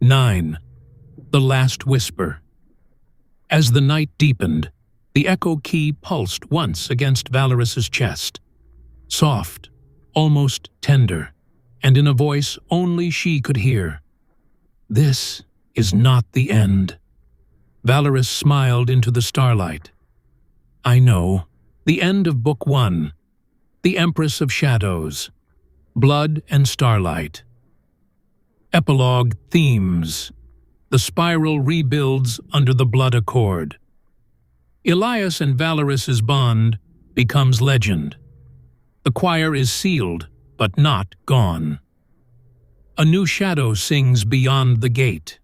9. The Last Whisper. As the night deepened, the echo key pulsed once against Valorous' chest. Soft, almost tender, and in a voice only she could hear. This is not the end. Valorous smiled into the starlight. I know. The end of Book 1. The Empress of Shadows. Blood and Starlight. Epilogue Themes. The Spiral rebuilds under the Blood Accord. Elias and Valorous' bond becomes legend. The choir is sealed, but not gone. A new shadow sings beyond the gate,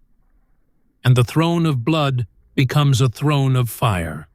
and the throne of blood becomes a throne of fire.